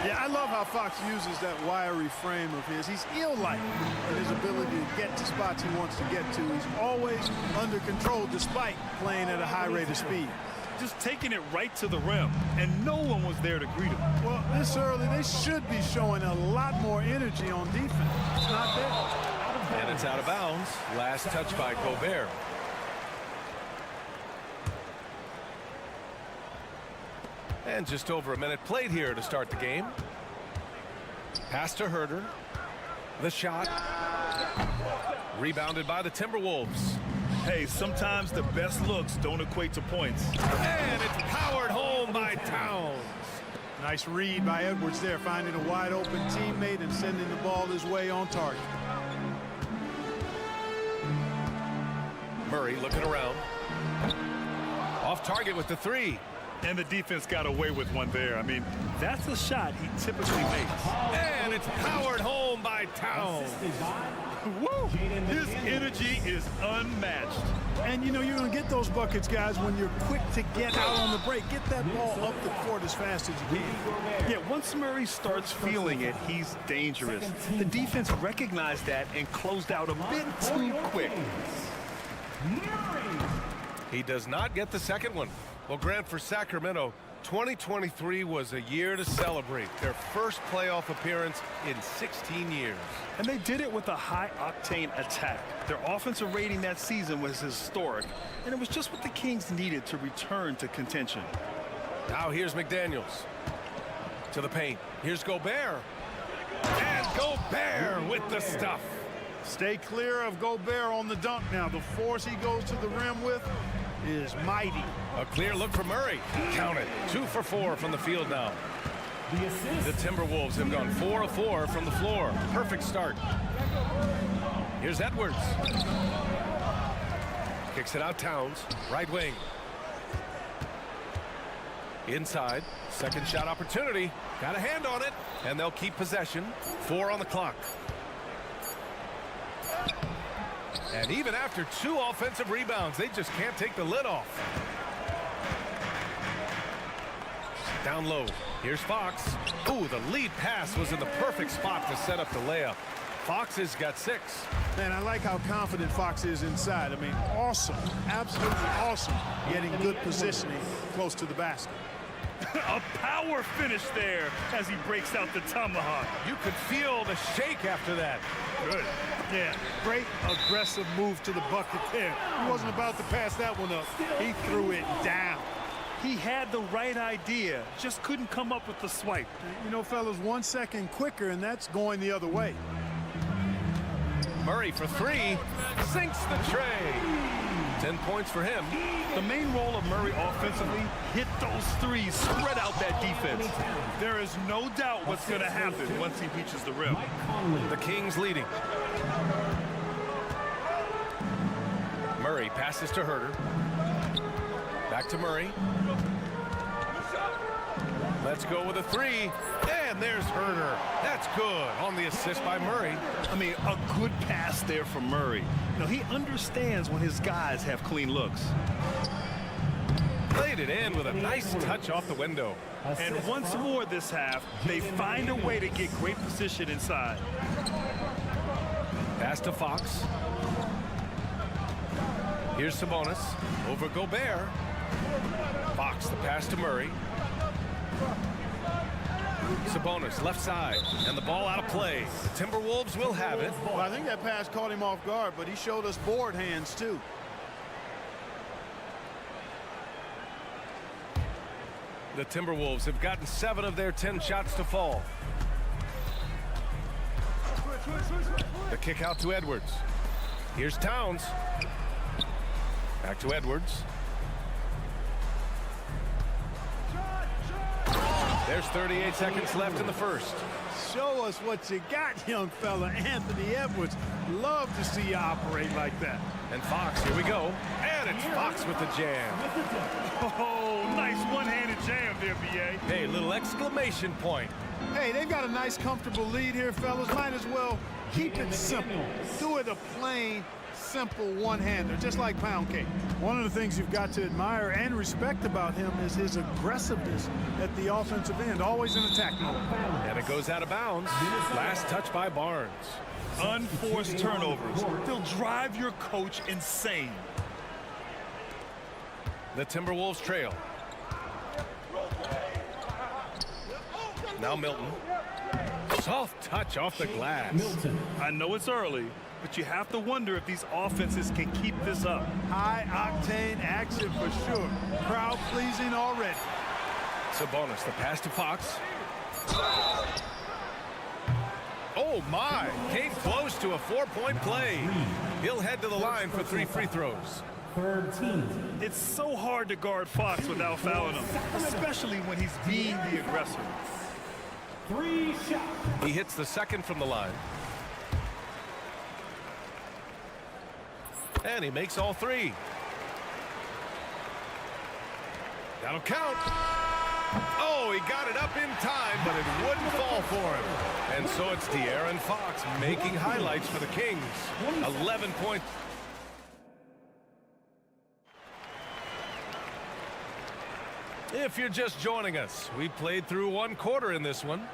Yeah, I love how Fox uses that wiry frame of his. He's eel-like in his ability to get to spots he wants to get to. He's always under control despite playing at a high rate of speed. Just taking it right to the rim, and no one was there to greet him. Well, this early, they should be showing a lot more energy on defense. It's not there. And it's out of bounds. Last touch by Gobert. And just over a minute played here to start the game. Pass to Herder. The shot. Rebounded by the Timberwolves. Hey, sometimes the best looks don't equate to points. And it's powered home by Towns. Nice read by Edwards there, finding a wide open teammate and sending the ball his way on target. Murray looking around. Off target with the 3. And the defense got away with one there. I mean, that's a shot he typically makes. And it's powered home by Towns. Woo! His energy is unmatched. And, you know, you're going to get those buckets, guys, when you're quick to get out on the break. Get that ball up the court as fast as you can. Yeah, once Murray starts feeling it, he's dangerous. The defense recognized that and closed out a bit too quick. He does not get the second one. Well, Grant, for Sacramento, 2023 was a year to celebrate. Their first playoff appearance in 16 years. And they did it with a high-octane attack. Their offensive rating that season was historic, and it was just what the Kings needed to return to contention. Now here's McDaniels. To the paint. Here's Gobert. And Gobert with the stuff. Stay clear of Gobert on the dunk now. The force he goes to the rim with is mighty. A clear look for Murray. Count it. 2 for 4 from the field now. The Timberwolves have gone 4 of 4 from the floor. Perfect start. Here's Edwards. Kicks it out Towns. Right wing. Inside. Second shot opportunity. Got a hand on it. And they'll keep possession. 4 on the clock. And even after 2 offensive rebounds, they just can't take the lid off. Down low. Here's Fox. Ooh, the lead pass was in the perfect spot to set up the layup. Fox has got 6. Man, I like how confident Fox is inside. I mean, awesome. Absolutely awesome. Getting good positioning close to the basket. A power finish there as he breaks out the tomahawk. You could feel the shake after that. Good. Yeah, great aggressive move to the bucket there. He wasn't about to pass that one up. He threw it down. He had the right idea, just couldn't come up with the swipe. You know, fellas, 1 second quicker, and that's going the other way. Murray for 3. Sinks the tray. 10 points for him. The main role of Murray offensively, hit those threes, spread out that defense. There is no doubt what's going to happen once he reaches the rim. The Kings leading. Murray passes to Herder. Back to Murray. Let's go with a three. And there's Herder. That's good on the assist by Murray. I mean, a good pass there from Murray. You know, he understands when his guys have clean looks. Played it in with a nice touch off the window. And once more this half, they find a way to get great position inside. Pass to Fox. Here's Sabonis over Gobert. Fox the pass to Murray. Sabonis left side and the ball out of play. The Timberwolves will have it. Well, I think that pass caught him off guard, but he showed us board hands too. The Timberwolves have gotten 7 of their 10 shots to fall. The kick out to Edwards. Here's Towns. Back to Edwards. There's 38 seconds left in the first. Show us what you got, young fella. Anthony Edwards. Love to see you operate like that. And Fox, here we go. And it's Fox with the jam. Oh, nice one-handed jam there, B.A. Hey, little exclamation point. Hey, they've got a nice, comfortable lead here, fellas. Might as well keep it simple. Do it a plain, simple one-hander, just like pound cake. One of the things you've got to admire and respect about him is his aggressiveness at the offensive end, always in attack mode. And it goes out of bounds. Last touch by Barnes. Unforced turnovers. They'll drive your coach insane. The Timberwolves trail. Now Milton. Soft touch off the glass. I know it's early, but you have to wonder if these offenses can keep this up. High-octane action for sure. Crowd-pleasing already. Sabonis, the pass to Fox. Oh, my. Came close to a 4-point play. He'll head to the line for 3 free throws. It's so hard to guard Fox without fouling him, especially when he's being the aggressor. 3 shots. He hits the second from the line. And he makes all 3. That'll count. Oh, he got it up in time, but it wouldn't fall for him. And so it's De'Aaron Fox making highlights for the Kings. 11 points. If you're just joining us, we played through 1 quarter in this one.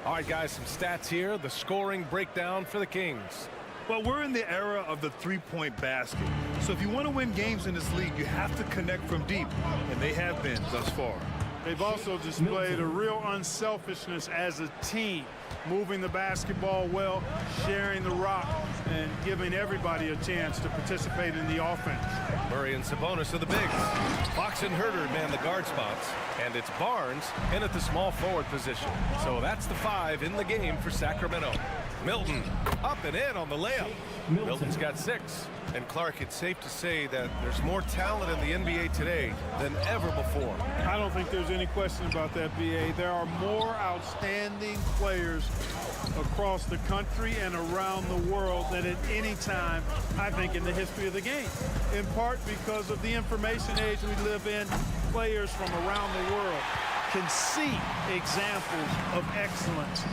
All right, guys, some stats here. The scoring breakdown for the Kings. Well, we're in the era of the three-point basket. So if you want to win games in this league, you have to connect from deep, and they have been thus far. They've also displayed a real unselfishness as a team, moving the basketball well, sharing the rock, and giving everybody a chance to participate in the offense. Murray and Sabonis are the bigs. Fox and Herder man the guard spots, and it's Barnes in at the small forward position. So that's the 5 in the game for Sacramento. Milton up and in on the layup. Milton's got 6. And Clark, it's safe to say that there's more talent in the NBA today than ever before. I don't think there's any question about that, B.A. There are more outstanding players across the country and around the world than at any time, I think, in the history of the game. In part because of the information age we live in, players from around the world can see examples of excellence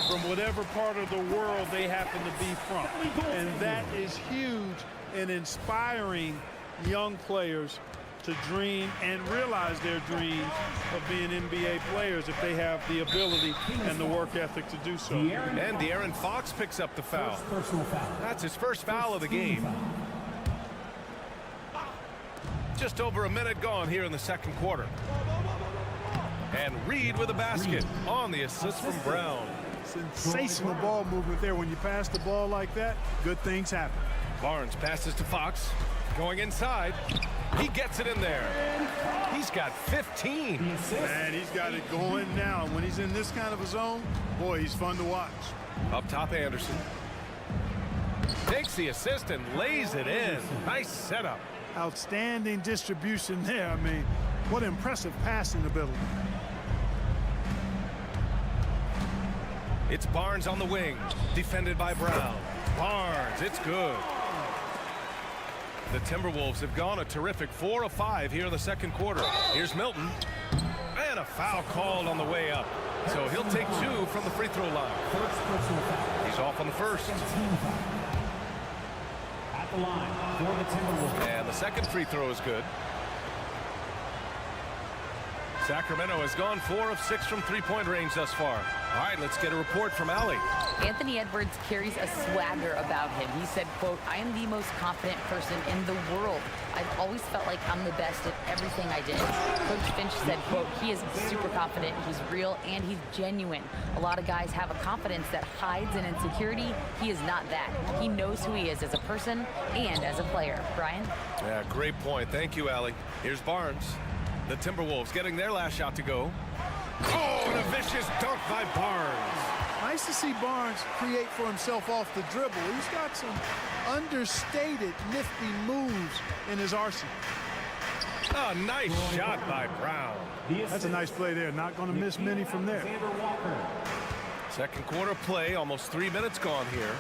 from whatever part of the world they happen to be from. And that is huge in inspiring young players to dream and realize their dreams of being NBA players if they have the ability and the work ethic to do so. And De'Aaron Fox picks up the foul. That's his first foul of the game. Just over a minute gone here in the second quarter. And Reed with a basket on the assist from Brown. Sensational ball movement there. When you pass the ball like that, good things happen. Barnes passes to Fox. Going inside. He gets it in there. He's got 15. Man, he's got it going now. When he's in this kind of a zone, boy, he's fun to watch. Up top, Anderson. Takes the assist and lays it in. Nice setup. Outstanding distribution there. I mean, what impressive passing ability. It's Barnes on the wing, defended by Brown. Barnes, it's good. The Timberwolves have gone a terrific 4 of 5 here in the second quarter. Here's Milton. And a Foul called on the way up. So he'll take 2 from the free throw line. He's off on the first. At the line for the Timberwolves. And the second free throw is good. Sacramento has gone 4 of 6 from three-point range thus far. All right, let's get a report from Allie. Anthony Edwards carries a swagger about him. He said, quote, "I am the most confident person in the world. I've always felt like I'm the best at everything I did." Coach Finch said, quote, "He is super confident, he's real, and he's genuine. A lot of guys have a confidence that hides in insecurity. He is not that. He knows who he is as a person and as a player." Brian? Yeah, great point. Thank you, Allie. Here's Barnes. The Timberwolves getting their last shot to go. Oh, and a vicious dunk by Barnes. Nice to see Barnes create for himself off the dribble. He's got some understated, nifty moves in his arsenal. A nice shot by Brown. That's a nice play there. Not going to miss many from there. Second quarter play, almost 3 minutes gone here.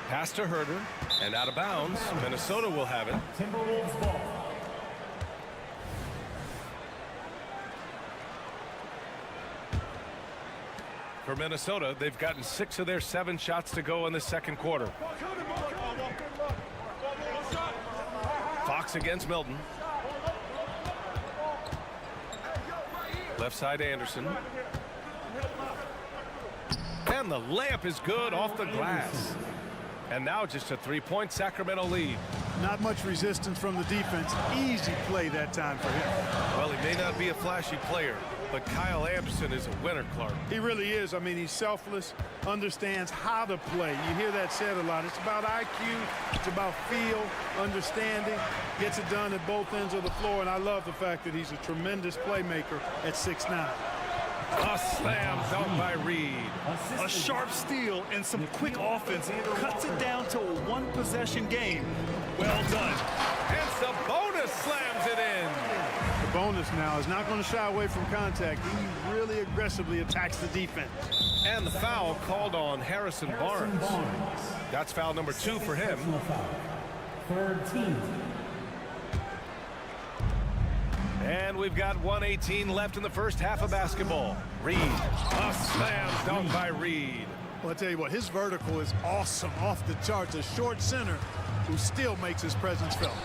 Pass to Herder, and out of bounds. Minnesota will have it. Timberwolves ball. For Minnesota, they've gotten 6 of their 7 shots to go in the second quarter. Fox against Milton. Left side Anderson. And the layup is good off the glass. And now just a 3-point Sacramento lead. Not much resistance from the defense. Easy play that time for him. Well, he may not be a flashy player, but Kyle Anderson is a winner, Clark. He really is. I mean, he's selfless, understands how to play. You hear that said a lot. It's about IQ. It's about feel, understanding. Gets it done at both ends of the floor, and I love the fact that he's a tremendous playmaker at 6'9". A slam dunk by Reed. A sharp steal and some quick offense cuts it down to a one-possession game. Well done. And Sabonis slams it in. The bonus now is not going to shy away from contact. He really aggressively attacks the defense. And the foul called on Harrison Barnes. That's foul number 2 for him. Third team. And we've got 1:18 left in the first half of basketball. Reed, a slam dunk by Reed. Well, I'll tell you what, his vertical is awesome, off the charts. A short center who still makes his presence felt.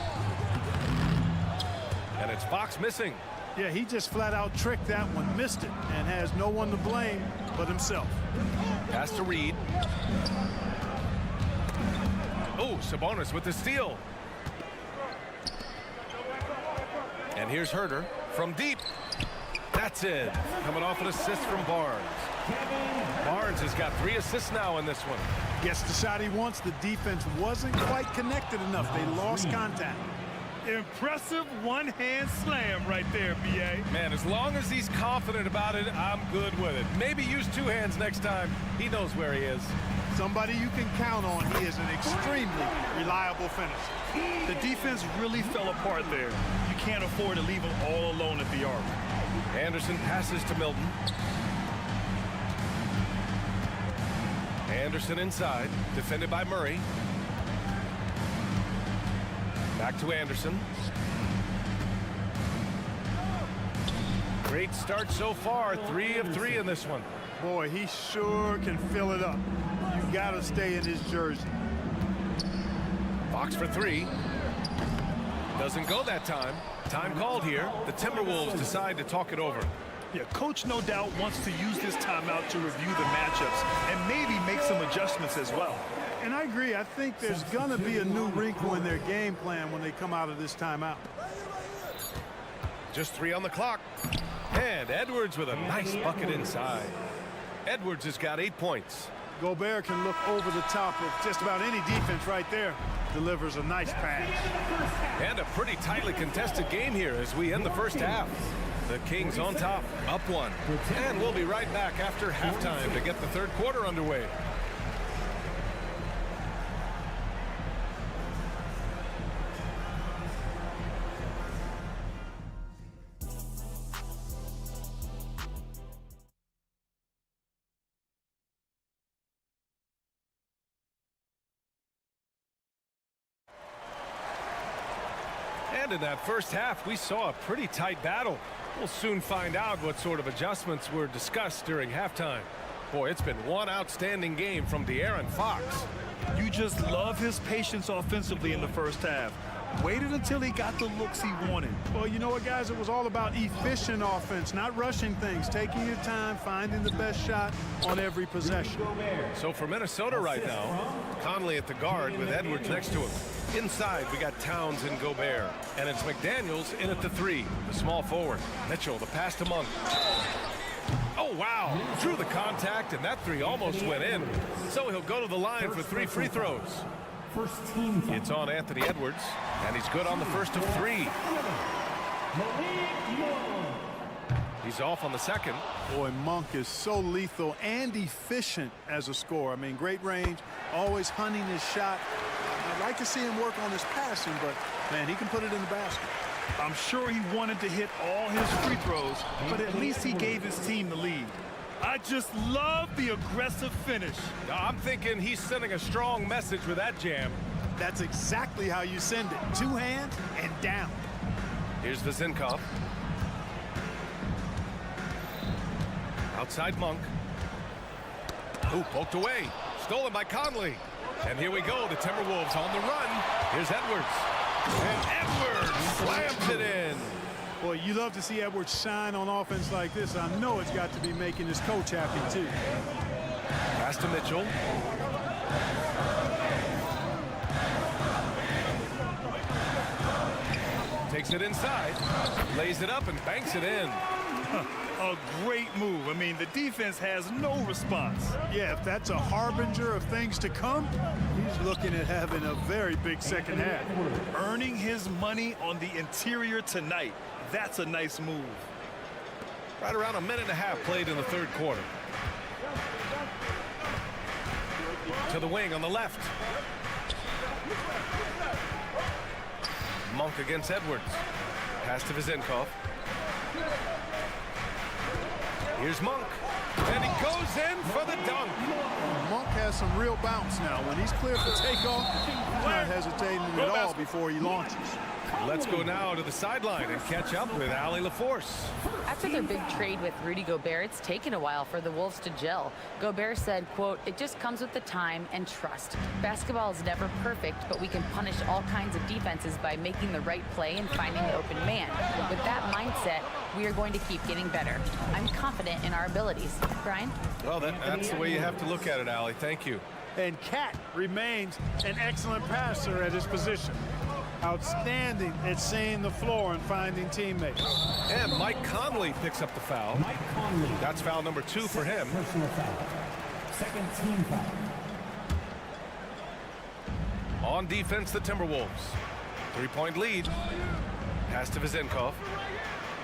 And it's Fox missing. Yeah, he just flat out tricked that one, missed it, and has no one to blame but himself. Pass to Reed. Oh, Sabonis with the steal. And here's Herder from deep. That's it. Coming off an assist from Barnes. Barnes has got 3 assists now in this one. Gets the shot he wants. The defense wasn't quite connected enough. They lost contact. Impressive one-hand slam right there, B.A. Man, as long as he's confident about it, I'm good with it. Maybe use 2 hands next time. He knows where he is. Somebody you can count on. He is an extremely reliable finisher. The defense really fell apart there. You can't afford to leave him all alone at the arc. Anderson passes to Milton. Anderson inside, defended by Murray. Back to Anderson. Great start so far, 3 of 3 in this one. Boy, he sure can fill it up. You got to stay in his jersey. Fox for 3. Doesn't go that time. Time called here. The Timberwolves decide to talk it over. Yeah, coach no doubt wants to use this timeout to review the matchups and maybe make some adjustments as well. And I agree. I think there's going to be a new wrinkle in their game plan when they come out of this timeout. Just 3 on the clock. And Edwards with a nice bucket inside. Edwards has got 8 points. Gobert can look over the top of just about any defense right there. Delivers a nice pass. And a pretty tightly contested game here as we end the first half. The Kings on top, up 1. And we'll be right back after halftime to get the third quarter underway. And in that first half, we saw a pretty tight battle. We'll soon find out what sort of adjustments were discussed during halftime. Boy, it's been one outstanding game from De'Aaron Fox. You just love his patience offensively in the first half. Waited until he got the looks he wanted. Well, you know what, guys? It was all about efficient offense, not rushing things, taking your time, finding the best shot on every possession. So for Minnesota right now, Conley at the guard with Edwards next to him. Inside, we got Towns and Gobert. And it's McDaniels in at the 3, the small forward. Mitchell, the pass to Monk. Oh, wow. Drew the contact, and that 3 almost went in. So he'll go to the line for 3 free throws. First team foul. It's on Anthony Edwards, and he's good on the first of 3. He's off on the second. Boy, Monk is so lethal and efficient as a scorer. I mean, great range, always hunting his shot. I'd like to see him work on his passing, but, man, he can put it in the basket. I'm sure he wanted to hit all his free throws, but at least he gave his team the lead. I just love the aggressive finish. I'm thinking he's sending a strong message with that jam. That's exactly how you send it. 2 hands and down. Here's Vezinkov. Outside Monk. Ooh, poked away. Stolen by Conley. And here we go, the Timberwolves on the run. Here's Edwards. And Edwards slams it in. Boy, you love to see Edwards shine on offense like this. I know it's got to be making his coach happy, too. Pass to Mitchell. Takes it inside, lays it up, and banks it in. A great move. I mean, the defense has no response. Yeah, if that's a harbinger of things to come, he's looking at having a very big second half. Earning his money on the interior tonight. That's a nice move. Right around a minute and a half played in the third quarter. To the wing on the left. Monk against Edwards. Pass to Vezinkov. Here's Monk. And he goes in for the dunk. Monk has some real bounce now. When he's clear for takeoff, he's not hesitating at all before he launches. Let's go now to the sideline and catch up with Allie LaForce. After their big trade with Rudy Gobert, it's taken a while for the Wolves to gel. Gobert said, quote, "It just comes with the time and trust. Basketball is never perfect, but we can punish all kinds of defenses by making the right play and finding the open man. With that mindset, we are going to keep getting better. I'm confident in our abilities." Brian? Well, that's the way you have to look at it, Allie. Thank you. And Cat remains an excellent passer at his position. Outstanding at seeing the floor and finding teammates. And Mike Conley picks up the foul. Mike Conley. That's foul number 2 for him. Personal foul. Second team foul. On defense, the Timberwolves. 3-point lead. Pass to Vezinkov.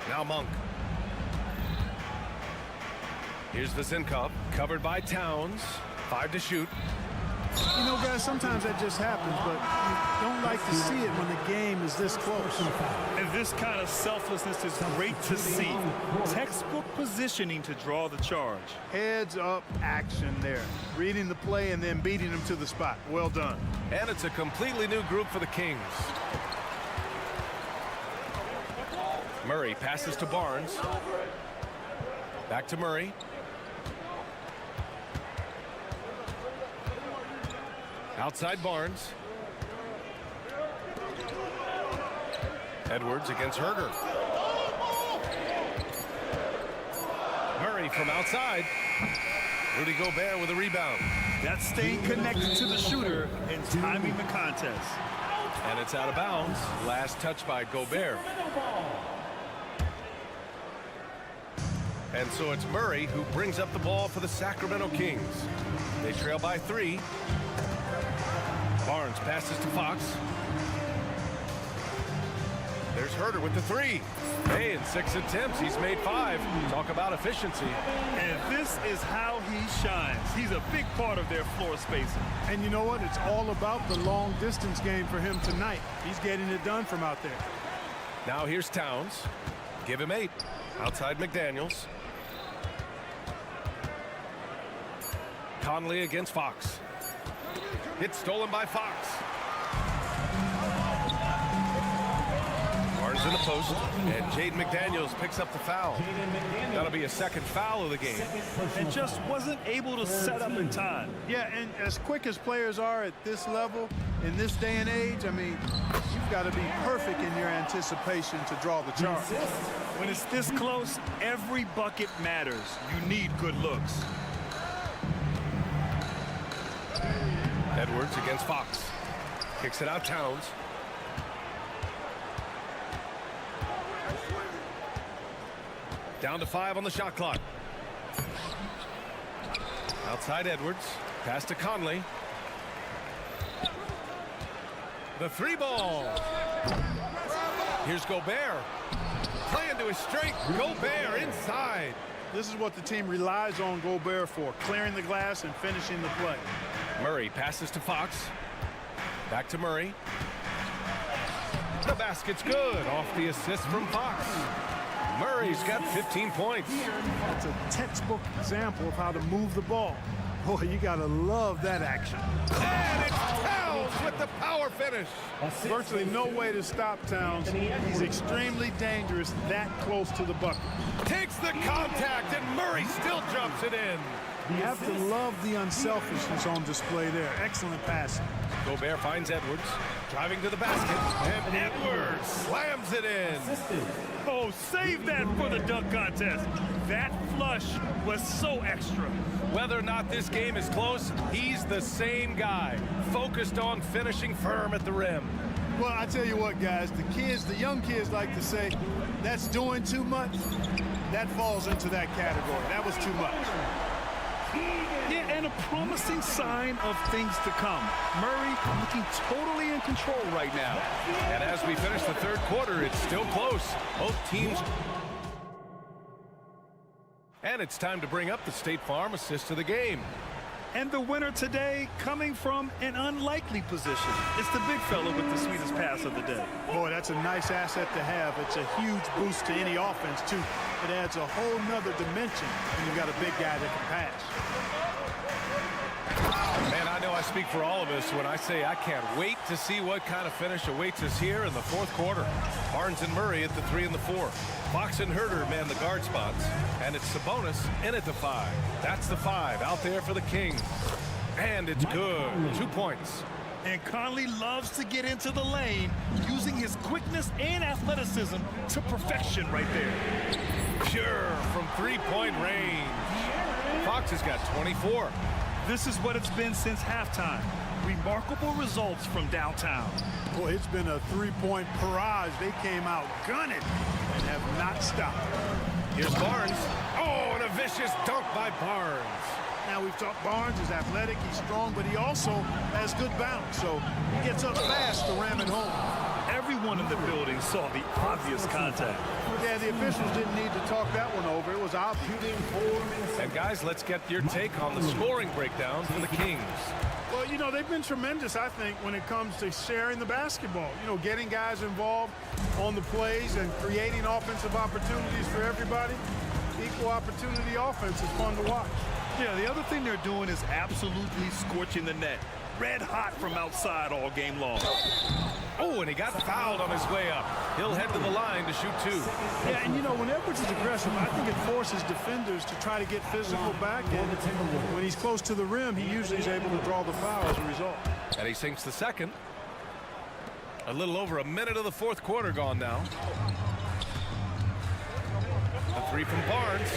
Now Monk. Here's Vezinkov, covered by Towns. 5 to shoot. You know, guys, sometimes that just happens, but you don't like to see it when the game is this close. And this kind of selflessness is great to see. Textbook positioning to draw the charge. Heads up action there. Reading the play and then beating them to the spot. Well done. And it's a completely new group for the Kings. Murray passes to Barnes. Back to Murray. Outside Barnes. Edwards against Herder. Murray from outside. Rudy Gobert with a rebound. That's staying connected to the shooter and timing the contest. And it's out of bounds. Last touch by Gobert. And so it's Murray who brings up the ball for the Sacramento Kings. They trail by 3. Barnes passes to Fox. There's Herder with the 3. Hey, in 6 attempts, he's made 5. Talk about efficiency. And this is how he shines. He's a big part of their floor spacing. And you know what? It's all about the long distance game for him tonight. He's getting it done from out there. Now here's Towns. Give him 8. Outside McDaniels. Conley against Fox. It's stolen by Fox. Barnes in the post, and Jaden McDaniels picks up the foul. That'll be a second foul of the game. And just wasn't able to set up in time. Yeah, and as quick as players are at this level, in this day and age, I mean, you've got to be perfect in your anticipation to draw the charge. When it's this close, every bucket matters. You need good looks. Edwards against Fox. Kicks it out, Towns. Down to 5 on the shot clock. Outside Edwards. Pass to Conley. The 3 ball. Here's Gobert. Playing to his strength. Gobert inside. This is what the team relies on Gobert for, clearing the glass and finishing the play. Murray passes to Fox. Back to Murray. The basket's good. Off the assist from Fox. Murray's got 15 points. It's a textbook example of how to move the ball. Boy, you got to love that action. And it's Towns with the power finish. Virtually no way to stop Towns. He's extremely dangerous that close to the bucket. Takes the contact, and Murray still jumps it in. You have to love the unselfishness on display there. Excellent passing. Gobert finds Edwards, driving to the basket, and Edwards slams it in. Oh, save that for the dunk contest. That flush was so extra. Whether or not this game is close, he's the same guy, focused on finishing firm at the rim. Well, I tell you what, guys, the young kids like to say, that's doing too much. That falls into that category. That was too much. Yeah, and a promising sign of things to come. Murray looking totally in control right now. And as we finish the third quarter, it's still close. Both teams. And it's time to bring up the State Farm assist of the game. And the winner today coming from an unlikely position. It's the big fella with the sweetest pass of the day. Boy, that's a nice asset to have. It's a huge boost to any offense, too. It adds a whole nother dimension when you've got a big guy that can pass. Man, I know I speak for all of us when I say I can't wait to see what kind of finish awaits us here in the fourth quarter. Barnes and Murray at the 3 and the 4. Fox and Herter man the guard spots. And it's Sabonis in at the 5. That's the 5 out there for the Kings. And it's good. 2 points. And Conley loves to get into the lane, using his quickness and athleticism to perfection right there. Sure, from 3-point range. Fox has got 24. This is what it's been since halftime. Remarkable results from downtown. Boy, it's been a 3-point barrage. They came out gunning and have not stopped. Here's Barnes. Oh, and a vicious dunk by Barnes. Now, we've talked Barnes is athletic, he's strong, but he also has good bounce, so he gets up fast to ram it home. Everyone in the building saw the obvious contact. Yeah, the officials didn't need to talk that one over. It was obvious. And guys, let's get your take on the scoring breakdown for the Kings. Well, you know, they've been tremendous, I think, when it comes to sharing the basketball. You know, getting guys involved on the plays and creating offensive opportunities for everybody. Equal opportunity offense is fun to watch. Yeah, the other thing they're doing is absolutely scorching the net. Red hot from outside all game long. Oh, and he got fouled on his way up. He'll head to the line to shoot 2. Yeah, and you know, when Edwards is aggressive, I think it forces defenders to try to get physical back. And when he's close to the rim, he usually is able to draw the foul as a result. And he sinks the second. A little over a minute of the fourth quarter gone now. The 3 from Barnes.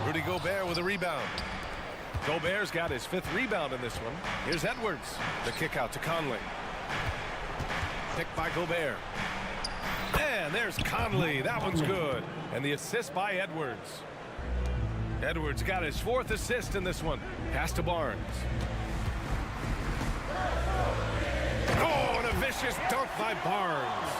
Rudy Gobert with a rebound. Gobert's got his 5th rebound in this one. Here's Edwards. The kick out to Conley. Picked by Gobert. And there's Conley. That one's good. And the assist by Edwards. Edwards got his 4th assist in this one. Pass to Barnes. Oh, and a vicious dunk by Barnes.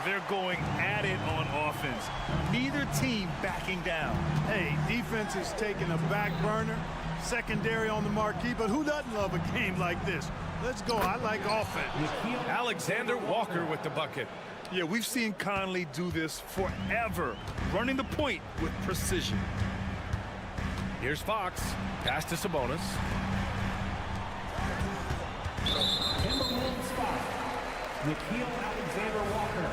They're going at it on offense. Neither team backing down. Hey, defense is taking a back burner. Secondary on the marquee, but who doesn't love a game like this? Let's go. I like offense. Alexander Walker with the bucket. Yeah, we've seen Conley do this forever, running the point with precision. Here's Fox. Pass to Sabonis. Alexander Walker.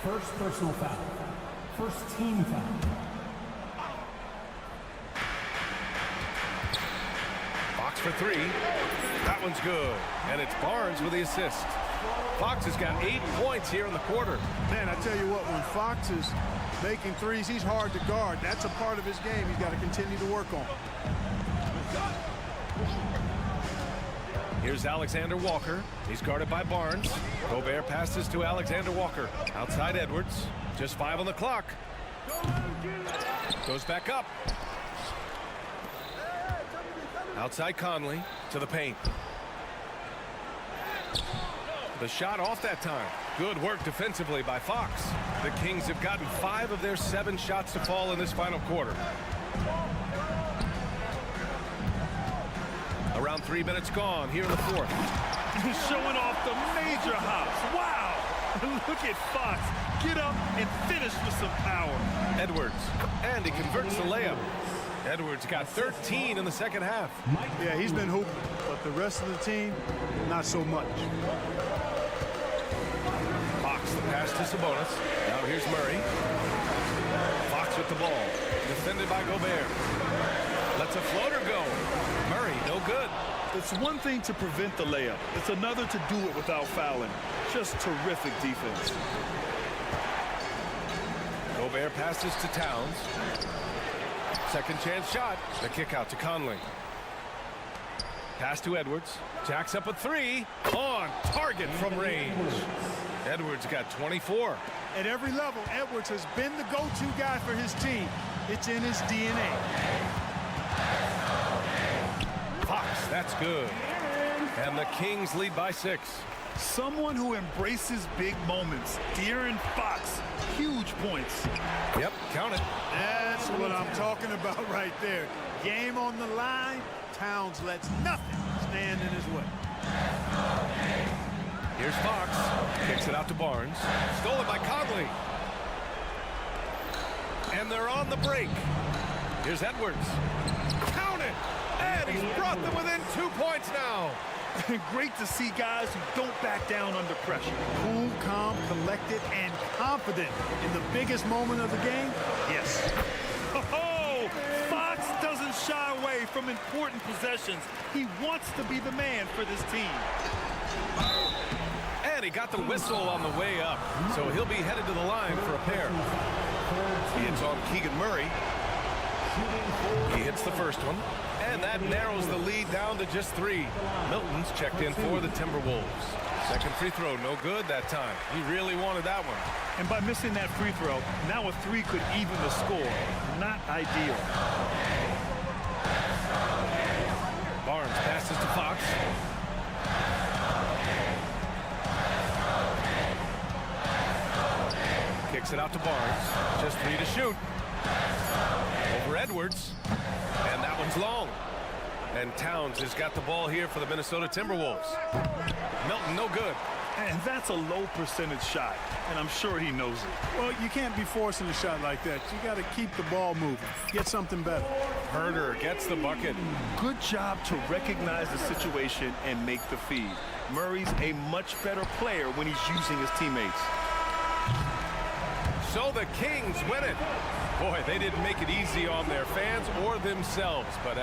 First personal foul. First team foul. Fox for three. That one's good. And it's Barnes with the assist. Fox has got 8 points here in the quarter. Man, I tell you what, when Fox is making threes, he's hard to guard. That's a part of his game he's got to continue to work on. Here's Alexander Walker. He's guarded by Barnes. Gobert passes to Alexander Walker. Outside Edwards. Just 5 on the clock. Goes back up. Outside Conley to the paint. The shot off that time. Good work defensively by Fox. The Kings have gotten 5 of their 7 shots to fall in this final quarter. Around 3 minutes gone here in the fourth. He's showing off the major hops. Wow! Look at Fox. Get up and finish with some power. Edwards. And he converts the layup. Edwards got 13 in the second half. Yeah, he's been hooping, but the rest of the team, not so much. Fox, the pass to Sabonis. Now here's Murray. Fox with the ball. Defended by Gobert. Lets a floater go. Murray, no good. It's one thing to prevent the layup. It's another to do it without fouling. Just terrific defense. Gobert passes to Towns. Second chance shot. The kick out to Conley. Pass to Edwards. Jacks up a 3. On target from range. Edwards got 24. At every level, Edwards has been the go-to guy for his team. It's in his DNA. Fox, that's good. And the Kings lead by 6. Someone who embraces big moments. De'Aaron Fox, huge points. Yep, count it. That's what I'm talking about right there. Game on the line, Towns lets nothing stand in his way. Here's Fox. Kicks it out to Barnes. Stolen by Conley. And they're on the break. Here's Edwards. Count it! And he's brought them within 2 points now. Great to see guys who don't back down under pressure. Cool, calm, collected, and confident in the biggest moment of the game. Yes. Oh, Fox doesn't shy away from important possessions. He wants to be the man for this team. And he got the whistle on the way up, so he'll be headed to the line for a pair. It's on Keegan Murray. He hits the first one, and that narrows the lead down to just 3. Milton's checked in for the Timberwolves. Second free throw, no good that time. He really wanted that one. And by missing that free throw, now a 3 could even the score. Not ideal. Barnes passes to Fox. Kicks it out to Barnes. Just 3 to shoot. Over Edwards. And that one's long. And Towns has got the ball here for the Minnesota Timberwolves. Milton, no good. And that's a low percentage shot, and I'm sure he knows it. Well, you can't be forcing a shot like that. You got to keep the ball moving. Get something better. Herder gets the bucket. Good job to recognize the situation and make the feed. Murray's a much better player when he's using his teammates. So the Kings win it. Boy, they didn't make it easy on their fans or themselves, but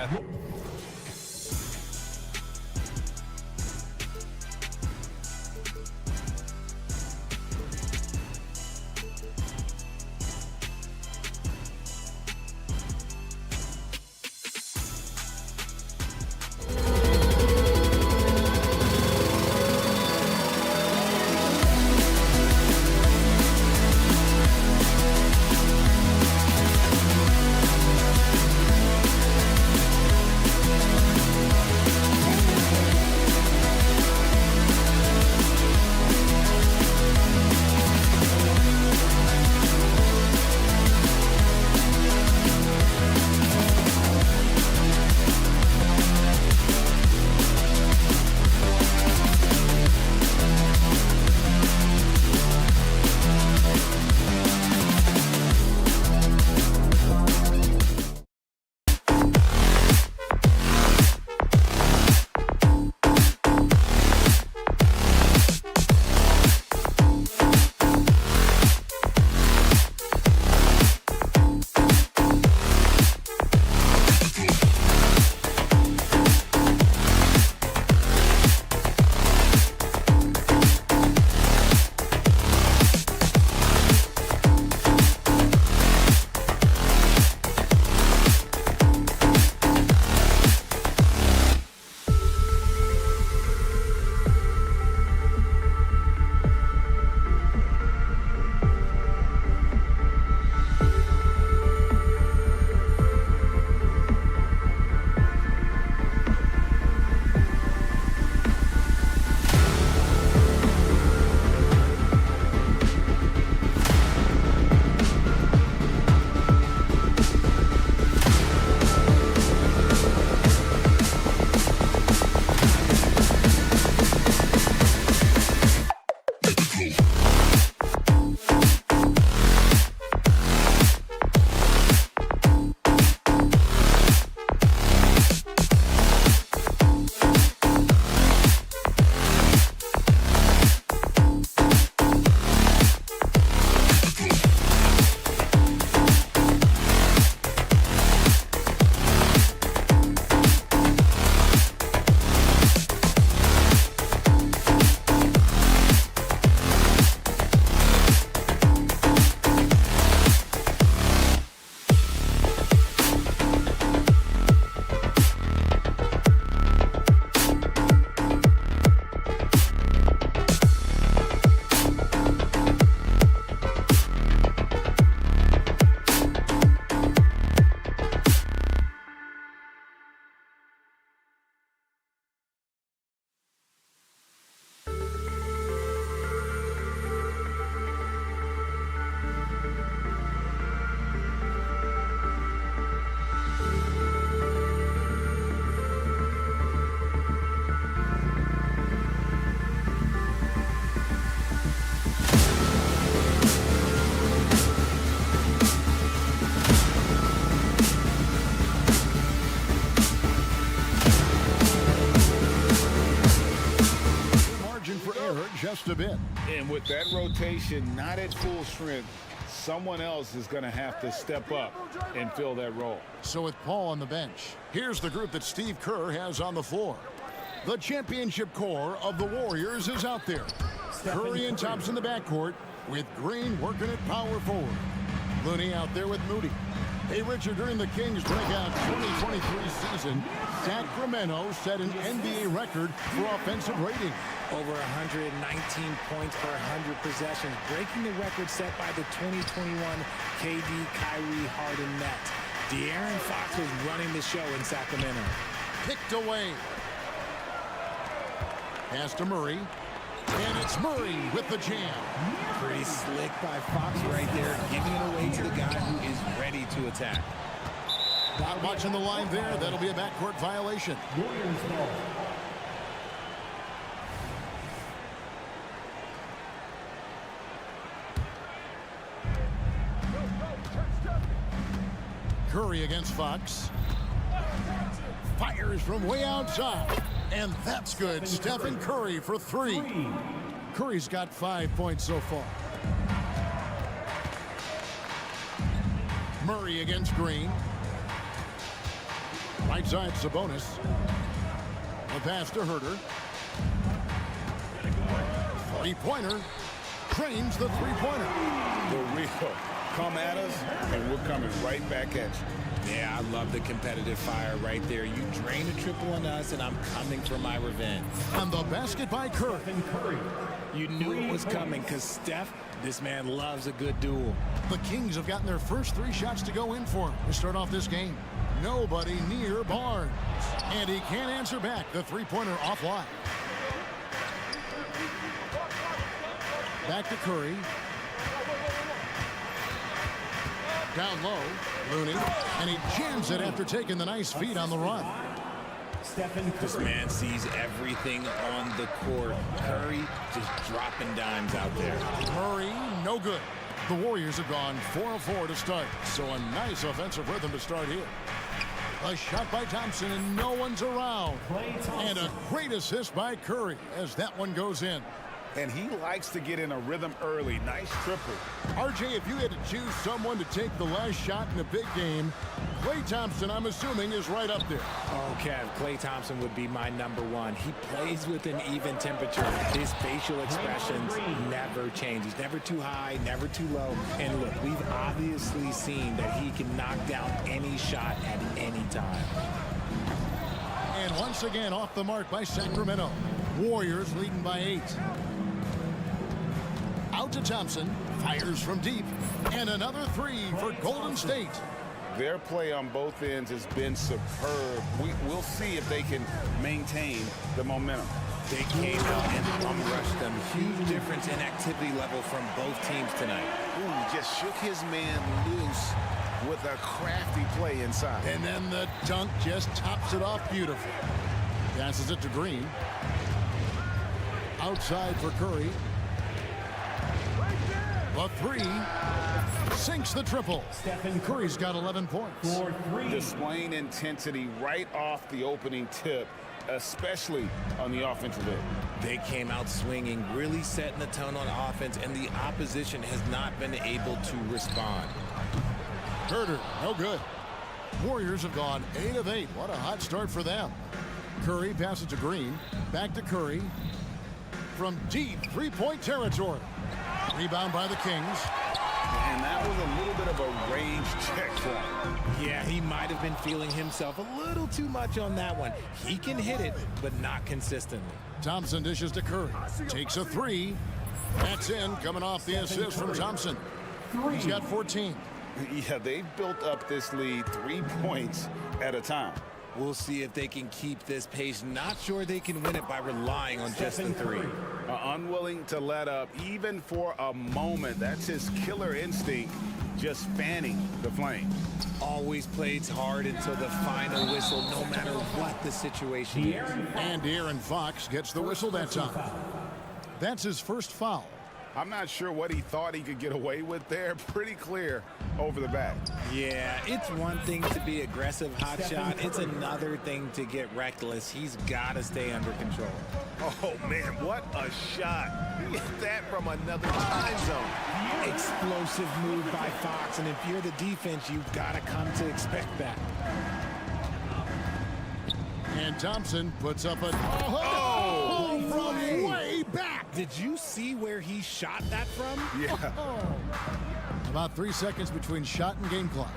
just a bit. And with that rotation not at full strength, someone else is going to have to step up and fill that role. So with Paul on the bench, here's the group that Steve Kerr has on the floor. The championship core of the Warriors is out there. Curry and Thompson in the backcourt, with Green working at power forward. Looney out there with Moody. Hey, Richard, during the Kings' breakout 2023 season, Sacramento set an NBA record for offensive rating. Over 119 points per 100 possessions, breaking the record set by the 2021 KD Kyrie Harden net. De'Aaron Fox was running the show in Sacramento. Picked away. Pass to Murray. And it's Murray with the jam. Pretty slick by Fox right there, giving it away to the guy who is ready to attack. Not watching the line there. That'll be a backcourt violation. Curry against Fox. Fires from way outside. And that's good. Stephen Curry for three. Curry's got 5 points so far. Murray against Green. Right side Sabonis. A pass to Herter. Three-pointer. Trains the three-pointer. The real come at us, and we're coming right back at you. Yeah, I love the competitive fire right there. You drain a triple on us, and I'm coming for my revenge. And the basket by Curry. You knew it was coming because Steph, this man loves a good duel. The Kings have gotten their first 3 shots to go in for him to start off this game. Nobody near Barnes. And he can't answer back. The three-pointer offline. Back to Curry. Down low, Looney, and he jams it after taking the nice feed on the run. This man sees everything on the court. Curry just dropping dimes out there. Murray, no good. The Warriors have gone 4 of 4 to start, so a nice offensive rhythm to start here. A shot by Thompson, and no one's around. And a great assist by Curry as that one goes in. And he likes to get in a rhythm early. Nice triple. RJ, if you had to choose someone to take the last shot in a big game, Klay Thompson, I'm assuming, is right up there. Oh, Kev, Klay Thompson would be my #1. He plays with an even temperature. His facial expressions never change. He's never too high, never too low. And look, we've obviously seen that he can knock down any shot at any time. And once again, off the mark by Sacramento. Warriors leading by 8. Out to Thompson, fires from deep, and another 3 for Golden State. Their play on both ends has been superb. We'll see if they can maintain the momentum. They came out and bum-rushed them. Huge difference in activity level from both teams tonight. Ooh, just shook his man loose with a crafty play inside. And then the dunk just tops it off beautifully. Passes it to Green. Outside for Curry. A 3 sinks the triple. Curry's got 11 points. Displaying intensity right off the opening tip, especially on the offensive end. They came out swinging, really setting the tone on offense, and the opposition has not been able to respond. Herter, no good. Warriors have gone 8 of 8. What a hot start for them. Curry passes to Green. Back to Curry. From deep three-point territory. Rebound by the Kings. And that was a little bit of a range check for him. Yeah, he might have been feeling himself a little too much on that one. He can hit it, but not consistently. Thompson dishes to Curry. Takes a 3. That's in, coming off the assist from Thompson. He's got 14. Yeah, they've built up this lead 3 points at a time. We'll see if they can keep this pace. Not sure they can win it by relying on just the 3. Unwilling to let up even for a moment. That's his killer instinct, just fanning the flame. Always plays hard until the final whistle, no matter what the situation is. And De'Aaron Fox gets the whistle that time. That's his first foul. I'm not sure what he thought he could get away with there. Pretty clear over the back. Yeah, it's one thing to be aggressive hot shot. It's another thing to get reckless. He's got to stay under control. Oh, man, what a shot. He hit that from another time zone. Explosive move by Fox, and if you're the defense, you've got to come to expect that. And Thompson puts up a from way back. Did you see where he shot that from? Yeah. About 3 seconds between shot and game clock.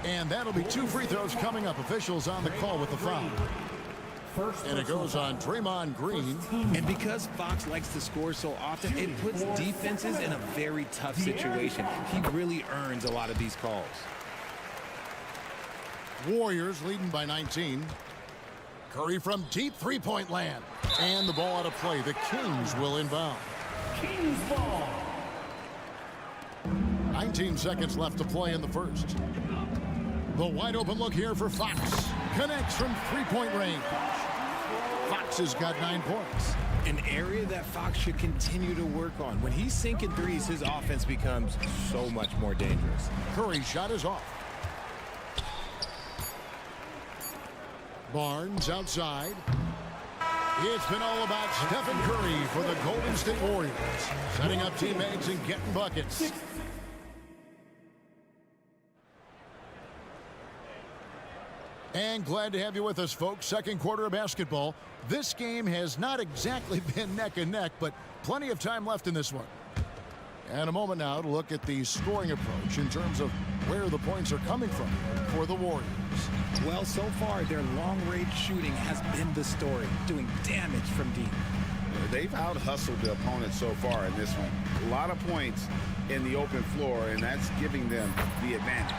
And that'll be 2 free throws coming up. Officials on the call with the foul. And it goes on Draymond Green. And because Fox likes to score so often, it puts defenses in a very tough situation. He really earns a lot of these calls. Warriors leading by 19. Curry from deep three-point land. And the ball out of play. The Kings will inbound. Kings ball. 19 seconds left to play in the first. The wide open look here for Fox. Connects from three-point range. Fox has got 9 points. An area that Fox should continue to work on. When he's sinking threes, his offense becomes so much more dangerous. Curry's shot is off. Barnes outside. It's been all about Stephen Curry for the Golden State Warriors. Setting up teammates and getting buckets. And glad to have you with us, folks. Second quarter of basketball. This game has not exactly been neck and neck, but plenty of time left in this one. And a moment now to look at the scoring approach in terms of where the points are coming from for the Warriors. Well, so far, their long-range shooting has been the story, doing damage from deep. They've out-hustled the opponent so far in this one. A lot of points in the open floor, and that's giving them the advantage.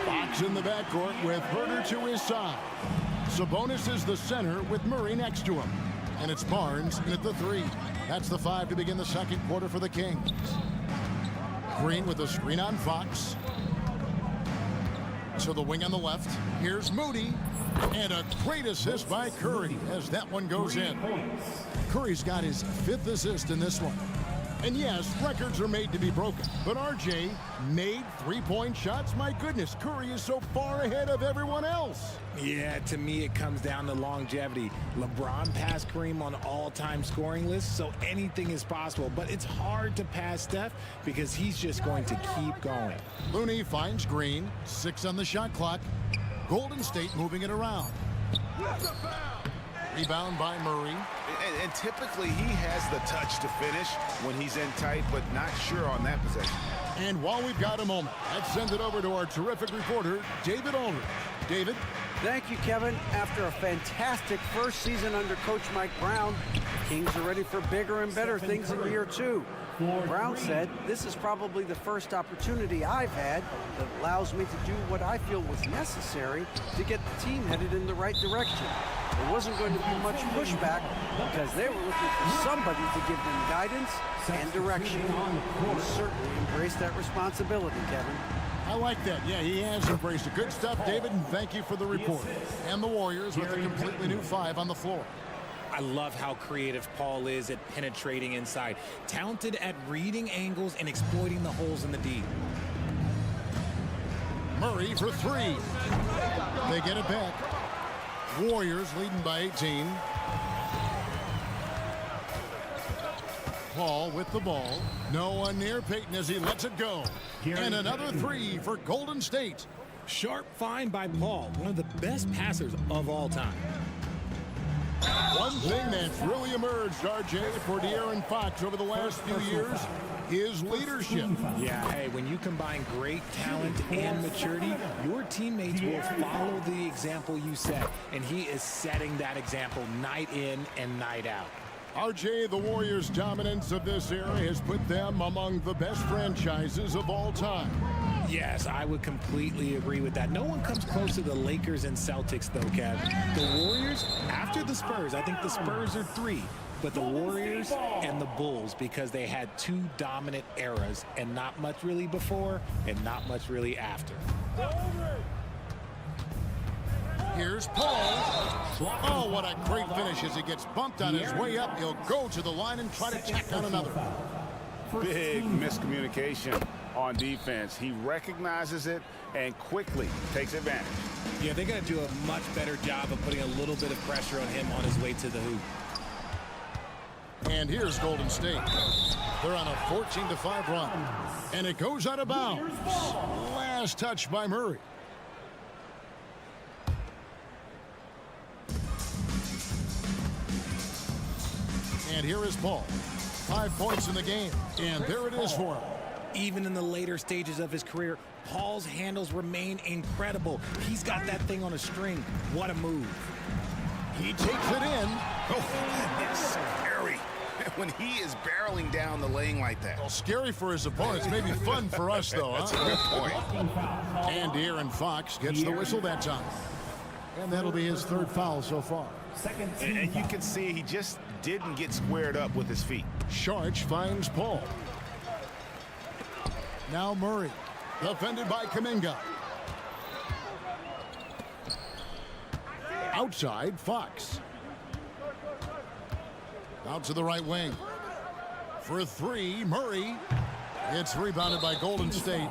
Fox in the backcourt with Herter to his side. Sabonis is the center with Murray next to him. And it's Barnes in at the 3. That's the 5 to begin the second quarter for the Kings. Green with a screen on Fox. To the wing on the left. Here's Moody. And a great assist by Curry as that one goes in. Curry's got his 5th assist in this one. And yes, records are made to be broken. But RJ made 3-point shots. My goodness, Curry is so far ahead of everyone else. Yeah, to me, it comes down to longevity. LeBron passed Kareem on all-time scoring lists, so anything is possible. But it's hard to pass Steph because he's just going to keep going. Looney finds Green. 6 on the shot clock. Golden State moving it around. Rebound by Murray. And typically he has the touch to finish when he's in tight, but not sure on that possession. And while we've got a moment, let's send it over to our terrific reporter, David Aldridge. David? Thank you, Kevin. After a fantastic first season under Coach Mike Brown, Kings are ready for bigger and better things in year 2. Brown said, "This is probably the first opportunity I've had that allows me to do what I feel was necessary to get the team headed in the right direction." There wasn't going to be much pushback because they were looking for somebody to give them guidance and direction. He certainly embraced that responsibility, Kevin. I like that. Yeah, he has embraced it. Good stuff, David, and thank you for the report. And the Warriors with a completely new 5 on the floor. I love how creative Paul is at penetrating inside. Talented at reading angles and exploiting the holes in the D. Murray for 3. They get it back. Warriors leading by 18. Paul with the ball. No one near Payton as he lets it go. And another 3 for Golden State. Sharp find by Paul, one of the best passers of all time. One thing that's really emerged, RJ, for De'Aaron Fox over the last few years is leadership. Yeah, hey, when you combine great talent and maturity, your teammates will follow the example you set, and he is setting that example night in and night out. RJ, the Warriors' dominance of this era has put them among the best franchises of all time. Yes, I would completely agree with that. No one comes close to the Lakers and Celtics, though, Kev. The Warriors, after the Spurs, I think the Spurs are 3, but the Warriors and the Bulls, because they had 2 dominant eras, and not much really before and not much really after. Here's Paul. Oh, what a great finish as he gets bumped on his way up. He'll go to the line and try to tack on another. Big miscommunication on defense. He recognizes it and quickly takes advantage. Yeah, they got to do a much better job of putting a little bit of pressure on him on his way to the hoop. And here's Golden State. They're on a 14-5 run. And it goes out of bounds. Last touch by Murray. And here is Paul. 5 points in the game. And there it is for him. Even in the later stages of his career, Paul's handles remain incredible. He's got that thing on a string. What a move. He takes it in. Oh, it's scary when he is barreling down the lane like that. Well, scary for his opponents. Maybe fun for us, though. That's a good point. And De'Aaron Fox gets the whistle that time. And that'll be his 3rd foul so far. And you can see he just didn't get squared up with his feet. Sharch finds Paul. Now Murray. Defended by Kuminga. Outside, Fox. Out to the right wing. For 3, Murray. It's rebounded by Golden State.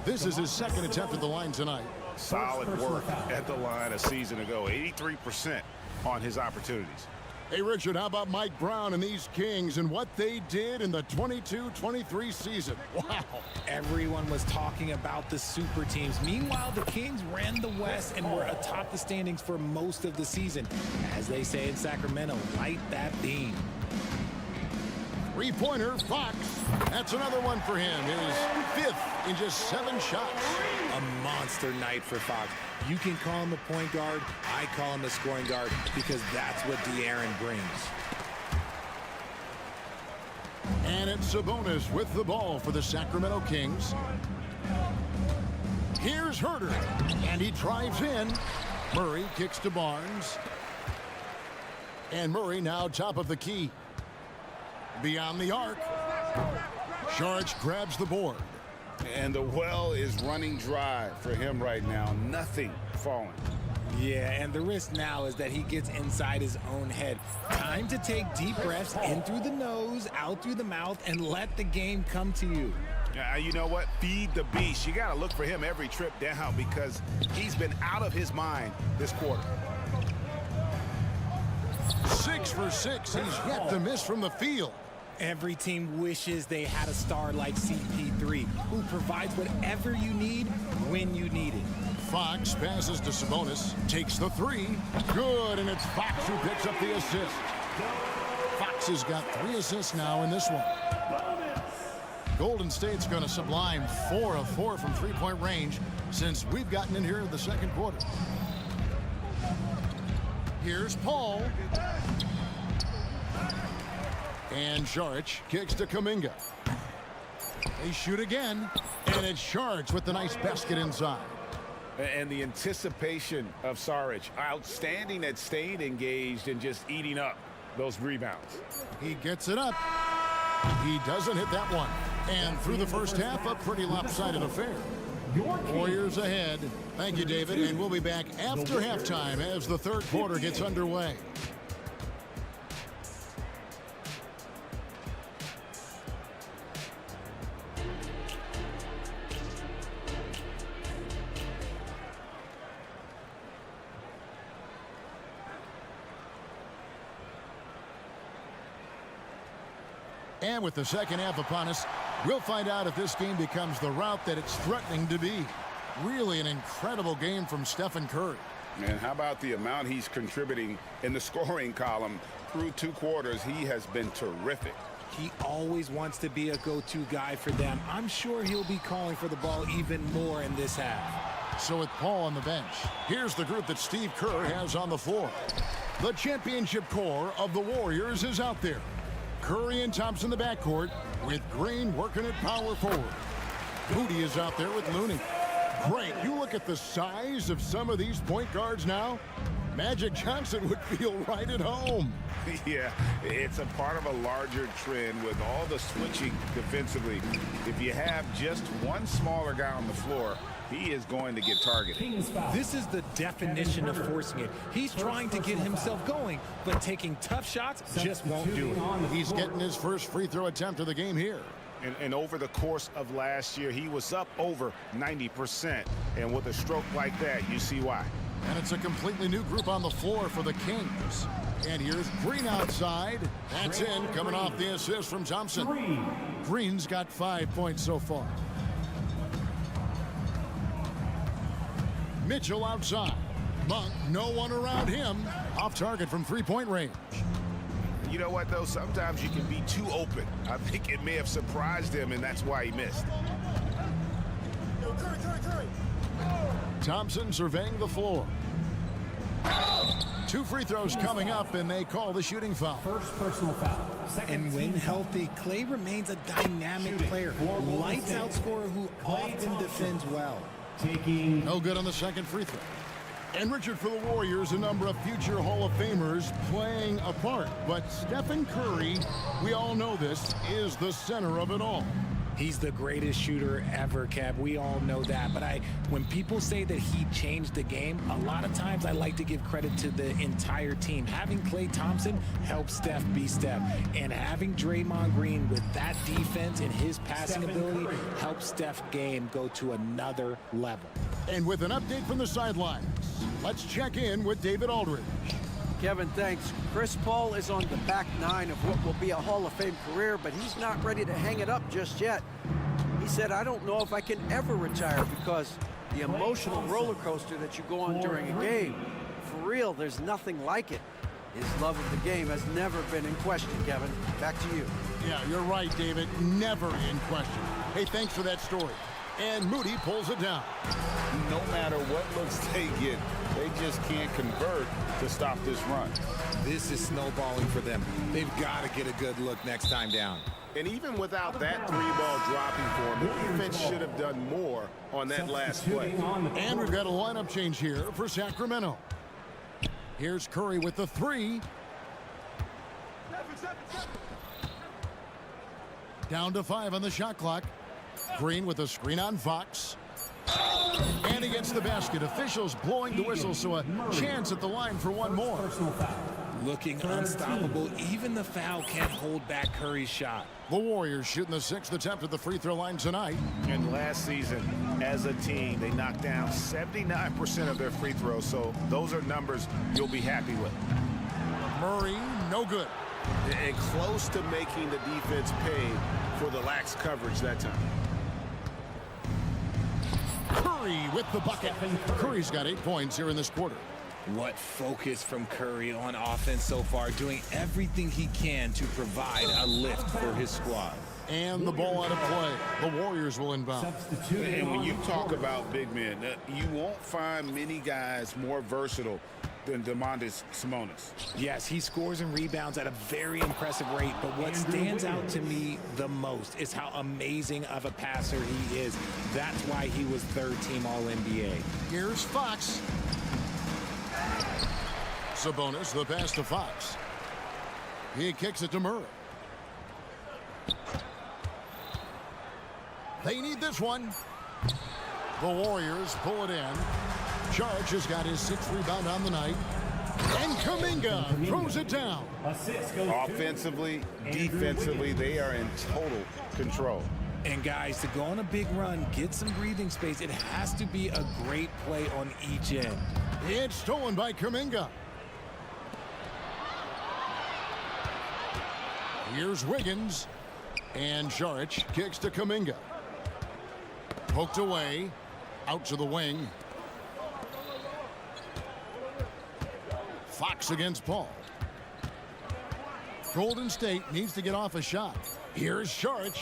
This is his 2nd attempt at the line tonight. Solid work at the line a season ago. 83% on his opportunities. Hey, Richard, how about Mike Brown and these Kings and what they did in the 22-23 season? Wow. Everyone was talking about the super teams. Meanwhile, the Kings ran the West and were atop the standings for most of the season. As they say in Sacramento, light that beam. 3-pointer, Fox. That's another one for him. His 5th in just 7 shots. A monster night for Fox. You can call him a point guard. I call him a scoring guard because that's what De'Aaron brings. And it's Sabonis with the ball for the Sacramento Kings. Here's Herter. And he drives in. Murray kicks to Barnes. And Murray now top of the key. Beyond the arc. Sharch grabs the board. And the well is running dry for him right now. Nothing falling. Yeah, and the risk now is that he gets inside his own head. Time to take deep breaths in through the nose, out through the mouth, and let the game come to you. You know what? Feed the beast. You got to look for him every trip down because he's been out of his mind this quarter. 6 for 6. He's yet to miss from the field. Every team wishes they had a star like CP3 who provides whatever you need when you need it. Fox passes to Sabonis, takes the 3. Good, and it's Fox who picks up the assist. Fox has got 3 assists now in this one. Golden State's going to sublime 4 of 4 from 3-point range since we've gotten in here in the 2nd quarter. Here's Paul. And Sharch kicks to Kuminga. They shoot again, and it's Sharch with the nice basket inside. And the anticipation of Saric, outstanding at staying engaged and just eating up those rebounds. He gets it up. He doesn't hit that one. And through the first half, a pretty lopsided affair. Warriors ahead. Thank you, David. And we'll be back after halftime as the 3rd quarter gets underway. And with the 2nd half upon us, we'll find out if this game becomes the route that it's threatening to be. Really an incredible game from Stephen Curry. Man, how about the amount he's contributing in the scoring column through 2 quarters? He has been terrific. He always wants to be a go-to guy for them. I'm sure he'll be calling for the ball even more in this half. So with Paul on the bench, here's the group that Steve Kerr has on the floor. The championship core of the Warriors is out there. Curry and Thompson the backcourt with Green working at power forward. Moody is out there with Looney. Great. You look at the size of some of these point guards now. Magic Johnson would feel right at home. Yeah, it's a part of a larger trend with all the switching defensively. If you have just one smaller guy on the floor, he is going to get targeted. This is the definition of forcing it. He's trying to get himself going, but taking tough shots just won't do it. He's getting his first free throw attempt of the game here. And over the course of last year, he was up over 90%. And with a stroke like that, you see why. And it's a completely new group on the floor for the Kings. And here's Green outside. That's in, coming off the assist from Thompson. Green's got 5 points so far. Mitchell outside. Monk, no one around him. Off target from three-point range. You know what, though? Sometimes you can be too open. I think it may have surprised him, and that's why he missed. Thompson surveying the floor. 2 free throws coming up, and they call the shooting foul. First personal foul. And when healthy, Clay remains a dynamic player. Lights out scorer who often defends well. No good on the second free throw. And Richard, for the Warriors, a number of future Hall of Famers playing a part. But Stephen Curry, we all know this, is the center of it all. He's the greatest shooter ever, Kev. We all know that. But when people say that he changed the game, a lot of times I like to give credit to the entire team. Having Klay Thompson helps Steph be Steph. And having Draymond Green with that defense and his passing ability helps Steph's game go to another level. And with an update from the sidelines, let's check in with David Aldridge. Kevin, thanks. Chris Paul is on the back nine of what will be a Hall of Fame career, but he's not ready to hang it up just yet. He said, I don't know if I can ever retire because the emotional roller coaster that you go on during a game, for real, there's nothing like it. His love of the game has never been in question, Kevin. Back to you. Yeah, you're right, David. Never in question. Hey, thanks for that story. And Moody pulls it down. No matter what looks they get, they just can't convert to stop this run. This is snowballing for them. They've got to get a good look next time down. And even without that 3-ball dropping for him, the defense should have done more on that last play. And we've got a lineup change here for Sacramento. Here's Curry with the 3. Down to 5 on the shot clock. Green with a screen on Fox. And he gets the basket. Officials blowing the whistle, so a chance at the line for one more. Looking unstoppable. Even the foul can't hold back Curry's shot. The Warriors shooting the 6th attempt at the free throw line tonight. And last season, as a team, they knocked down 79% of their free throws, so those are numbers you'll be happy with. Murray, no good. And close to making the defense pay for the lax coverage that time. Curry with the bucket. Curry's got 8 points here in this quarter. What focus from Curry on offense so far, doing everything he can to provide a lift for his squad. And the ball out of play. The Warriors will inbound. And when you talk about big men, you won't find many guys more versatile than Domantas Sabonis. Yes, he scores and rebounds at a very impressive rate, but what stands out to me the most is how amazing of a passer he is. That's why he was 3rd team All-NBA. Here's Fox. Sabonis, the pass to Fox. He kicks it to Murray. They need this one. The Warriors pull it in. Charge has got his 6th rebound on the night. And Kuminga throws it down. Offensively, defensively, they are in total control. And guys, to go on a big run, get some breathing space, it has to be a great play on each end. It's stolen by Kuminga. Here's Wiggins. And Saric kicks to Kuminga. Poked away. Out to the wing. Fox against Paul. Golden State needs to get off a shot. Here's Saric.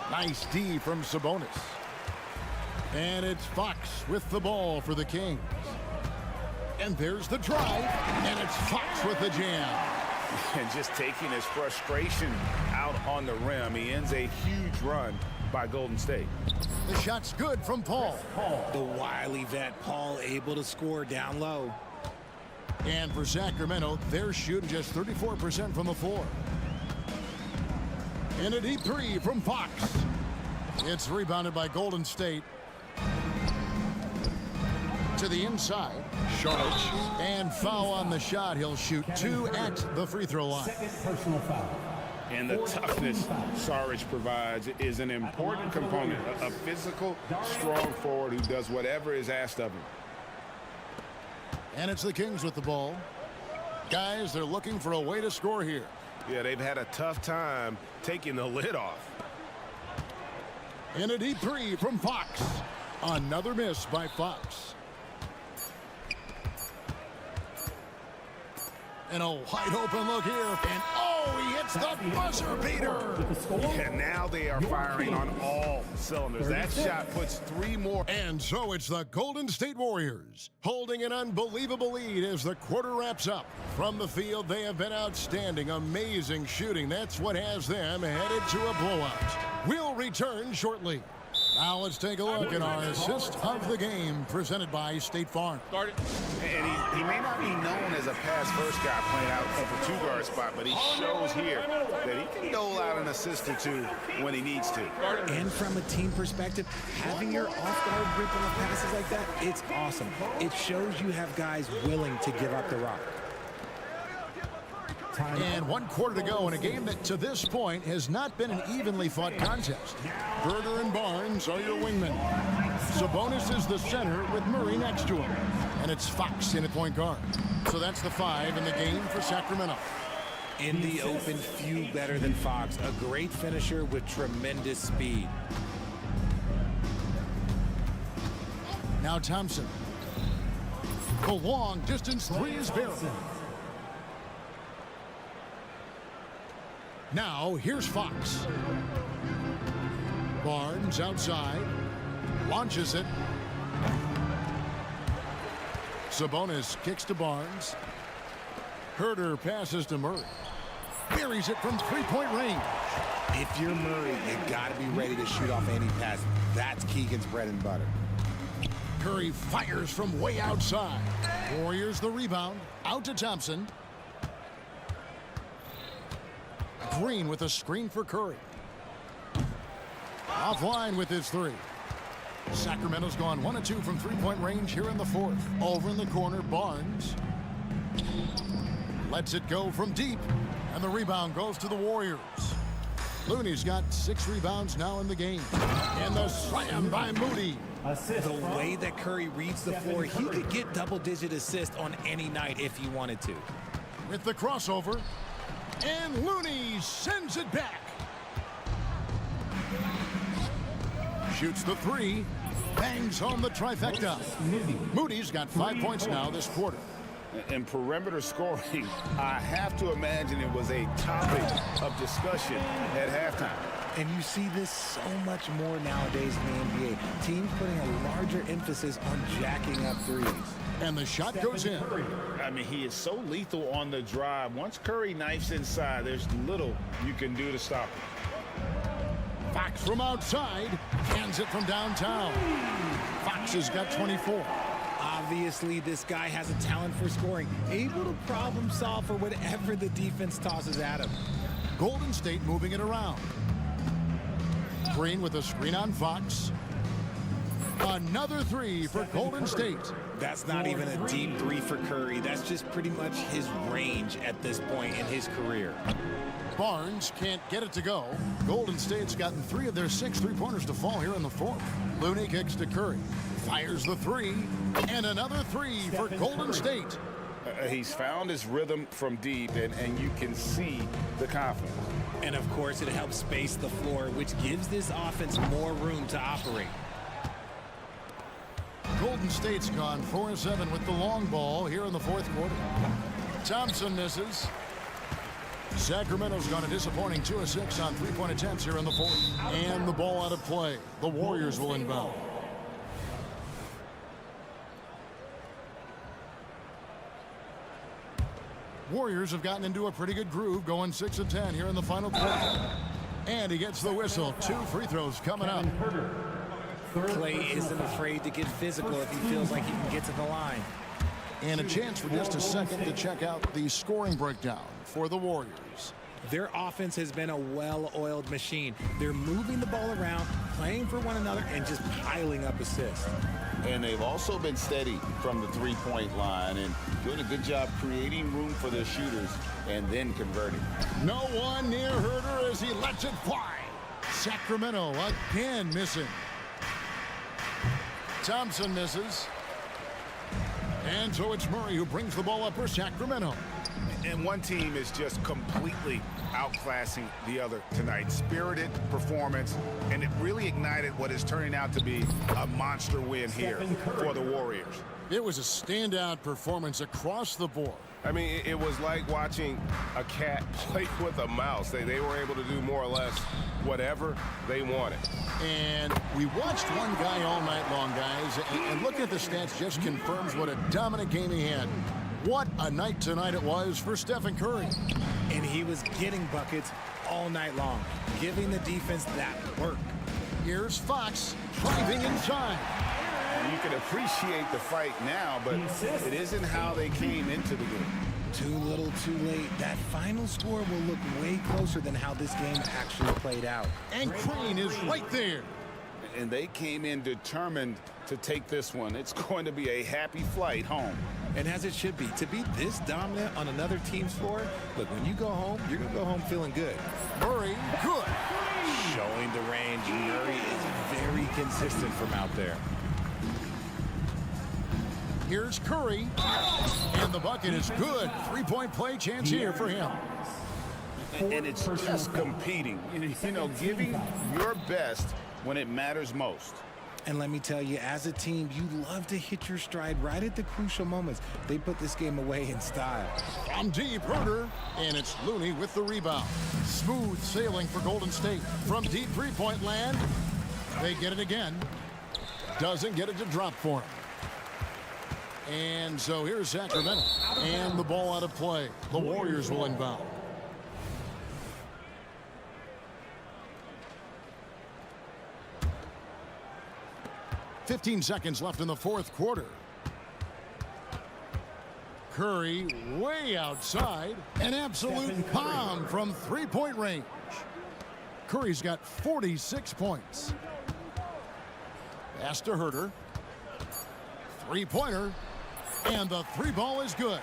Nice D from Sabonis. And it's Fox with the ball for the Kings. And there's the drive. And it's Fox with the jam. And just taking his frustration out on the rim. He ends a huge run by Golden State. The shot's good from Paul. The wily vet Paul able to score down low. And for Sacramento, they're shooting just 34% from the floor. And a deep 3 from Fox. It's rebounded by Golden State. To the inside. Sharch. And foul on the shot. He'll shoot 2 at the free throw line. Second personal foul. And the toughness Saric provides is an important component. A physical, strong forward who does whatever is asked of him. And it's the Kings with the ball. Guys, they're looking for a way to score here. Yeah, they've had a tough time taking the lid off. And a deep three from Fox. Another miss by Fox. And a wide open look here. And oh, he hits the buzzer beater. And now they are firing on all cylinders. That shot puts 3 more. And so it's the Golden State Warriors holding an unbelievable lead as the quarter wraps up. From the field, they have been outstanding. Amazing shooting. That's what has them headed to a blowout. We'll return shortly. Now let's take a look at our assist of the game presented by State Farm. And he may not be known as a pass-first guy playing out of a 2-guard spot, but he shows here that he can dole out an assist or 2 when he needs to. And from a team perspective, having your off-guard grip on passes like that, it's awesome. It shows you have guys willing to give up the rock. And 1 quarter to go in a game that to this point has not been an evenly fought contest. Berger and Barnes are your wingmen. Sabonis is the center with Murray next to him. And it's Fox in at point guard. So that's the 5 in the game for Sacramento. In the open, few better than Fox. A great finisher with tremendous speed. Now Thompson. The long distance 3 is barreled. Now, here's Fox. Barnes outside. Launches it. Sabonis kicks to Barnes. Herter passes to Murray. Buries it from 3-point range. If you're Murray, you got to be ready to shoot off any pass. That's Keegan's bread and butter. Curry fires from way outside. Warriors the rebound. Out to Thompson. Green with a screen for Curry. Offline with his 3. Sacramento's gone 1 of 2 from 3-point range here in the 4th. Over in the corner, Barnes. Lets it go from deep. And the rebound goes to the Warriors. Looney's got 6 rebounds now in the game. And the slam by Moody. The way that Curry reads the floor, he could get double-digit assists on any night if he wanted to. With the crossover. And Looney sends it back. Shoots the 3. Bangs home the trifecta. Moody's got 5 points now this quarter. And perimeter scoring, I have to imagine it was a topic of discussion at halftime. And you see this so much more nowadays in the NBA. Teams putting a larger emphasis on jacking up threes. And the shot goes in. I mean, he is so lethal on the drive. Once Curry knifes inside, there's little you can do to stop him. Fox from outside. Hands it from downtown. Fox has got 24. Obviously, this guy has a talent for scoring. Able to problem solve for whatever the defense tosses at him. Golden State moving it around. Green with a screen on Fox. Another 3 for Golden State. That's not even a deep 3 for Curry. That's just pretty much his range at this point in his career. Barnes can't get it to go. Golden State's gotten 3 of their 6 3-pointers to fall here in the 4th. Looney kicks to Curry. Fires the 3. And another 3 for Golden State. He's found his rhythm from deep, and you can see the confidence. And, of course, it helps space the floor, which gives this offense more room to operate. Golden State's gone 4-7 with the long ball here in the 4th quarter. Thompson misses. Sacramento's gone a disappointing 2 of 6 on 3-point attempts here in the 4th. And the ball out of play. The Warriors will inbound. Warriors have gotten into a pretty good groove, going 6 of 10 here in the final quarter. And he gets the whistle. 2 free throws coming up. Clay isn't afraid to get physical if he feels like he can get to the line. And a chance for just a second to check out the scoring breakdown for the Warriors. Their offense has been a well-oiled machine. They're moving the ball around, playing for one another, and just piling up assists. And they've also been steady from the three-point line and doing a good job creating room for their shooters and then converting. No one near Herder as he lets it fly. Sacramento again missing. Thompson misses. And so it's Murray who brings the ball up for Sacramento. And one team is just completely outclassing the other tonight. Spirited performance, and it really ignited what is turning out to be a monster win here for the Warriors. It was a standout performance across the board. I mean, it was like watching a cat play with a mouse. They were able to do more or less whatever they wanted. And we watched one guy all night long, guys, and looking at the stats just confirms what a dominant game he had. What a night tonight it was for Stephen Curry. And he was getting buckets all night long, giving the defense that work. Here's Fox driving inside. You can appreciate the fight now, but it isn't how they came into the game. Too little, too late. That final score will look way closer than how this game actually played out. And Green is right there. And they came in determined to take this one. It's going to be a happy flight home. And as it should be. To be this dominant on another team's floor, look, when you go home, you're going to go home feeling good. Murray, good. Showing the range. Murray is very consistent from out there. Here's Curry. And the bucket is good. Three-point play chance here for him. And it's just competing. You know, giving your best when it matters most. And let me tell you, as a team, you love to hit your stride right at the crucial moments. They put this game away in style. From deep, Herder, and it's Looney with the rebound. Smooth sailing for Golden State. From deep three-point land, they get it again. Doesn't get it to drop for him. And so here's Sacramento. And the ball out of play. The Warriors will inbound. .15 seconds left in the fourth quarter. Curry way outside. An absolute bomb from three-point range. Curry's got 46 points. Pass to Herder. Three-pointer. And the three ball is good.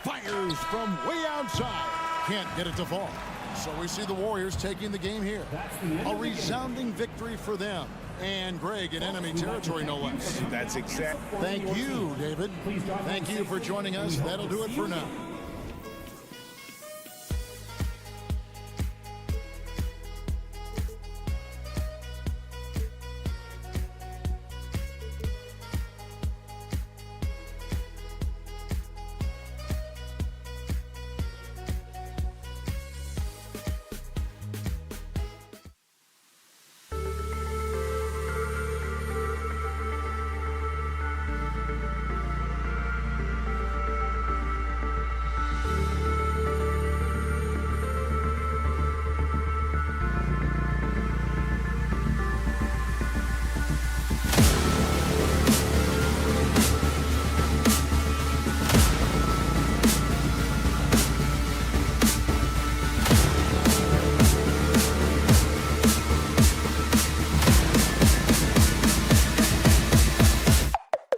Fires from way outside. Can't get it to fall. So we see the Warriors taking the game here. A resounding victory for them. And Greg in enemy territory, no less. That's exactly. Thank you, David. Thank you for joining us. That'll do it for now.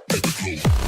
Let's go.